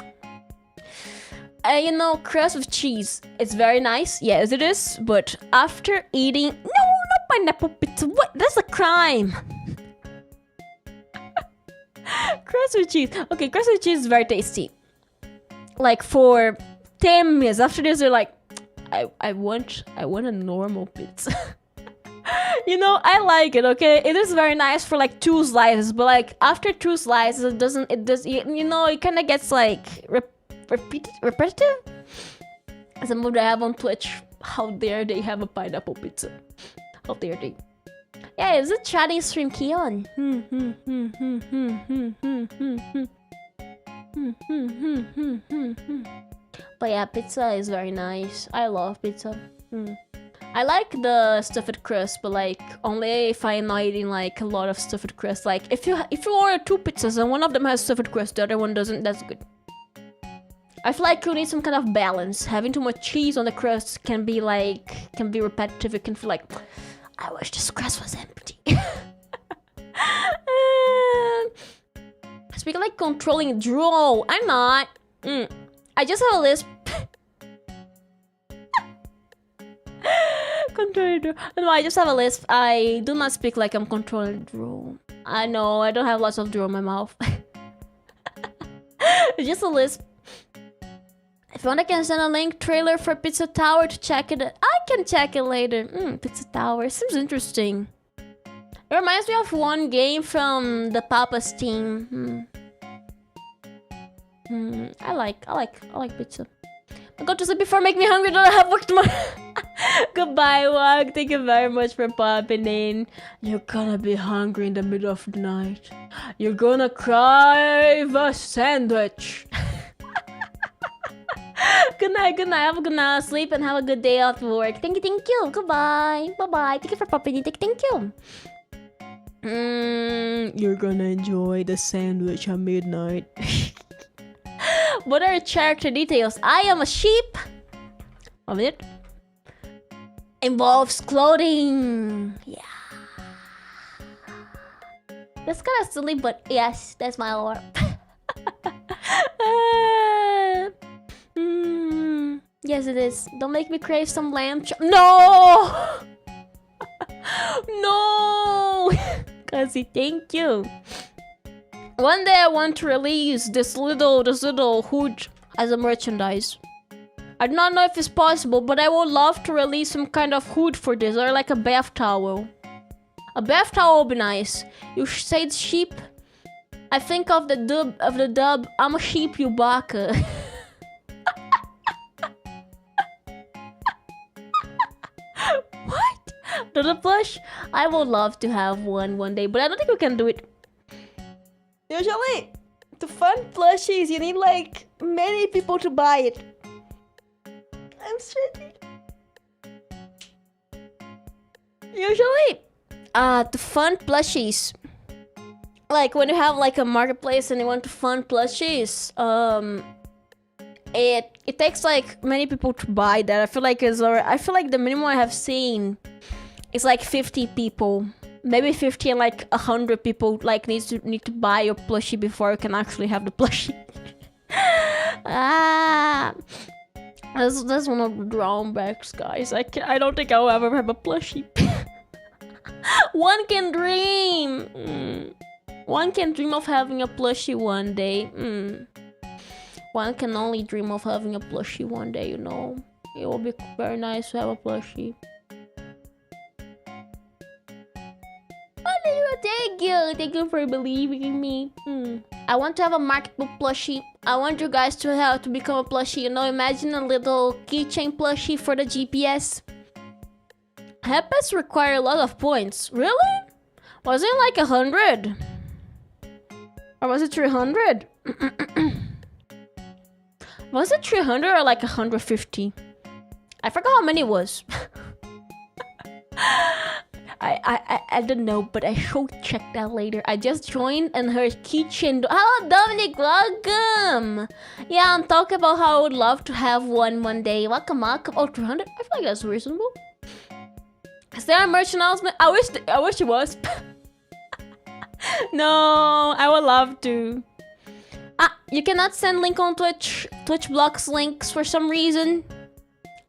[SPEAKER 1] know, crust with cheese. It's very nice. Yes, it is. But after eating... No, not pineapple pizza. What? That's a crime. Crust with cheese. Okay, crust with cheese is very tasty. Like for 10 minutes after this, you're like, I want a normal pizza. You know, I like it. Okay, it is very nice for like 2 slices, but like after 2 slices, it does. You know, it kind of gets like repetitive? As a move that I have on Twitch. How dare they have a pineapple pizza? How dare they? Yeah, is it chatting stream Keon? But yeah, pizza is very nice. I love pizza. I like the stuffed crust, but like only if I'm not eating like a lot of stuffed crust. Like if you order 2 pizzas and one of them has stuffed crust, the other one doesn't, that's good. I feel like you need some kind of balance. Having too much cheese on the crust can be repetitive. It can feel like, I wish this crust was empty. Speaking like controlling drool, I'm not. I just have a lisp. Controlling drool. No, I just have a lisp. I do not speak like I'm controlling drool. I know, I don't have lots of drool in my mouth. It's just a lisp. If you want, I can send a link trailer for Pizza Tower to check it. I can check it later. Pizza Tower seems interesting. It reminds me of one game from the Papa's team. I like pizza. I'll go to sleep before make me hungry. Don't have work tomorrow. Goodbye, Wag. Thank you very much for popping in. You're gonna be hungry in the middle of the night. You're gonna crave a sandwich. Good night. Have a good night sleep and have a good day off work. Thank you. Goodbye. Bye. Thank you for popping in. Thank you. You're gonna enjoy the sandwich at midnight. What are character details? I am a sheep. 1 minute. Involves clothing. Yeah. That's kind of silly, but yes, that's my lore. Yes, it is. Don't make me crave some lamb chop. No! No! Cuzzy, thank you. One day I want to release this little hood as a merchandise. I do not know if it's possible, but I would love to release some kind of hood for this, or like a bath towel. A bath towel would be nice. You said sheep. I think of the dub. I'm a sheep, you baka. What? The plush? I would love to have one day, but I don't think we can do it. Usually, to fund plushies, you need like many people to buy it. I'm sweaty. Usually, to fund plushies, like when you have like a marketplace and you want to fund plushies, it takes like many people to buy that. I feel like the minimum I have seen is like 50 people. Maybe 50 and like 100 people like need to buy your plushie before you can actually have the plushie. That's one of the drawbacks, guys. I don't think I'll ever have a plushie. One can dream. One can dream of having a plushie one day. One can only dream of having a plushie one day, you know. It will be very nice to have a plushie. Thank you for believing in me. I want to have a marketable plushie. I want you guys to become a plushie. You know, imagine a little keychain plushie for the GPS. Yappas require a lot of points. Really? Was it like 100? Or was it 300? Was it 300 or like 150? I forgot how many it was. I don't know, but I should check that later. I just joined and her keychain. Hello, Dominic, welcome. Yeah, I'm talking about how I would love to have one day. Welcome. Oh, 300? I feel like that's reasonable. Is there a merch announcement? I wish it was. No, I would love to. You cannot send link on Twitch. Twitch blocks links for some reason.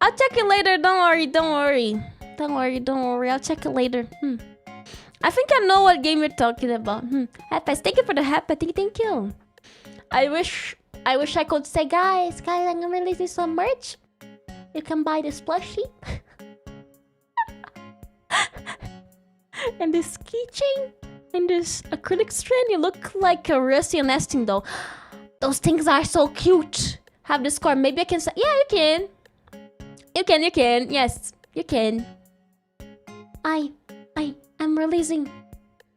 [SPEAKER 1] I'll check it later. Don't worry. I'll check it later. I think I know what game you're talking about. Yappas, thank you for the happy. Thank you. I wish I could say, guys, I'm releasing some merch. You can buy this plushie. And this keychain. And this acrylic strand. You look like a Rusty and Nesting doll. Those things are so cute. have this car. Maybe I can say, yeah, you can. You can. Yes, you can. I'm releasing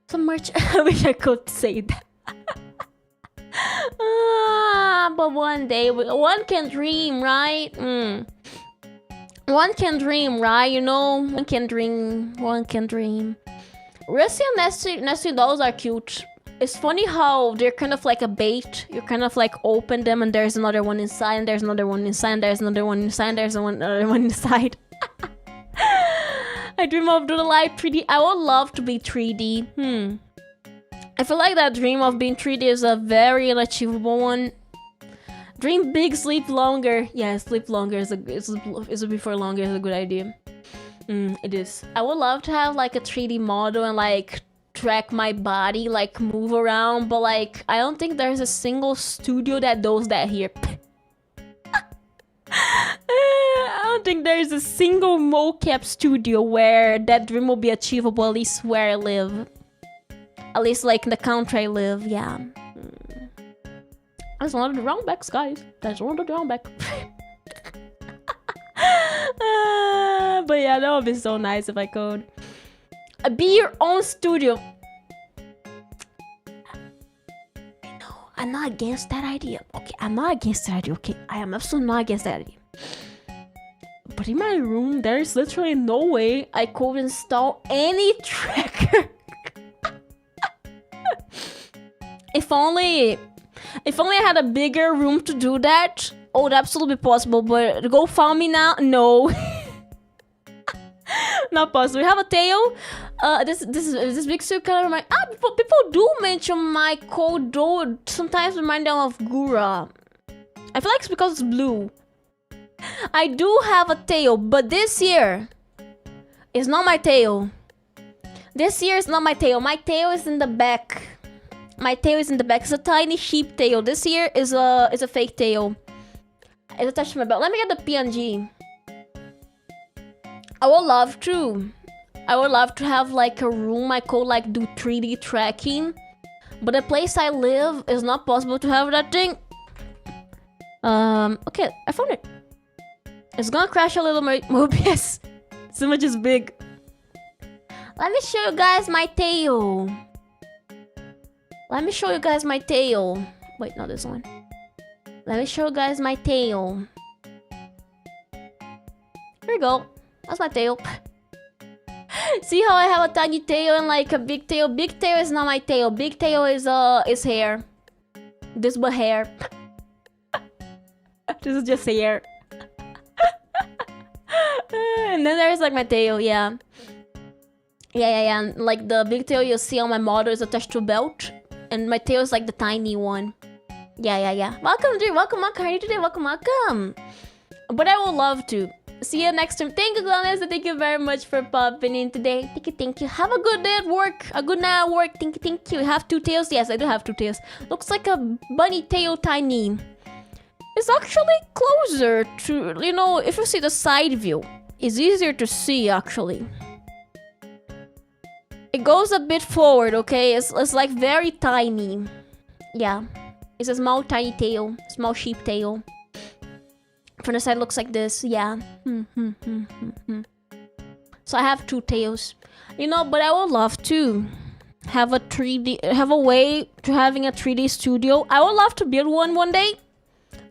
[SPEAKER 1] some merch. I wish I could say that. But one day, one can dream, right? One can dream, right? You know, one can dream. Rusty and Nessie dolls are cute. It's funny how they're kind of like a bait. You kind of like open them and there's another one inside, and there's another one inside, and there's another one inside, and there's another one inside. I dream of doing life 3D. I would love to be 3D. I feel like that dream of being 3D is a very unachievable one. Dream big, sleep longer. Yeah, sleep longer is before longer is a good idea. It is. I would love to have like a 3D model and like track my body, like move around, but like I don't think there's a single studio that does that here. I don't think there's a single mocap studio where that dream will be achievable, at least where I live. At least like in the country I live, yeah. That's one of the drawbacks, guys. That's one of the drawbacks. But yeah, that would be so nice if I could. Be your own studio. No, I'm not against that idea. Okay, I'm not against that idea. Okay, I am absolutely not against that idea. But in my room, there's literally no way I could install any tracker. If only I had a bigger room to do that, oh, that's absolutely possible. But go find me now, no. Not possible. We have a tail. This big suit kind of remind. People do mention my code, though. Sometimes remind them of Gura. I feel like it's because it's blue. I do have a tail, but this year is not my tail. This year is not my tail. My tail is in the back. My tail is in the back. It's a tiny sheep tail. This year is a fake tail. It's attached to my belt. Let me get the PNG. I would love to have like a room I could like do 3D tracking. But the place I live is not possible to have that thing. Okay, I found it. It's gonna crash a little more. Yes. So much is big. Let me show you guys my tail. Let me show you guys my tail. Wait, not this one. Let me show you guys my tail. Here we go. That's my tail. See how I have a tiny tail and like a big tail? Big tail is not my tail. Big tail is hair. This but hair. This is just hair. And then there's like my tail, yeah. Yeah. And, like the big tail you see on my model is attached to a belt. And my tail is like the tiny one. Yeah. Welcome, dude. Welcome. How are you today? Welcome. But I would love to. See you next time. Thank you, Glennis. Thank you very much for popping in today. Thank you. Have a good day at work. A good night at work. Thank you. You have 2 tails? Yes, I do have 2 tails. Looks like a bunny tail tiny. It's actually closer to, you know, if you see the side view, it's easier to see actually. It goes a bit forward, okay? It's like very tiny. Yeah. It's a small tiny tail. Small sheep tail. From the side looks like this, yeah. So I have 2 tails. You know, but I would love to have a way to having a 3D studio. I would love to build one day.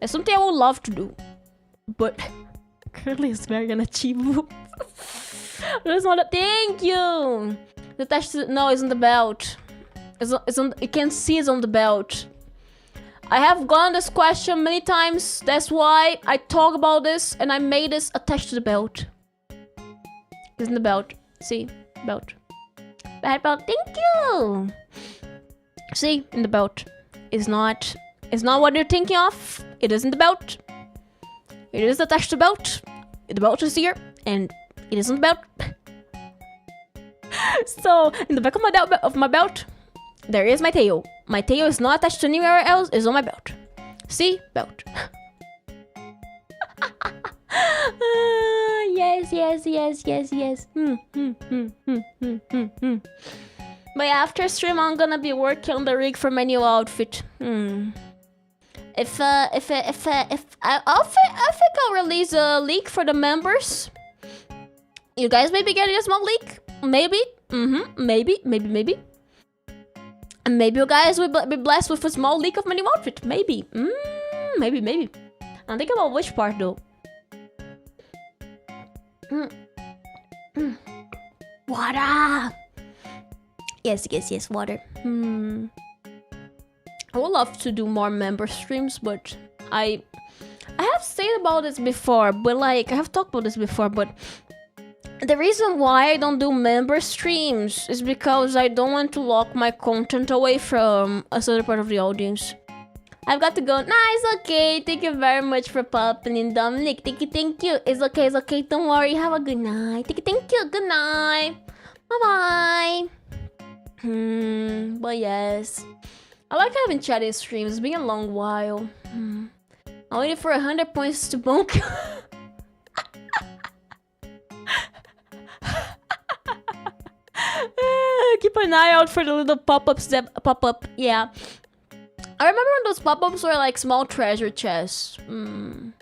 [SPEAKER 1] It's something I would love to do. But currently it's very unachievable. There's not a thank you. No, it's on the belt. It's on. You can see it's on the belt. I have gotten this question many times. That's why I talk about this and I made this attached to the belt. It's in the belt. See? Belt. Bad belt. Thank you! See? In the belt. It's not what you're thinking of. It is in the belt. It is attached to the belt. The belt is here. And it is on the belt. So, in the back of my belt, there is my tail. My tail is not attached to anywhere else, it's on my belt. See? Belt. Yes. But yeah, after stream, I'm gonna be working on the rig for my new outfit. I think I'll release a leak for the members. You guys may be getting a small leak. Maybe. Maybe. And maybe you guys will be blessed with a small leak of my new outfit. Maybe. Maybe. I'm thinking about which part though. Water! Yes, water. I would love to do more member streams, but I have said about this before, but like, I have talked about this before, but the reason why I don't do member streams is because I don't want to lock my content away from a certain part of the audience. I've got to go, nah, it's okay, thank you very much for popping in, Dominic, thank you, it's okay, don't worry, have a good night, thank you, good night, bye-bye. But yes, I like having chatting streams, it's been a long while. I'm waiting for 100 points to bonk. Keep an eye out for the little pop-ups that pop up, yeah. I remember when those pop-ups were like small treasure chests. I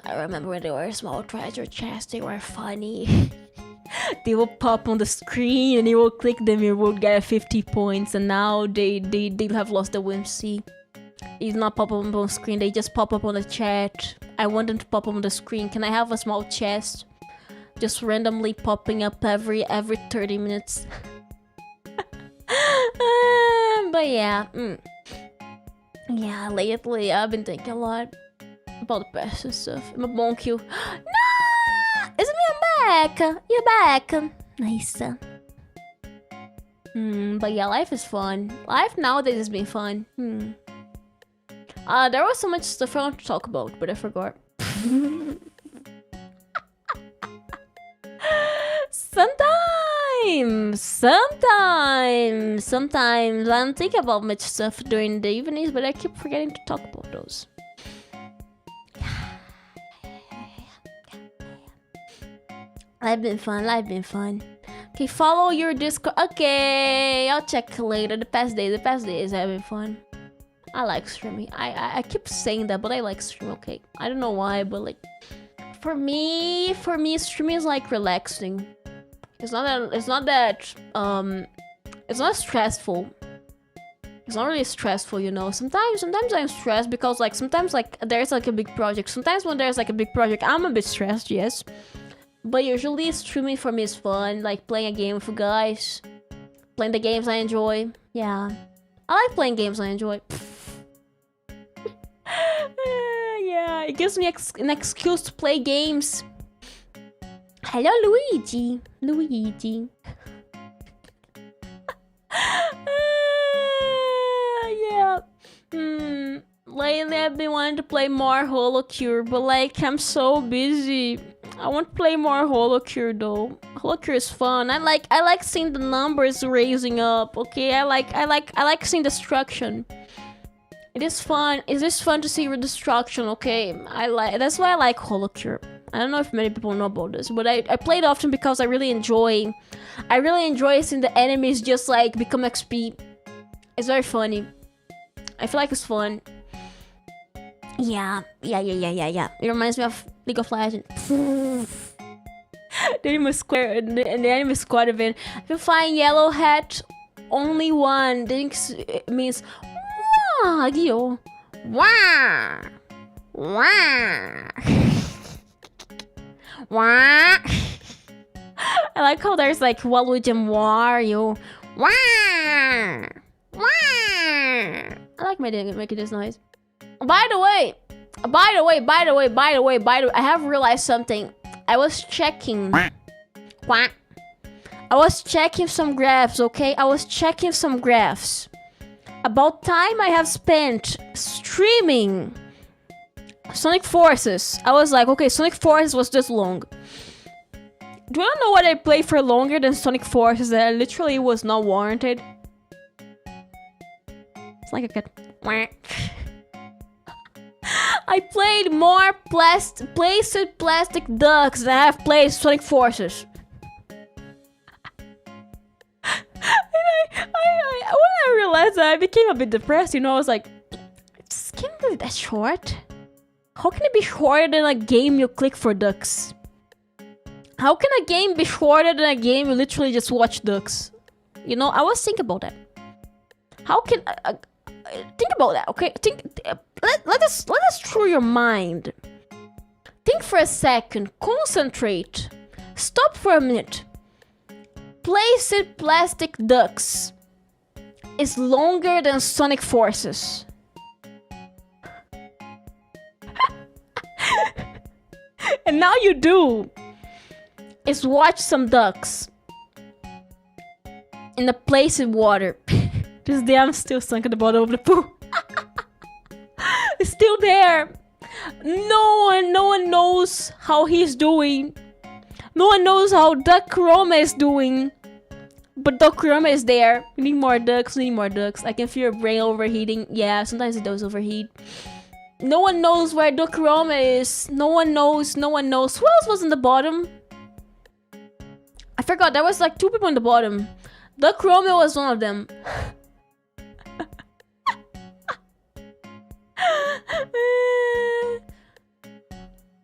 [SPEAKER 1] remember when they were small treasure chests, they were funny. They will pop on the screen and you will click them, you will get 50 points, and now they have lost the whimsy. It's not pop up on the screen, they just pop up on the chat. I want them to pop up on the screen. Can I have a small chest? Just randomly popping up every 30 minutes. But yeah, yeah, lately I've been thinking a lot about the past and stuff. I'm a bonk you. Nah! It's me, I'm back! You're back! Nice. But yeah, life is fun. Life nowadays has been fun. There was so much stuff I want to talk about, but I forgot. Sometimes I don't think about much stuff during the evenings, but I keep forgetting to talk about those. Life been fun. Okay, follow your Discord. Okay, I'll check later. The past days have been fun. I like streaming. I keep saying that, but I like streaming. Okay, I don't know why, but like, for me, streaming is like relaxing. It's not stressful. It's not really stressful, you know. Sometimes I'm stressed because like sometimes like there's like a big project. Sometimes when there's like a big project, I'm a bit stressed, yes. But usually streaming for me is fun, like playing a game with you guys, playing the games I enjoy. Yeah, I like playing games I enjoy. Yeah, it gives me an excuse to play games. Hello, Luigi. Yeah. Lately I've been wanting to play more HoloCure, but like I'm so busy. I want to play more HoloCure though. HoloCure is fun. I like seeing the numbers raising up. Okay, I like seeing destruction. It is fun. It is fun to see destruction. Okay, that's why I like HoloCure. I don't know if many people know about this, but I play it often because I really enjoy seeing the enemies just like become XP. It's very funny. I feel like it's fun. Yeah. It reminds me of League of Legends. The enemy squad event. If you find yellow hat, only one. This means wah. Wah. I like how there's like Waluigi and Wario. Wah. I like making this noise. By the way, I have realized something. I was checking some graphs, okay? About time I have spent streaming Sonic Forces. I was like, okay, Sonic Forces was this long. Do you know what I played for longer than Sonic Forces that literally was not warranted? It's like a cat. I played more plastic ducks than I have played Sonic Forces. When I realized I became a bit depressed, you know, I was like, this game is that short? How can it be shorter than a game you click for ducks? How can a game be shorter than a game you literally just watch ducks? You know, I was thinking about that. How can... think about that, okay? Let us through your mind. Think for a second. Concentrate. Stop for a minute. Placed plastic ducks is longer than Sonic Forces. And now you do is watch some ducks in a place in water. This damn still sunk at the bottom of the pool. It's still there. No one knows how he's doing. No one knows how Duck Roma is doing. But Duck Roma is there. We need more ducks, we need more ducks. I can feel your brain overheating. Yeah, sometimes it does overheat. No one knows where Duck Roma is. No one knows. Who else was in the bottom? I forgot, there was like 2 people in the bottom. Duck Roma was one of them.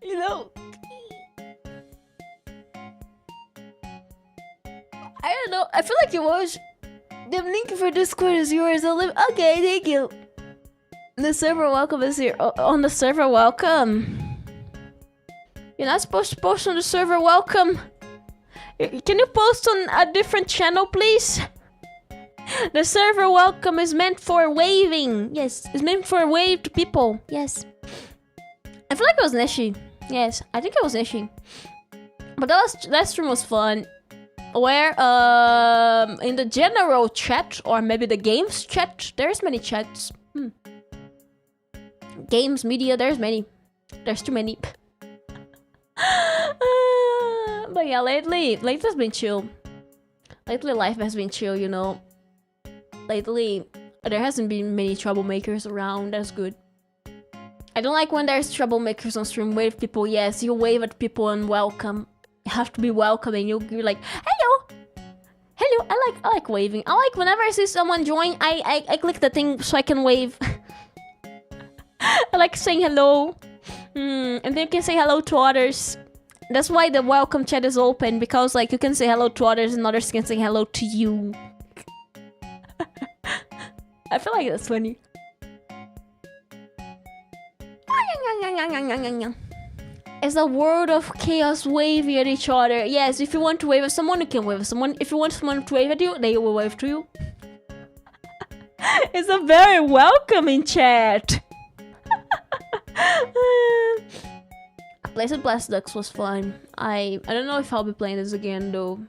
[SPEAKER 1] You know, I don't know. I feel like it was. The link for Discord is yours. Okay, thank you. The server welcome is here. On the server welcome. You're not supposed to post on the server welcome. Can you post on a different channel, please? The server welcome is meant for waving. Yes, it's meant for wave to people. Yes. I feel like it was Neshi. Yes, I think it was Neshi. But that stream was fun. Where in the general chat or maybe the games chat, there's many chats. Games, media, there's many. There's too many. But yeah, lately has been chill. Lately life has been chill, you know. Lately there hasn't been many troublemakers around. That's good. I don't like when there's troublemakers on stream. Wave people, yes, you wave at people and welcome. You have to be welcoming. You're like, hello, hello. I like waving. I like whenever I see someone join, I click the thing so I can wave. I like saying hello, and then you can say hello to others. That's why the welcome chat is open, because like you can say hello to others and others can say hello to you. I feel like that's funny. It's a world of chaos waving at each other. Yes, if you want to wave at someone, you can wave at someone. If you want someone to wave at you, they will wave to you. It's a very welcoming chat. Placed Blast Ducks was fun. I don't know if I'll be playing this again though.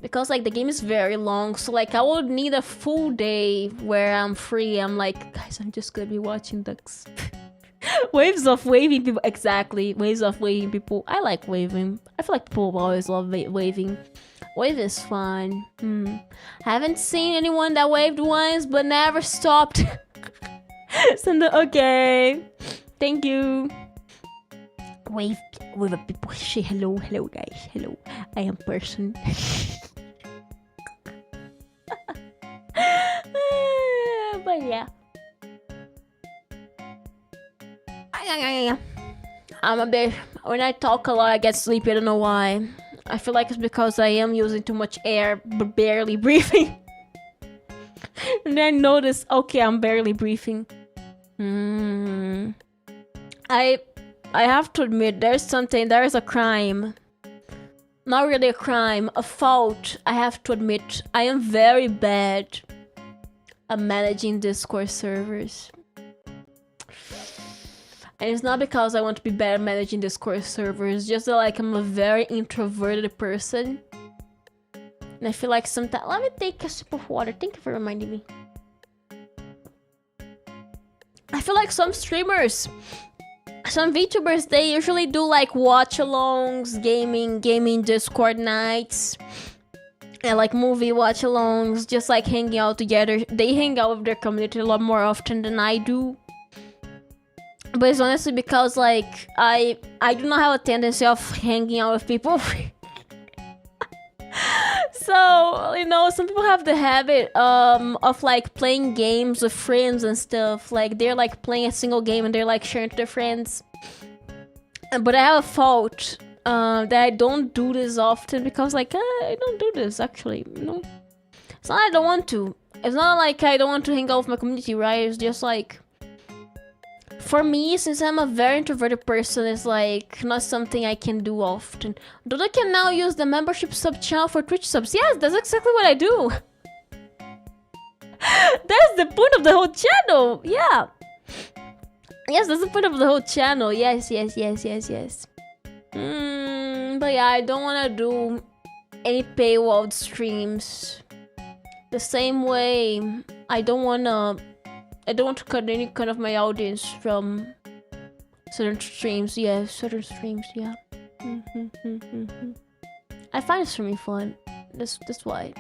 [SPEAKER 1] Because like the game is very long, so like I would need a full day where I'm free. I'm like, guys, I'm just gonna be watching ducks. Waves of waving people. Exactly, waves of waving people. I like waving. I feel like people always love waving. Wave is fun. Haven't seen anyone that waved once but never stopped. Okay. Thank you. Wave at people. Say hello, hello guys. Hello. I am person. But yeah. I'm a bit... When I talk a lot, I get sleepy. I don't know why. I feel like it's because I am using too much air, but barely breathing. And then I notice, okay, I'm barely breathing. I have to admit, there is a crime. Not really a crime, a fault. I have to admit, I am very bad at managing Discord servers. And it's not because I want to be bad at managing Discord servers, just that like I'm a very introverted person. And I feel like sometimes... Let me take a sip of water. Thank you for reminding me. I feel like some streamers, some Vtubers, they usually do like watch-alongs, gaming Discord nights. And like movie watch-alongs, just like hanging out together. They hang out with their community a lot more often than I do. But it's honestly because like I do not have a tendency of hanging out with people. So, you know, some people have the habit of like playing games with friends and stuff. Like they're like playing a single game and they're like sharing to their friends. But I have a fault that I don't do this often because like I don't do this actually, you know. It's not I don't want to. It's not like I don't want to hang out with my community, right? It's just like, for me, since I'm a very introverted person, it's like not something I can do often. Dodo can now use the membership sub channel for Twitch subs. Yes, that's exactly what I do. That's the point of the whole channel. Yeah. Yes, that's the point of the whole channel. Yes. But yeah, I don't want to do any paywalled streams. The same way, I don't want to cut any kind of my audience from certain streams. Yeah, certain streams. Yeah. I find streaming fun. That's why.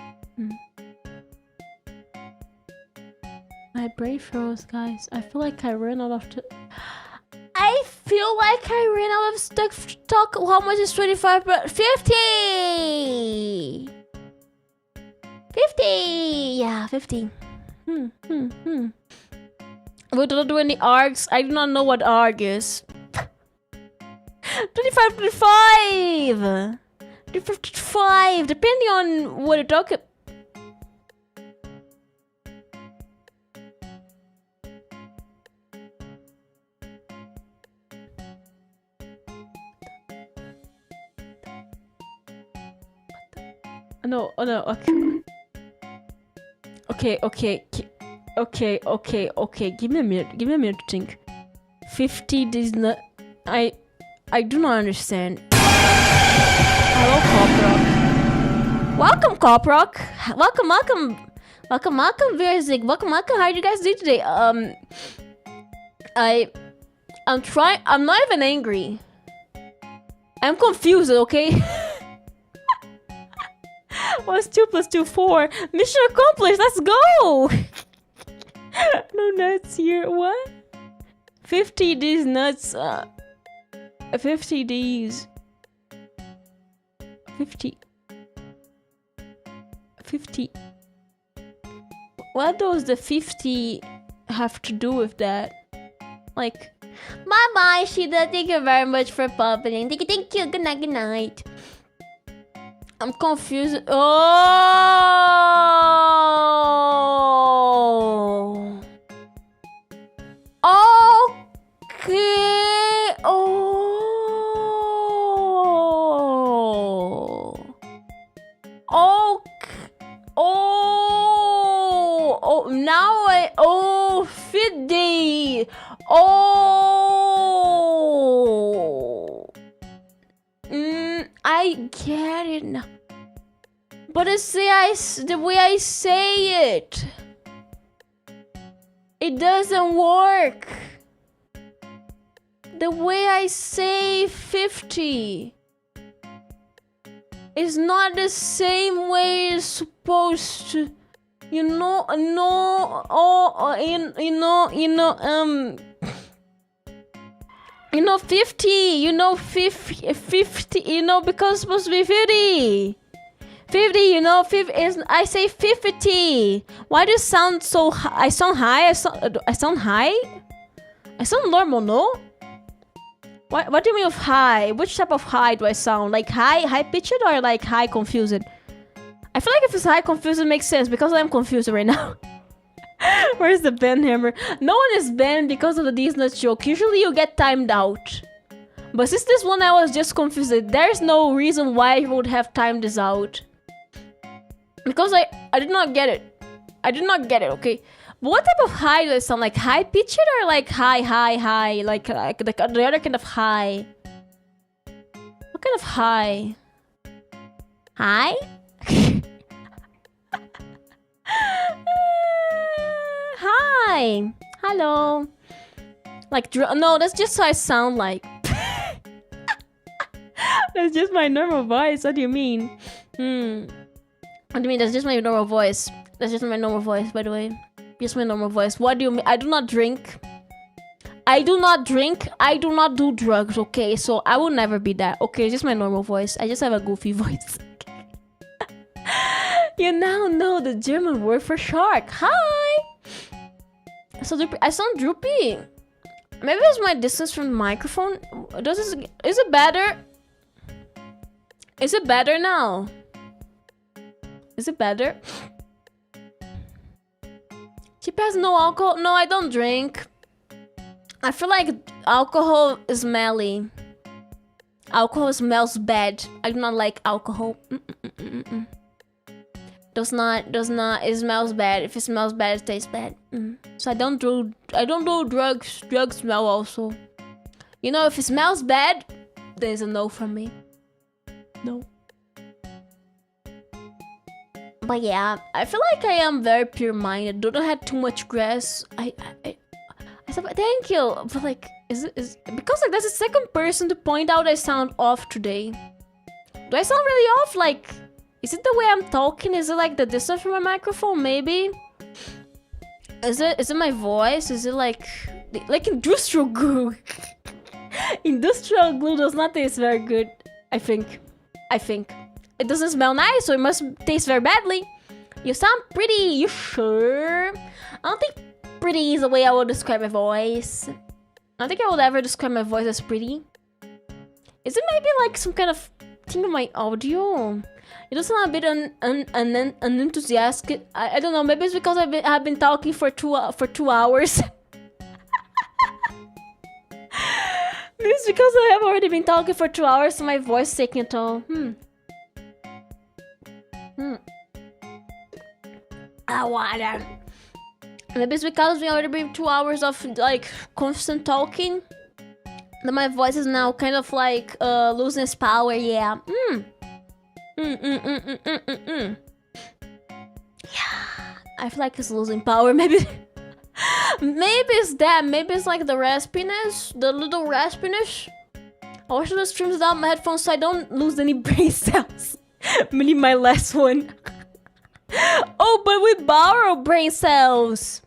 [SPEAKER 1] My brain froze, guys. I feel like I ran out of I feel like I ran out of stuff to talk. How much is 25? 50. 50. Yeah, 50. We don't do any args. I do not know what arg is. 25, 25. 55. Depending on what you're talking. No, oh no, okay. Give me a minute to think. 50 does not. I do not understand. Hello, Coprock. Welcome, Coprock. Welcome, Verzig. Welcome. How are you guys doing today? I'm trying. I'm not even angry. I'm confused. Okay. What's 2 + 2? 4. Mission accomplished. Let's go. No nuts here. What? 50 D's nuts. 50 D's. 50. What does the 50 have to do with that? Like, bye, Shida. Thank you very much for popping. Thank you. Good night. I'm confused. Oh. Okay. Oh. Okay. Oh. Now 50. Oh. I get it now. But the way I say it, it doesn't work. The way I say 50 is not the same way it's supposed to. You know, 50, 50, because it's supposed to be 50. 50, 50 is, I say 50. Why do you sound so high? I sound high? I sound high? I sound normal, no? What do you mean with high? Which type of high do I sound? Like high pitched or like high confused? I feel like if it's high confused, it makes sense because I'm confused right now. Where's the Ben hammer? No one is banned because of the These Nuts joke. Usually you get timed out. But since this one I was just confused, there's no reason why I would have timed this out. Because I did not get it. Okay? But what type of high do I sound? Like high pitched or like high? Like the other kind of high? What kind of high? High? Hi. Hello. Like, no, that's just how I sound like. That's just my normal voice. What do you mean? What do you mean? That's just my normal voice. That's just my normal voice, by the way. Just my normal voice. What do you mean? I do not drink. I do not do drugs, okay? So I will never be that. Okay, it's just my normal voice. I just have a goofy voice. You now know the German word for shark. Hi! So I sound droopy. Maybe it's my distance from the microphone. Is it better? Is it better now? Is it better? Chip has no alcohol. No, I don't drink. I feel like alcohol is smelly. Alcohol smells bad. I do not like alcohol. Does not. It smells bad. If it smells bad, it tastes bad. So I don't do drugs. Drugs smell also. You know, if it smells bad, there's a no from me. No. But yeah, I feel like I am very pure-minded. Don't have too much grass. I said, thank you. But like, is because like that's the second person to point out I sound off today. Do I sound really off? Like, is it the way I'm talking? Is it like the distance from my microphone? Maybe. Is it my voice? Is it like industrial glue? Industrial glue does not taste very good. I think. It doesn't smell nice, so it must taste very badly. You sound pretty. You sure? I don't think pretty is the way I would describe my voice. I don't think I would ever describe my voice as pretty. Is it maybe like some kind of thing in my audio? It does sound a bit unenthusiastic. I don't know. Maybe it's because I've been talking for 2 hours. Maybe it's because I have already been talking for 2 hours, so my voice is taking a toll. Water. Maybe it's because we already been 2 hours of like constant talking that my voice is now kind of like losing its power. Yeah. Yeah. I feel like it's losing power. Maybe it's that. Maybe it's like the raspiness, the little raspiness. I watch the streams without my headphones so I don't lose any brain cells. Maybe my last one. Oh, but we borrow brain cells.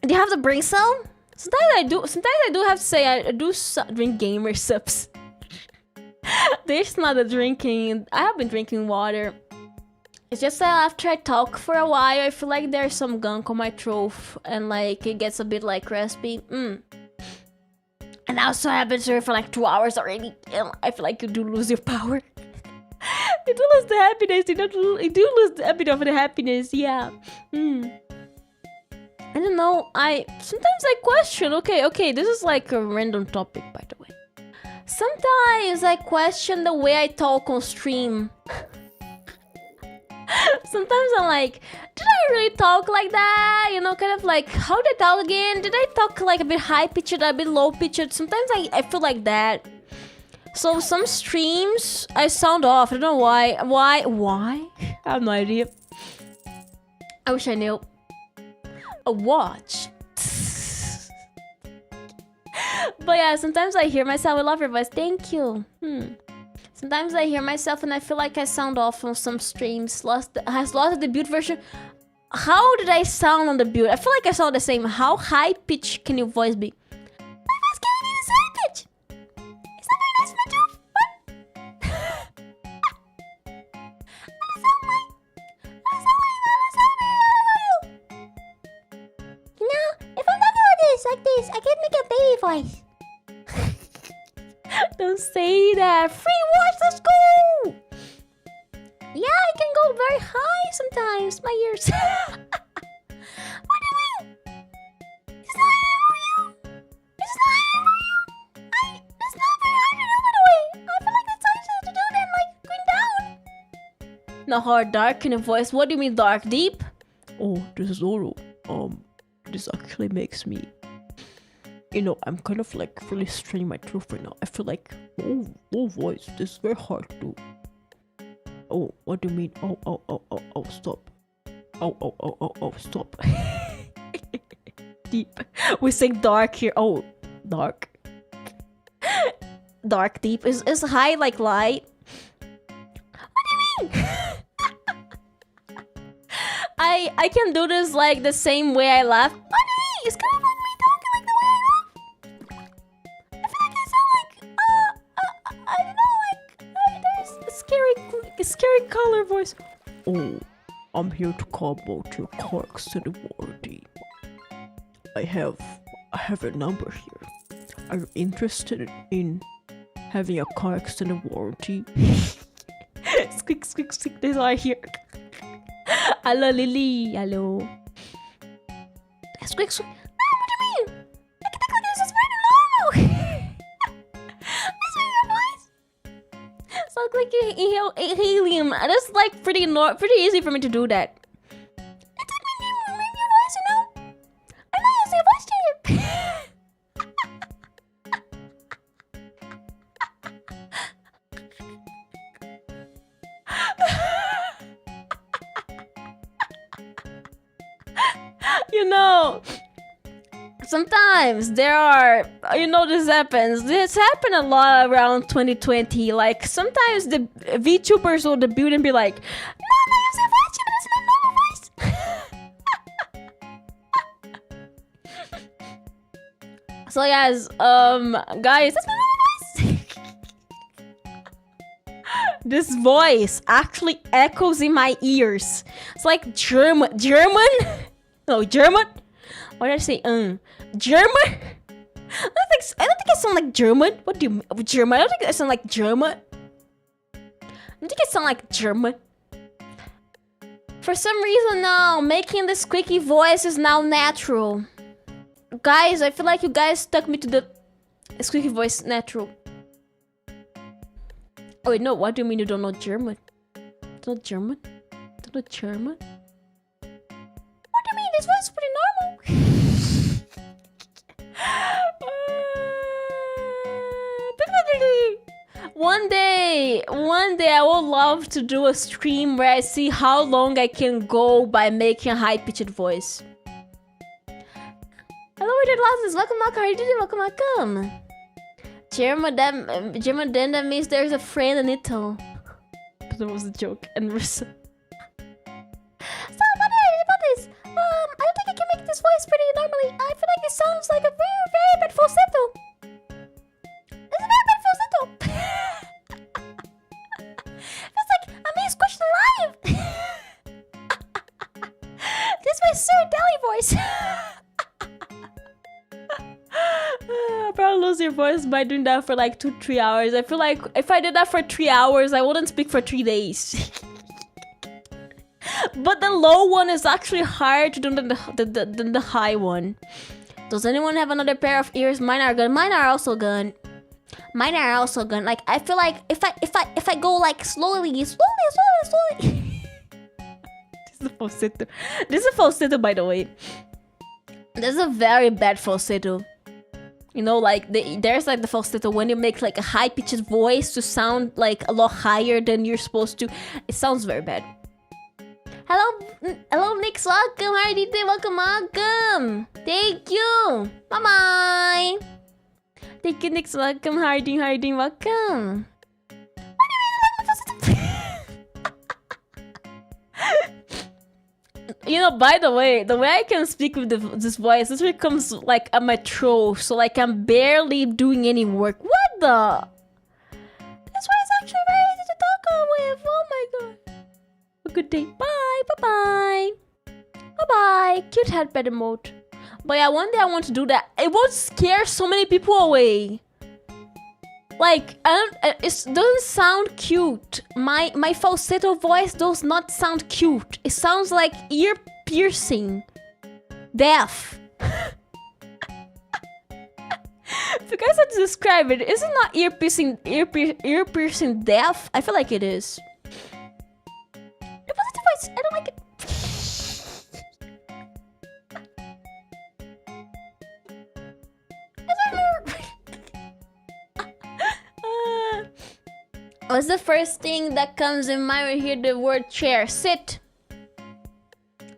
[SPEAKER 1] Do you have the brain cell? Sometimes I do. Sometimes I do have to say I do drink gamer subs. There's not a drinking. I have been drinking water. It's just that after I talk for a while, I feel like there's some gunk on my throat and like it gets a bit like raspy. And also I've been here for like 2 hours already. And I feel like you do lose your power. You do lose the happiness. You do lose a bit of the happiness. Yeah. I don't know. Sometimes I question. Okay. This is like a random topic, by the way. Sometimes I question the way I talk on stream. Sometimes I'm like, did I really talk like that? You know, kind of like, how did I talk again? Did I talk like a bit high-pitched, a bit low-pitched? Sometimes I feel like that. So some streams, I sound off. I don't know why. Why? I have no idea. I wish I knew. A watch. But yeah, sometimes I hear myself. I love your voice. Thank you. Sometimes I hear myself and I feel like I sound off on some streams. Has lost the build version. How did I sound on the build? I feel like I sound the same. How high pitch can your voice be? My voice can't be this high pitch. It's not very nice for my tooth. You know, if I'm talking like this, I can make a baby voice. Don't say that. Free watch, let's go! Yeah, I can go very high sometimes. My ears. What do you mean? It's not high for you. It's not high for you. It's not very hard to do, by the way. I feel like it's easier to do than like going down. Not hard, dark in a voice. What do you mean dark? Deep?
[SPEAKER 2] Oh, this is Zoro. This actually makes me... You know, I'm kind of like really straining my throat right now. I feel like, low voice. This is very hard to do. Oh, what do you mean? Oh, stop. Oh, stop.
[SPEAKER 1] Deep. We say dark here. Oh, dark. Dark, deep. Is high like light? What do you mean? I can do this like the same way I laugh. What do you mean? It's kind of like me talking like the way I laugh. I feel like I sound like I don't know, like there's a scary color voice.
[SPEAKER 2] Oh, I'm here to call about your car extended warranty. I have a number here. Are you interested in having a car extended warranty?
[SPEAKER 1] Squeak, squeak, squeak. This is all I hear. Hello, Lily. Hello. Squeak, squeak. No, what do you mean? I can think this is very normal. Listen to your voice. Sounds like you inhale helium. That's like pretty easy for me to do that. It took me your voice, you know? I know you say voice changer. You know, sometimes there are, this happens. This happened a lot around 2020. Like, sometimes the Vtubers will debut and be like, no, you say voice, but it's my normal voice. So yes, guys, that's my normal voice. This voice actually echoes in my ears. It's like German? No, German? Why did I say German? I don't think I sound like German. What do you mean? German? I don't think I sound like German. I don't think I sound like German. For some reason now, making the squeaky voice is now natural. Guys, I feel like you guys stuck me to the squeaky voice natural. Oh wait, no, what do you mean you don't know German? Don't know German? Don't know German? What do you mean? This voice is pretty normal. One day I would love to do a stream where I see how long I can go by making a high-pitched voice. Hello, Richard Losses. Welcome. How are you doing? Welcome. German, then that means there's a friend in it. That was a joke. And we're so... about this. I don't think I can make this voice pretty normally. I feel like it sounds like a very, very bad falsetto. It's a very bad falsetto. It's like I'm being squished alive. This is my Sir Deli voice. I'll probably lose your voice by doing that for like 2-3 hours. I feel like if I did that for 3 hours, I wouldn't speak for 3 days. But the low one is actually harder to do than the high one. Does anyone have another pair of ears? Mine are good. Mine are also good. Like I feel like if I go like slowly. This is a falsetto. This is a falsetto, by the way. This is a very bad falsetto. You know, like there's like the falsetto when you make like a high-pitched voice to sound like a lot higher than you're supposed to. It sounds very bad. Hello, Nix. Welcome. How are you doing? Welcome. Thank you. Bye-bye. Thank you, Nix. Welcome. How are you doing? Welcome. You know, by the way I can speak with this voice, this becomes like a metro, so like I'm barely doing any work. What the? This voice is actually very easy to talk with. Oh my god. A good day. Bye. Cute headband emote. But yeah, one day I want to do that. It won't scare so many people away. Like, it doesn't sound cute. My falsetto voice does not sound cute. It sounds like ear piercing. Deaf. If you guys had to describe it, is it not ear piercing deaf? I feel like it is. The falsetto voice, I don't like it. What's the first thing that comes in mind when you hear the word chair? Sit.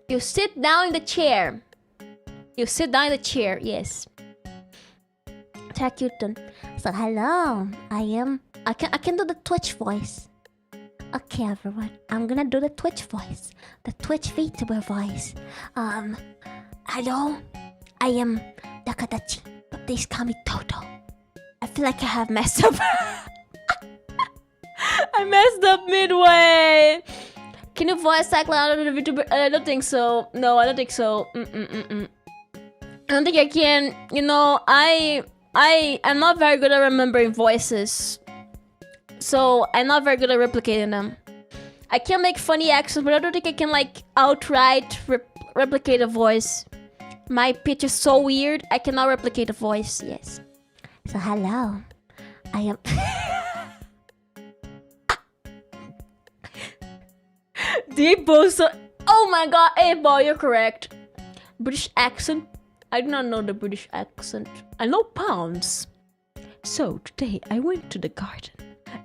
[SPEAKER 1] You sit down in the chair. Yes. Takuton. So hello. I can do the Twitch voice. Okay, everyone. I'm gonna do the Twitch voice. The Twitch VTuber voice. Hello. I am Dakadachi, but please call me Toto. I feel like I have messed up. I messed up midway. Can you voice act like another VTuber? I don't think so. No, I don't think so. I don't think I can. You know, I'm not very good at remembering voices. So I'm not very good at replicating them. I can make funny accents, but I don't think I can like outright replicate a voice. My pitch is so weird, I cannot replicate a voice. Yes. So hello, I am. Deepo, so oh my god, hey boy, you're correct. British accent? I do not know the British accent. I know pounds. So today I went to the garden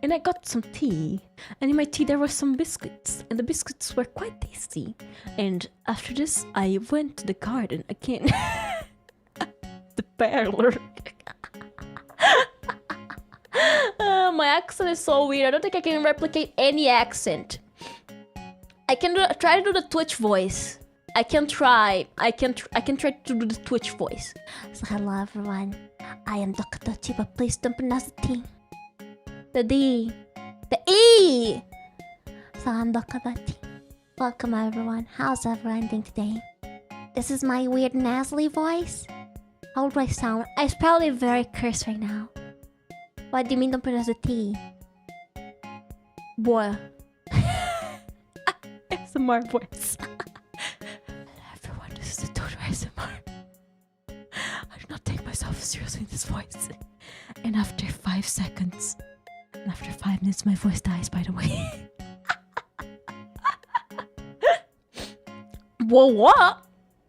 [SPEAKER 1] and I got some tea, and in my tea there were some biscuits, and the biscuits were quite tasty. And after this I went to the garden again. The parlor. My accent is so weird. I don't think I can replicate any accent. I can try to do the Twitch voice. I can try to do the Twitch voice. So hello everyone, I am Doko, but please don't pronounce the T. The D. The E! So I'm Doko. Welcome everyone. How's everyone doing today? This is my weird nasally voice. How do I sound? I'm probably very cursed right now. What do you mean don't pronounce the T? Boy. ASMR voice. Hello everyone, this is the total ASMR. I do not take myself seriously in this voice. And after 5 seconds, and after 5 minutes, my voice dies, by the way. Whoa, what?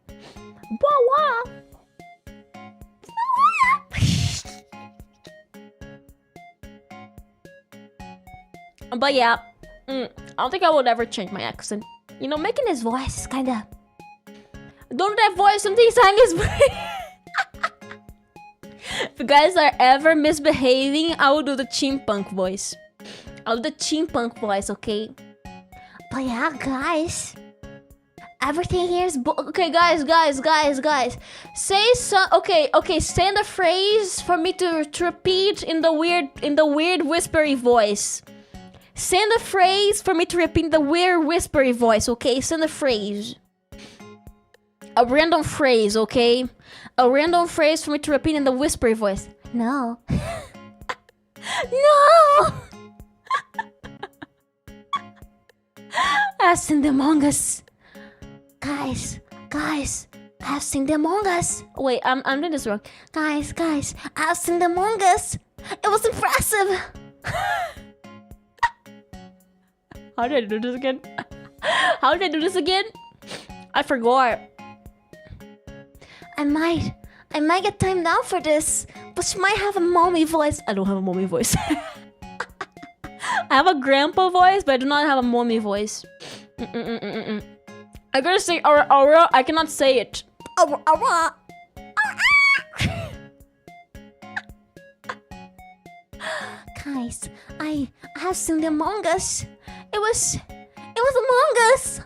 [SPEAKER 1] Whoa, what? But yeah, I don't think I would ever change my accent. You know, making his voice is kinda... Don't that voice, something sang his If you guys are ever misbehaving, I will do the chimpank voice. I'll do the chimpank voice, okay? But yeah, guys. Everything here is okay, guys. Say some okay, send a phrase for me to repeat in the weird whispery voice. Send a phrase for me to repeat in the weird whispery voice, okay? Send a phrase. A random phrase, okay? A random phrase for me to repeat in the whispery voice. No. No! I've seen the Among Us. Guys, I've seen the Among Us. Wait, I'm doing this wrong. Guys, I've seen the Among Us. It was impressive. How did I do this again? How did I do this again? I forgot. I might get timed out for this, but she might have a mommy voice. I don't have a mommy voice. I have a grandpa voice, but I do not have a mommy voice. I gotta say aura. I cannot say it. Aura. Guys, I have seen the Among Us. It was Among Us.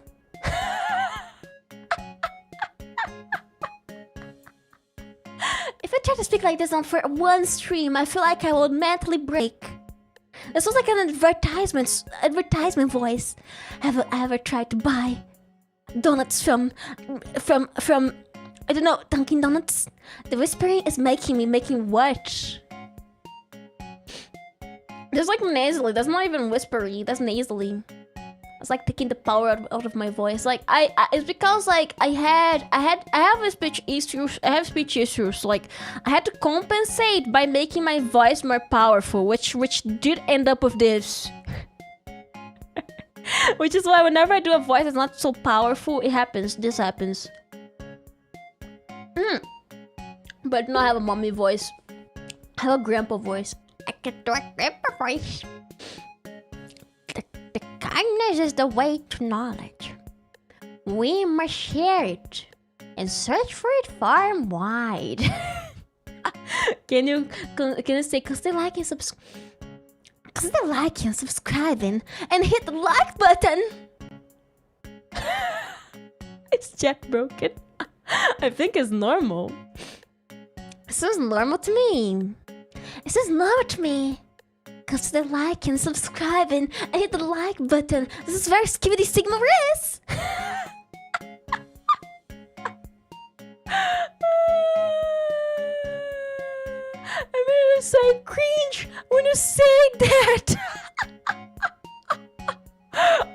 [SPEAKER 1] If I try to speak like this on for one stream, I feel like I will mentally break. This was like an advertisement voice. Have I ever tried to buy donuts from I don't know, Dunkin' Donuts? The whispering is making what? That's like nasally. That's not even whispery. That's nasally. It's like taking the power out of my voice. Like it's because like I have speech issues. I have speech issues. Like I had to compensate by making my voice more powerful, which did end up with this. Which is why whenever I do a voice that's not so powerful, it happens. This happens. But no, I have a mommy voice. I have a grandpa voice. I can do a grandpa voice. The kindness is the way to knowledge. We must share it and search for it far and wide. Can you say cause they like and subscribing and hit the like button? It's jackbroken. I think it's normal. This is normal to me. This is normal to me. consider like and subscribe and hit the like button. This is very skibidi sigmarous. I'm gonna say cringe when you say that.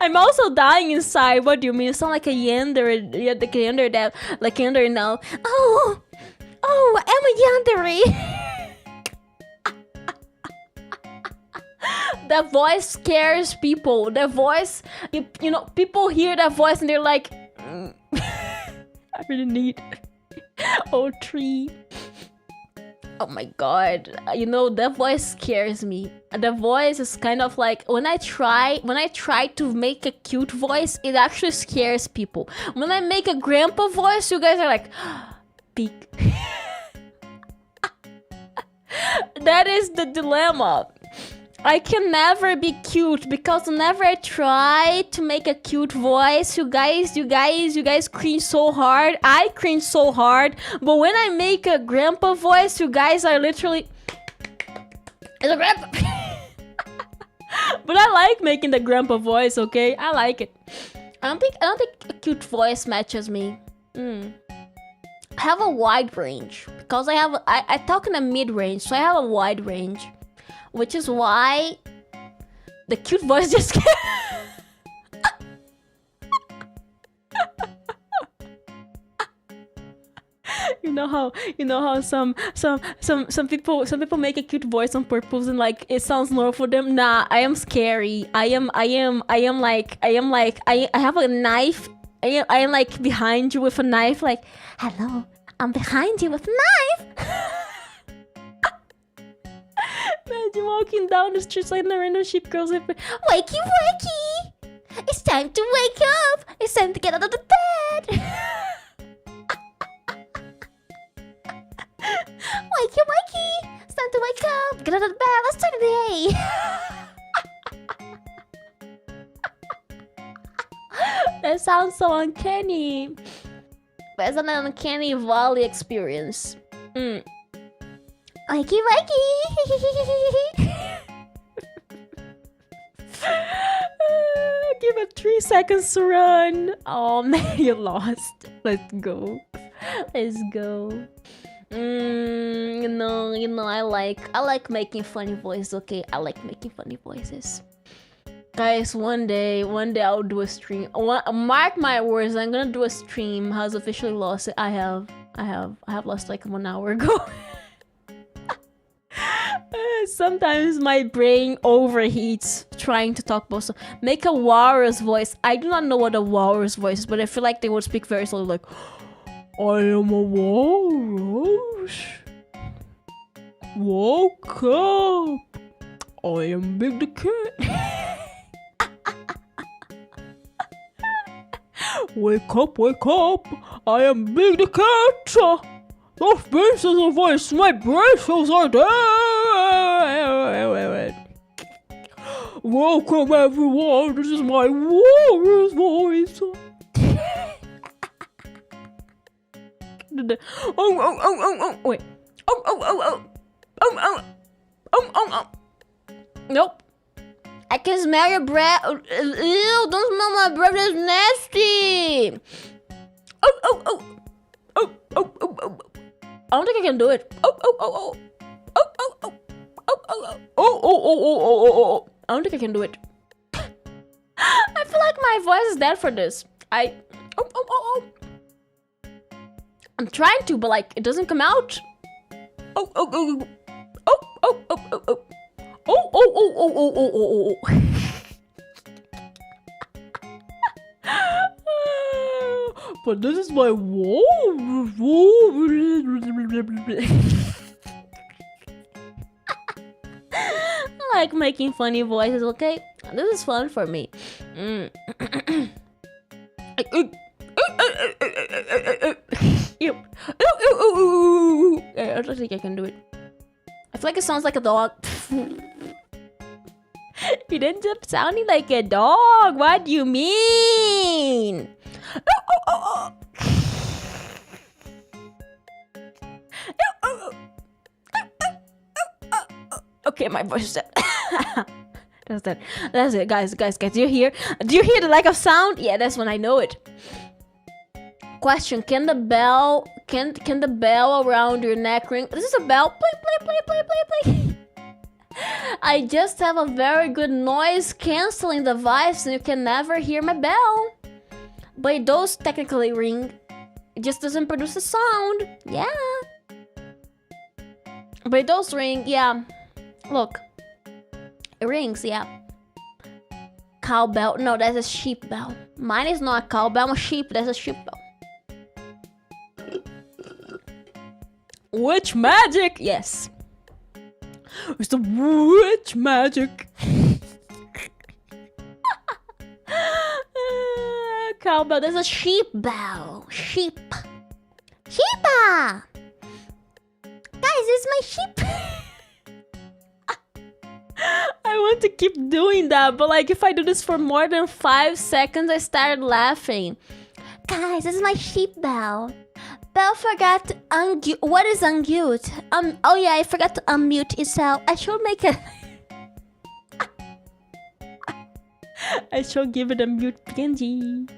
[SPEAKER 1] I'm also dying inside. What do you mean? You sound like a yander. Yeah, the yander that, like yander now. Oh, I'm a yandery. That voice scares people. That voice, you know, people hear that voice and they're like, I really need tree. Oh my god, you know, that voice scares me. The voice is kind of like, when I try to make a cute voice, it actually scares people. When I make a grandpa voice, you guys are like, peek. That is the dilemma. I can never be cute because whenever I try to make a cute voice, you guys cringe so hard. I cringe so hard. But when I make a grandpa voice, you guys are literally, it's a grandpa. But I like making the grandpa voice, okay? I like it. I don't think a cute voice matches me. I have a wide range because I talk in a mid range, so I have a wide range. Which is why the cute voice just you know how some people make a cute voice on purpose and like it sounds normal for them. Nah, I am scary. I have a knife. I am like behind you with a knife, like, hello, I'm behind you with a knife. Imagine walking down the street like the random sheep girls like, wakey wakey! It's time to wake up! It's time to get out of the bed! Wakey wakey! It's time to wake up! Get out of the bed! Let's start the day! That sounds so uncanny. But it's an uncanny valley experience. Wakey wakey! Give it 3 seconds to run. Oh man, you lost. Let's go. Let's go. You know, I like making funny voices, okay? I like making funny voices. Guys, one day I'll do a stream. Mark my words, I'm gonna do a stream. Has officially lost it. I have lost like 1 hour ago. Sometimes my brain overheats trying to talk about stuff. Make a walrus voice. I do not know what a walrus voice is, but I feel like they would speak very slowly, like, I am a walrus. Woke up. I am Big the Cat. Wake up, wake up. I am Big the Cat. Those braces of voice, my braces are dead. Welcome everyone, this is my walrus voice. Wait. Nope. I can smell your breath. Ew, don't smell my breath, that's nasty. I don't think I can do it. I don't think I can do it. I feel like my voice is dead for this. I'm trying to, but like it doesn't come out. But this is my I like making funny voices, okay? This is fun for me. I don't think I can do it. I feel like it sounds like a dog. You ended up sounding like a dog. What do you mean? Okay, my voice is dead. That's that. That's it, guys. Do you hear? Do you hear the lack of sound? Yeah, that's when I know it. Question: Can the bell around your neck ring? This is a bell. Play. I just have a very good noise canceling device, and you can never hear my bell. But it does technically ring. It just doesn't produce a sound. Yeah. But it does ring. Yeah. Look. It rings, yeah. Cowbell. No, that's a sheep bell. Mine is not a cowbell, I'm a sheep. That's a sheep bell. Witch magic! Yes. It's the witch magic. Cowbell. There's a sheep bell. Sheep. Sheepa! Guys, this is my sheep. I want to keep doing that, but like if I do this for more than 5 seconds, I start laughing. Guys, this is my sheep bell. Bell forgot to unmute. What is unmute? Oh yeah, I forgot to unmute itself. I should make it. I should give it a mute PNG.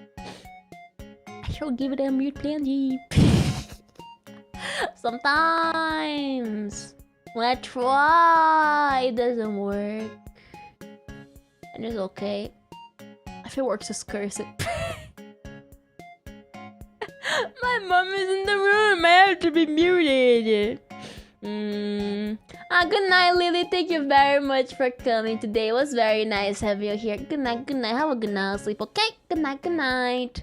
[SPEAKER 1] I should give it a mute PNG. Sometimes when I try, it doesn't work. And it's okay. If it works, just curse it. My mom is in the room. I have to be muted. Good night, Lily. Thank you very much for coming today. It was very nice having you here. Good night. Have a good night sleep, okay? Good night.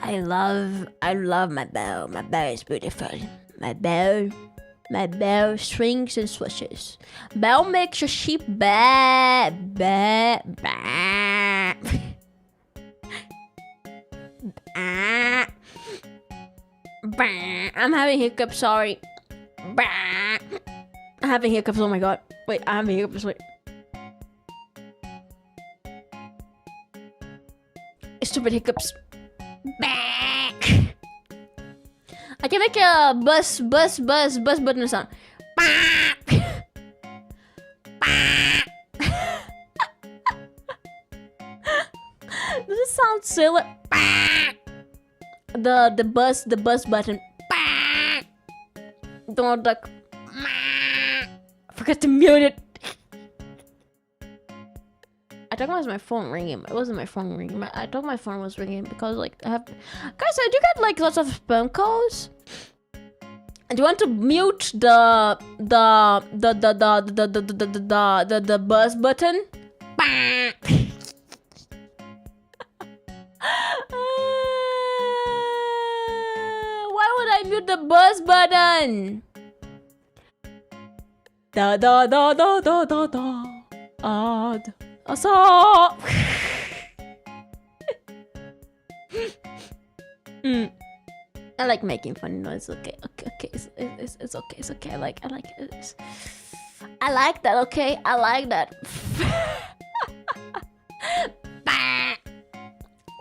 [SPEAKER 1] I love my bell. My bell is beautiful. My bell strings and swishes. Bell makes your sheep ba. I'm having hiccups, sorry. I'm having hiccups, oh my god. Wait, I'm having hiccups, wait. Stupid hiccups. I can make a bus button sound. Does it sound silly? The bus button. Don't duck. I forgot to mute it. I thought it was my phone ringing. It wasn't my phone ringing. I thought my phone was ringing because like I have. Guys, I do get like lots of spam calls. Do you want to mute the bus button? Why would I mute the bus button? I saw. I like making funny noises. Okay. It's okay. I like it. I like that. Okay, I like that.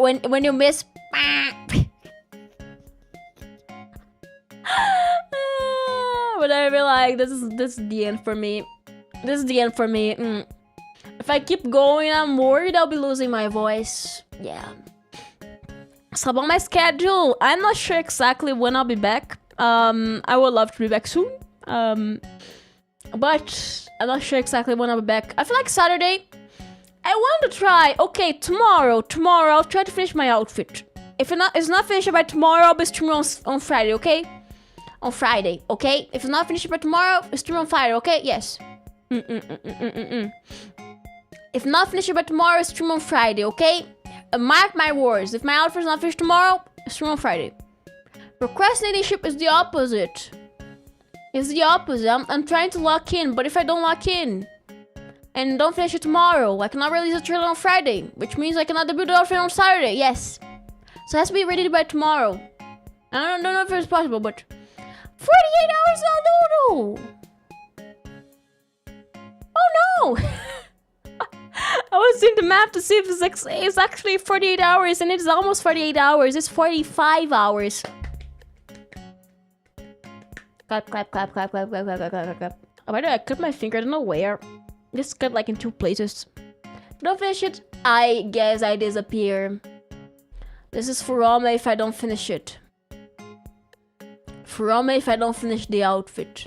[SPEAKER 1] when you miss. But I feel like this is the end for me. This is the end for me. If I keep going, I'm worried I'll be losing my voice. Yeah. So about my schedule, I'm not sure exactly when I'll be back. I would love to be back soon. But I'm not sure exactly when I'll be back. I feel like Saturday. I want to try. Okay, tomorrow I'll try to finish my outfit. If it's not finished by tomorrow, I'll be streaming on Friday. Okay. On Friday. Okay. If it's not finished by tomorrow, I'll stream on Friday. Okay. Yes. If not finished by tomorrow, stream on Friday, okay? Mark my words. If my outfit is not finished tomorrow, stream on Friday. Procrastinating is the opposite. It's the opposite. I'm trying to lock in, but if I don't lock in and don't finish it tomorrow, I cannot release a trailer on Friday, which means I cannot debut the outfit on Saturday. Yes. So it has to be ready by tomorrow. I don't know if it's possible, but 48 hours? Oh no! Oh no! I was doing the math to see if it's actually 48 hours, and it's almost 48 hours. It's 45 hours. Clap. Oh, by the way, I cut my finger. I don't know where. Just cut like in 2 places. Don't finish it. I guess I disappear. This is Furama if I don't finish it. Furama if I don't finish the outfit.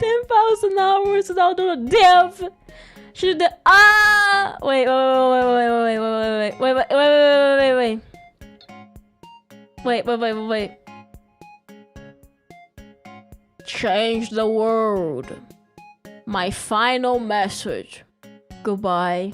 [SPEAKER 1] 10,000 hours without a dev. Should the wait. Change the world. My final message. Goodbye.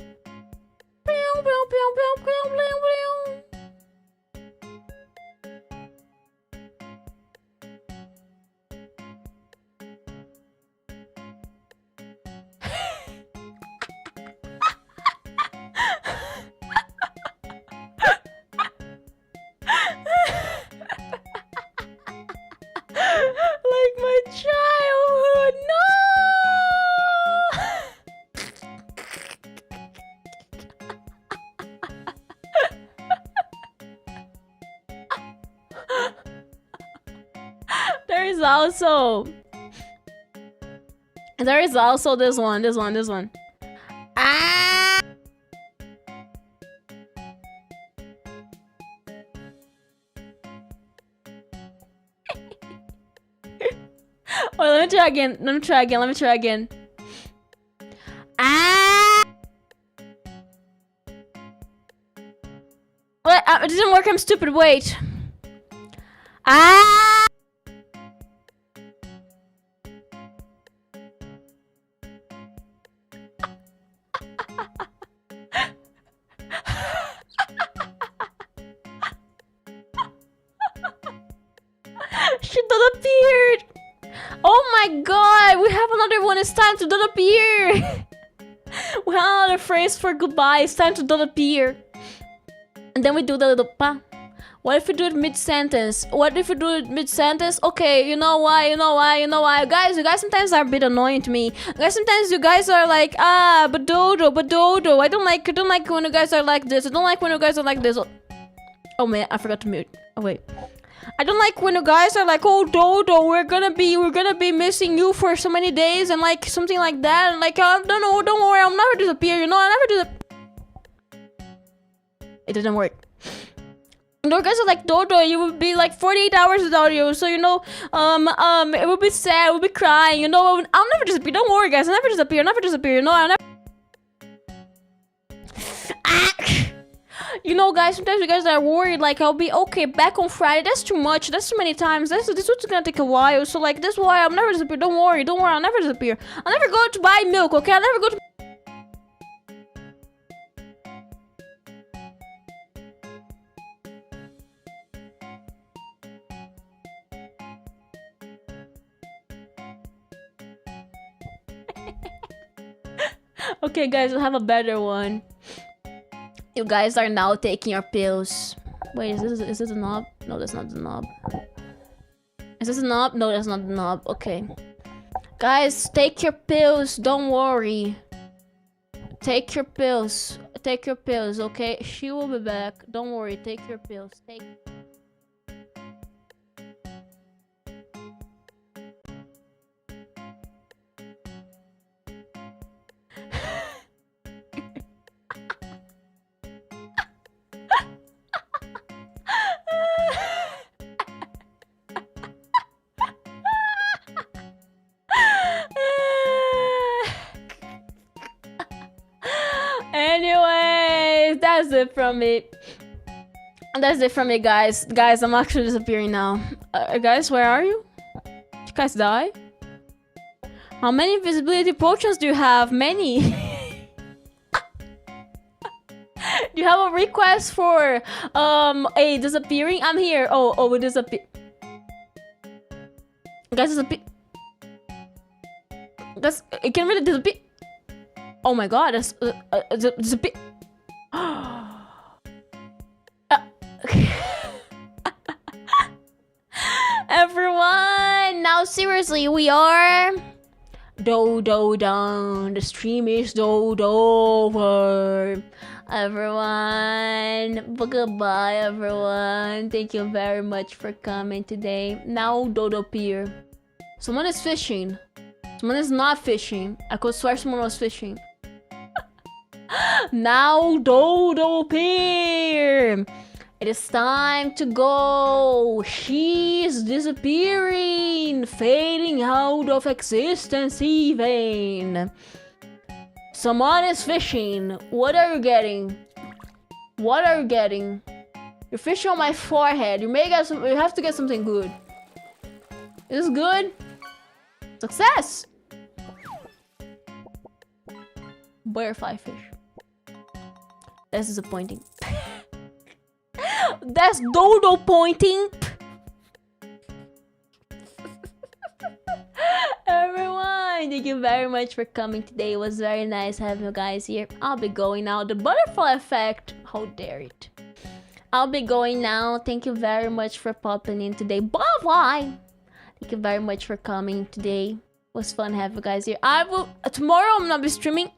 [SPEAKER 1] Like my childhood, no! There is also this one. Ah! Oh, let me try again. Ah! What? It didn't work, I'm stupid, wait. Ah! She disappeared! Oh my god, we have another one. It's time to disappear. We have another phrase for goodbye. It's time to disappear. And then we do the little pa. What if we do it mid-sentence? Okay, you know why? Guys, you guys sometimes are a bit annoying to me. Guys, sometimes you guys are like, but Dodo. I don't like when you guys are like this. I don't like when you guys are like this. Oh man, I forgot to mute. Oh wait. I don't like when you guys are like, oh Dodo, we're gonna be missing you for so many days and like something like that, and like don't worry, I'll never disappear, It didn't work. And you guys are like, Dodo, you will be like 48 hours without you, so it will be sad, we'll be crying, I'll never disappear. Don't worry guys, I'll never disappear, I'll never. Guys, sometimes you guys are worried, like, I'll be okay back on Friday. That's too much. That's too many times. This is gonna take a while. So, like, that's why I'll never disappear. Don't worry. I'll never disappear. I'll never go to buy milk, okay? I'll never go to... Okay, guys, we'll have a better one. You guys are now taking your pills. Wait, is this a knob? No, that's not the knob. Is this a knob? No, that's not the knob. Okay. Guys, take your pills. Don't worry. Take your pills. Okay? She will be back. Don't worry. Take your pills. Anyways, that's it from me. Guys. Guys, I'm actually disappearing now. Guys, where are you? Did you guys die? How many invisibility potions do you have? Many. Do you have a request for a disappearing? I'm here. Oh, we disappear. Guys, disappear. It can really disappear. Oh my god, that's disappear. Everyone, now seriously, we are done. The stream is over. Everyone, goodbye, everyone. Thank you very much for coming today. Now Dodo Pier. Someone is fishing. Someone is not fishing. I could swear someone was fishing. Now Dodo Pier. It is time to go. She's disappearing, fading out of existence even. Someone is fishing. What are you getting? What are you getting? You're fishing on my forehead. You may get some. You have to get something good. Is this good? Success. Butterfly fish. That's disappointing. That's Dodo pointing. Everyone, thank you very much for coming today. It was very nice having you guys here. I'll be going now. The butterfly effect. How dare it? I'll be going now. Thank you very much for popping in today. Bye-bye. Thank you very much for coming today. It was fun having you guys here. I will tomorrow I'm not be streaming.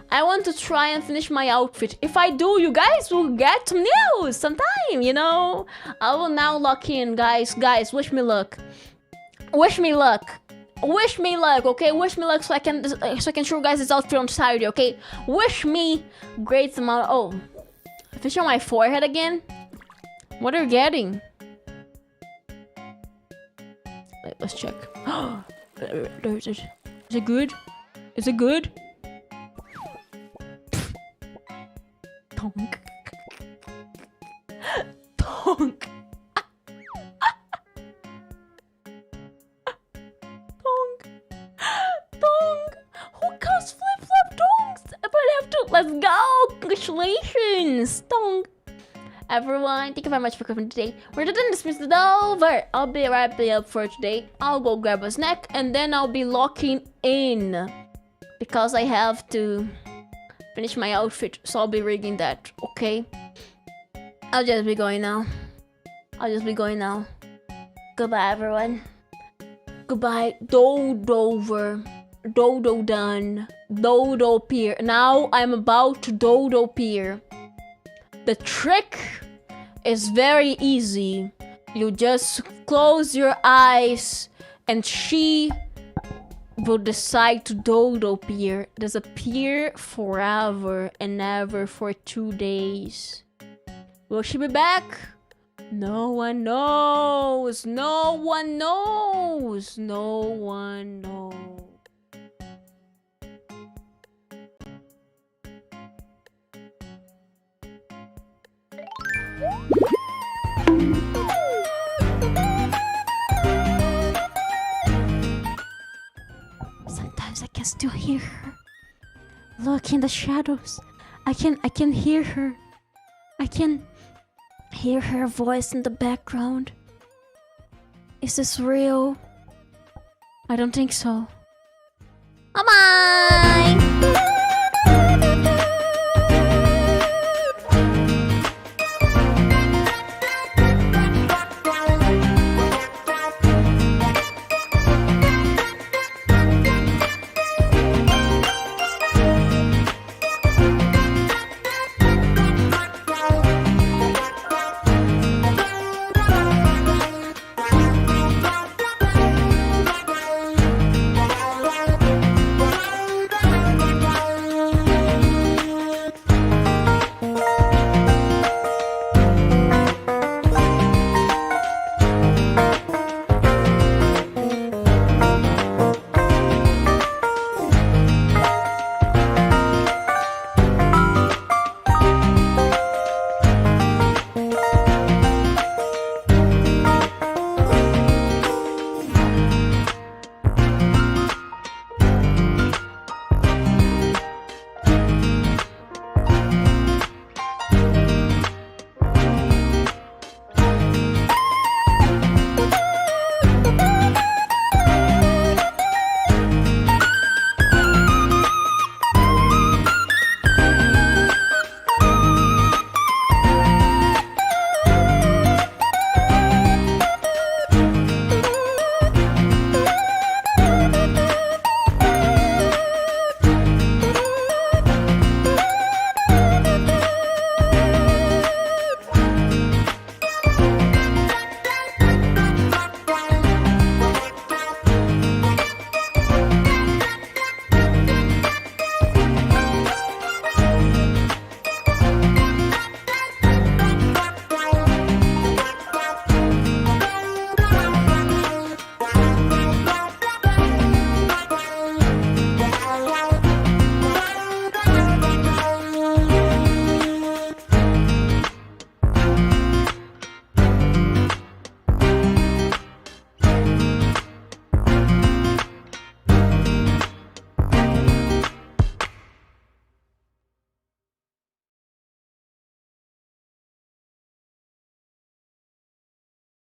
[SPEAKER 1] I want to try and finish my outfit. If I do, you guys will get some news sometime, you know? I will now lock in, guys. Guys, wish me luck. Wish me luck. Wish me luck, okay? Wish me luck so I can show you guys this outfit on Saturday, okay? Wish me great amount. Oh, fish on my forehead again? What are you getting? Wait, let's check. Is it good? Is it good? Tonk. Tonk. Tonk. Tonk. Who calls flip-flop donks? But I have to. Let's go. Congratulations. Tonk. Everyone, thank you very much for coming today. We're done. This is over. I'll be wrapping up for today. I'll go grab a snack and then I'll be locking in because I have to finish my outfit, so I'll be rigging that, okay? I'll just be going now. Goodbye, everyone. Goodbye. Dodo done. Dodo Pier. Now I'm about to Dodo Pier. The trick is very easy. You just close your eyes and she will decide to Dodo Pier. There's a pier forever and ever for 2 days. Will she be back? No one knows. No one knows. No one knows. Sometimes I can still hear her. Look in the shadows. I can hear her. I can hear her voice in the background. Is this real? I don't think so. Bye-bye!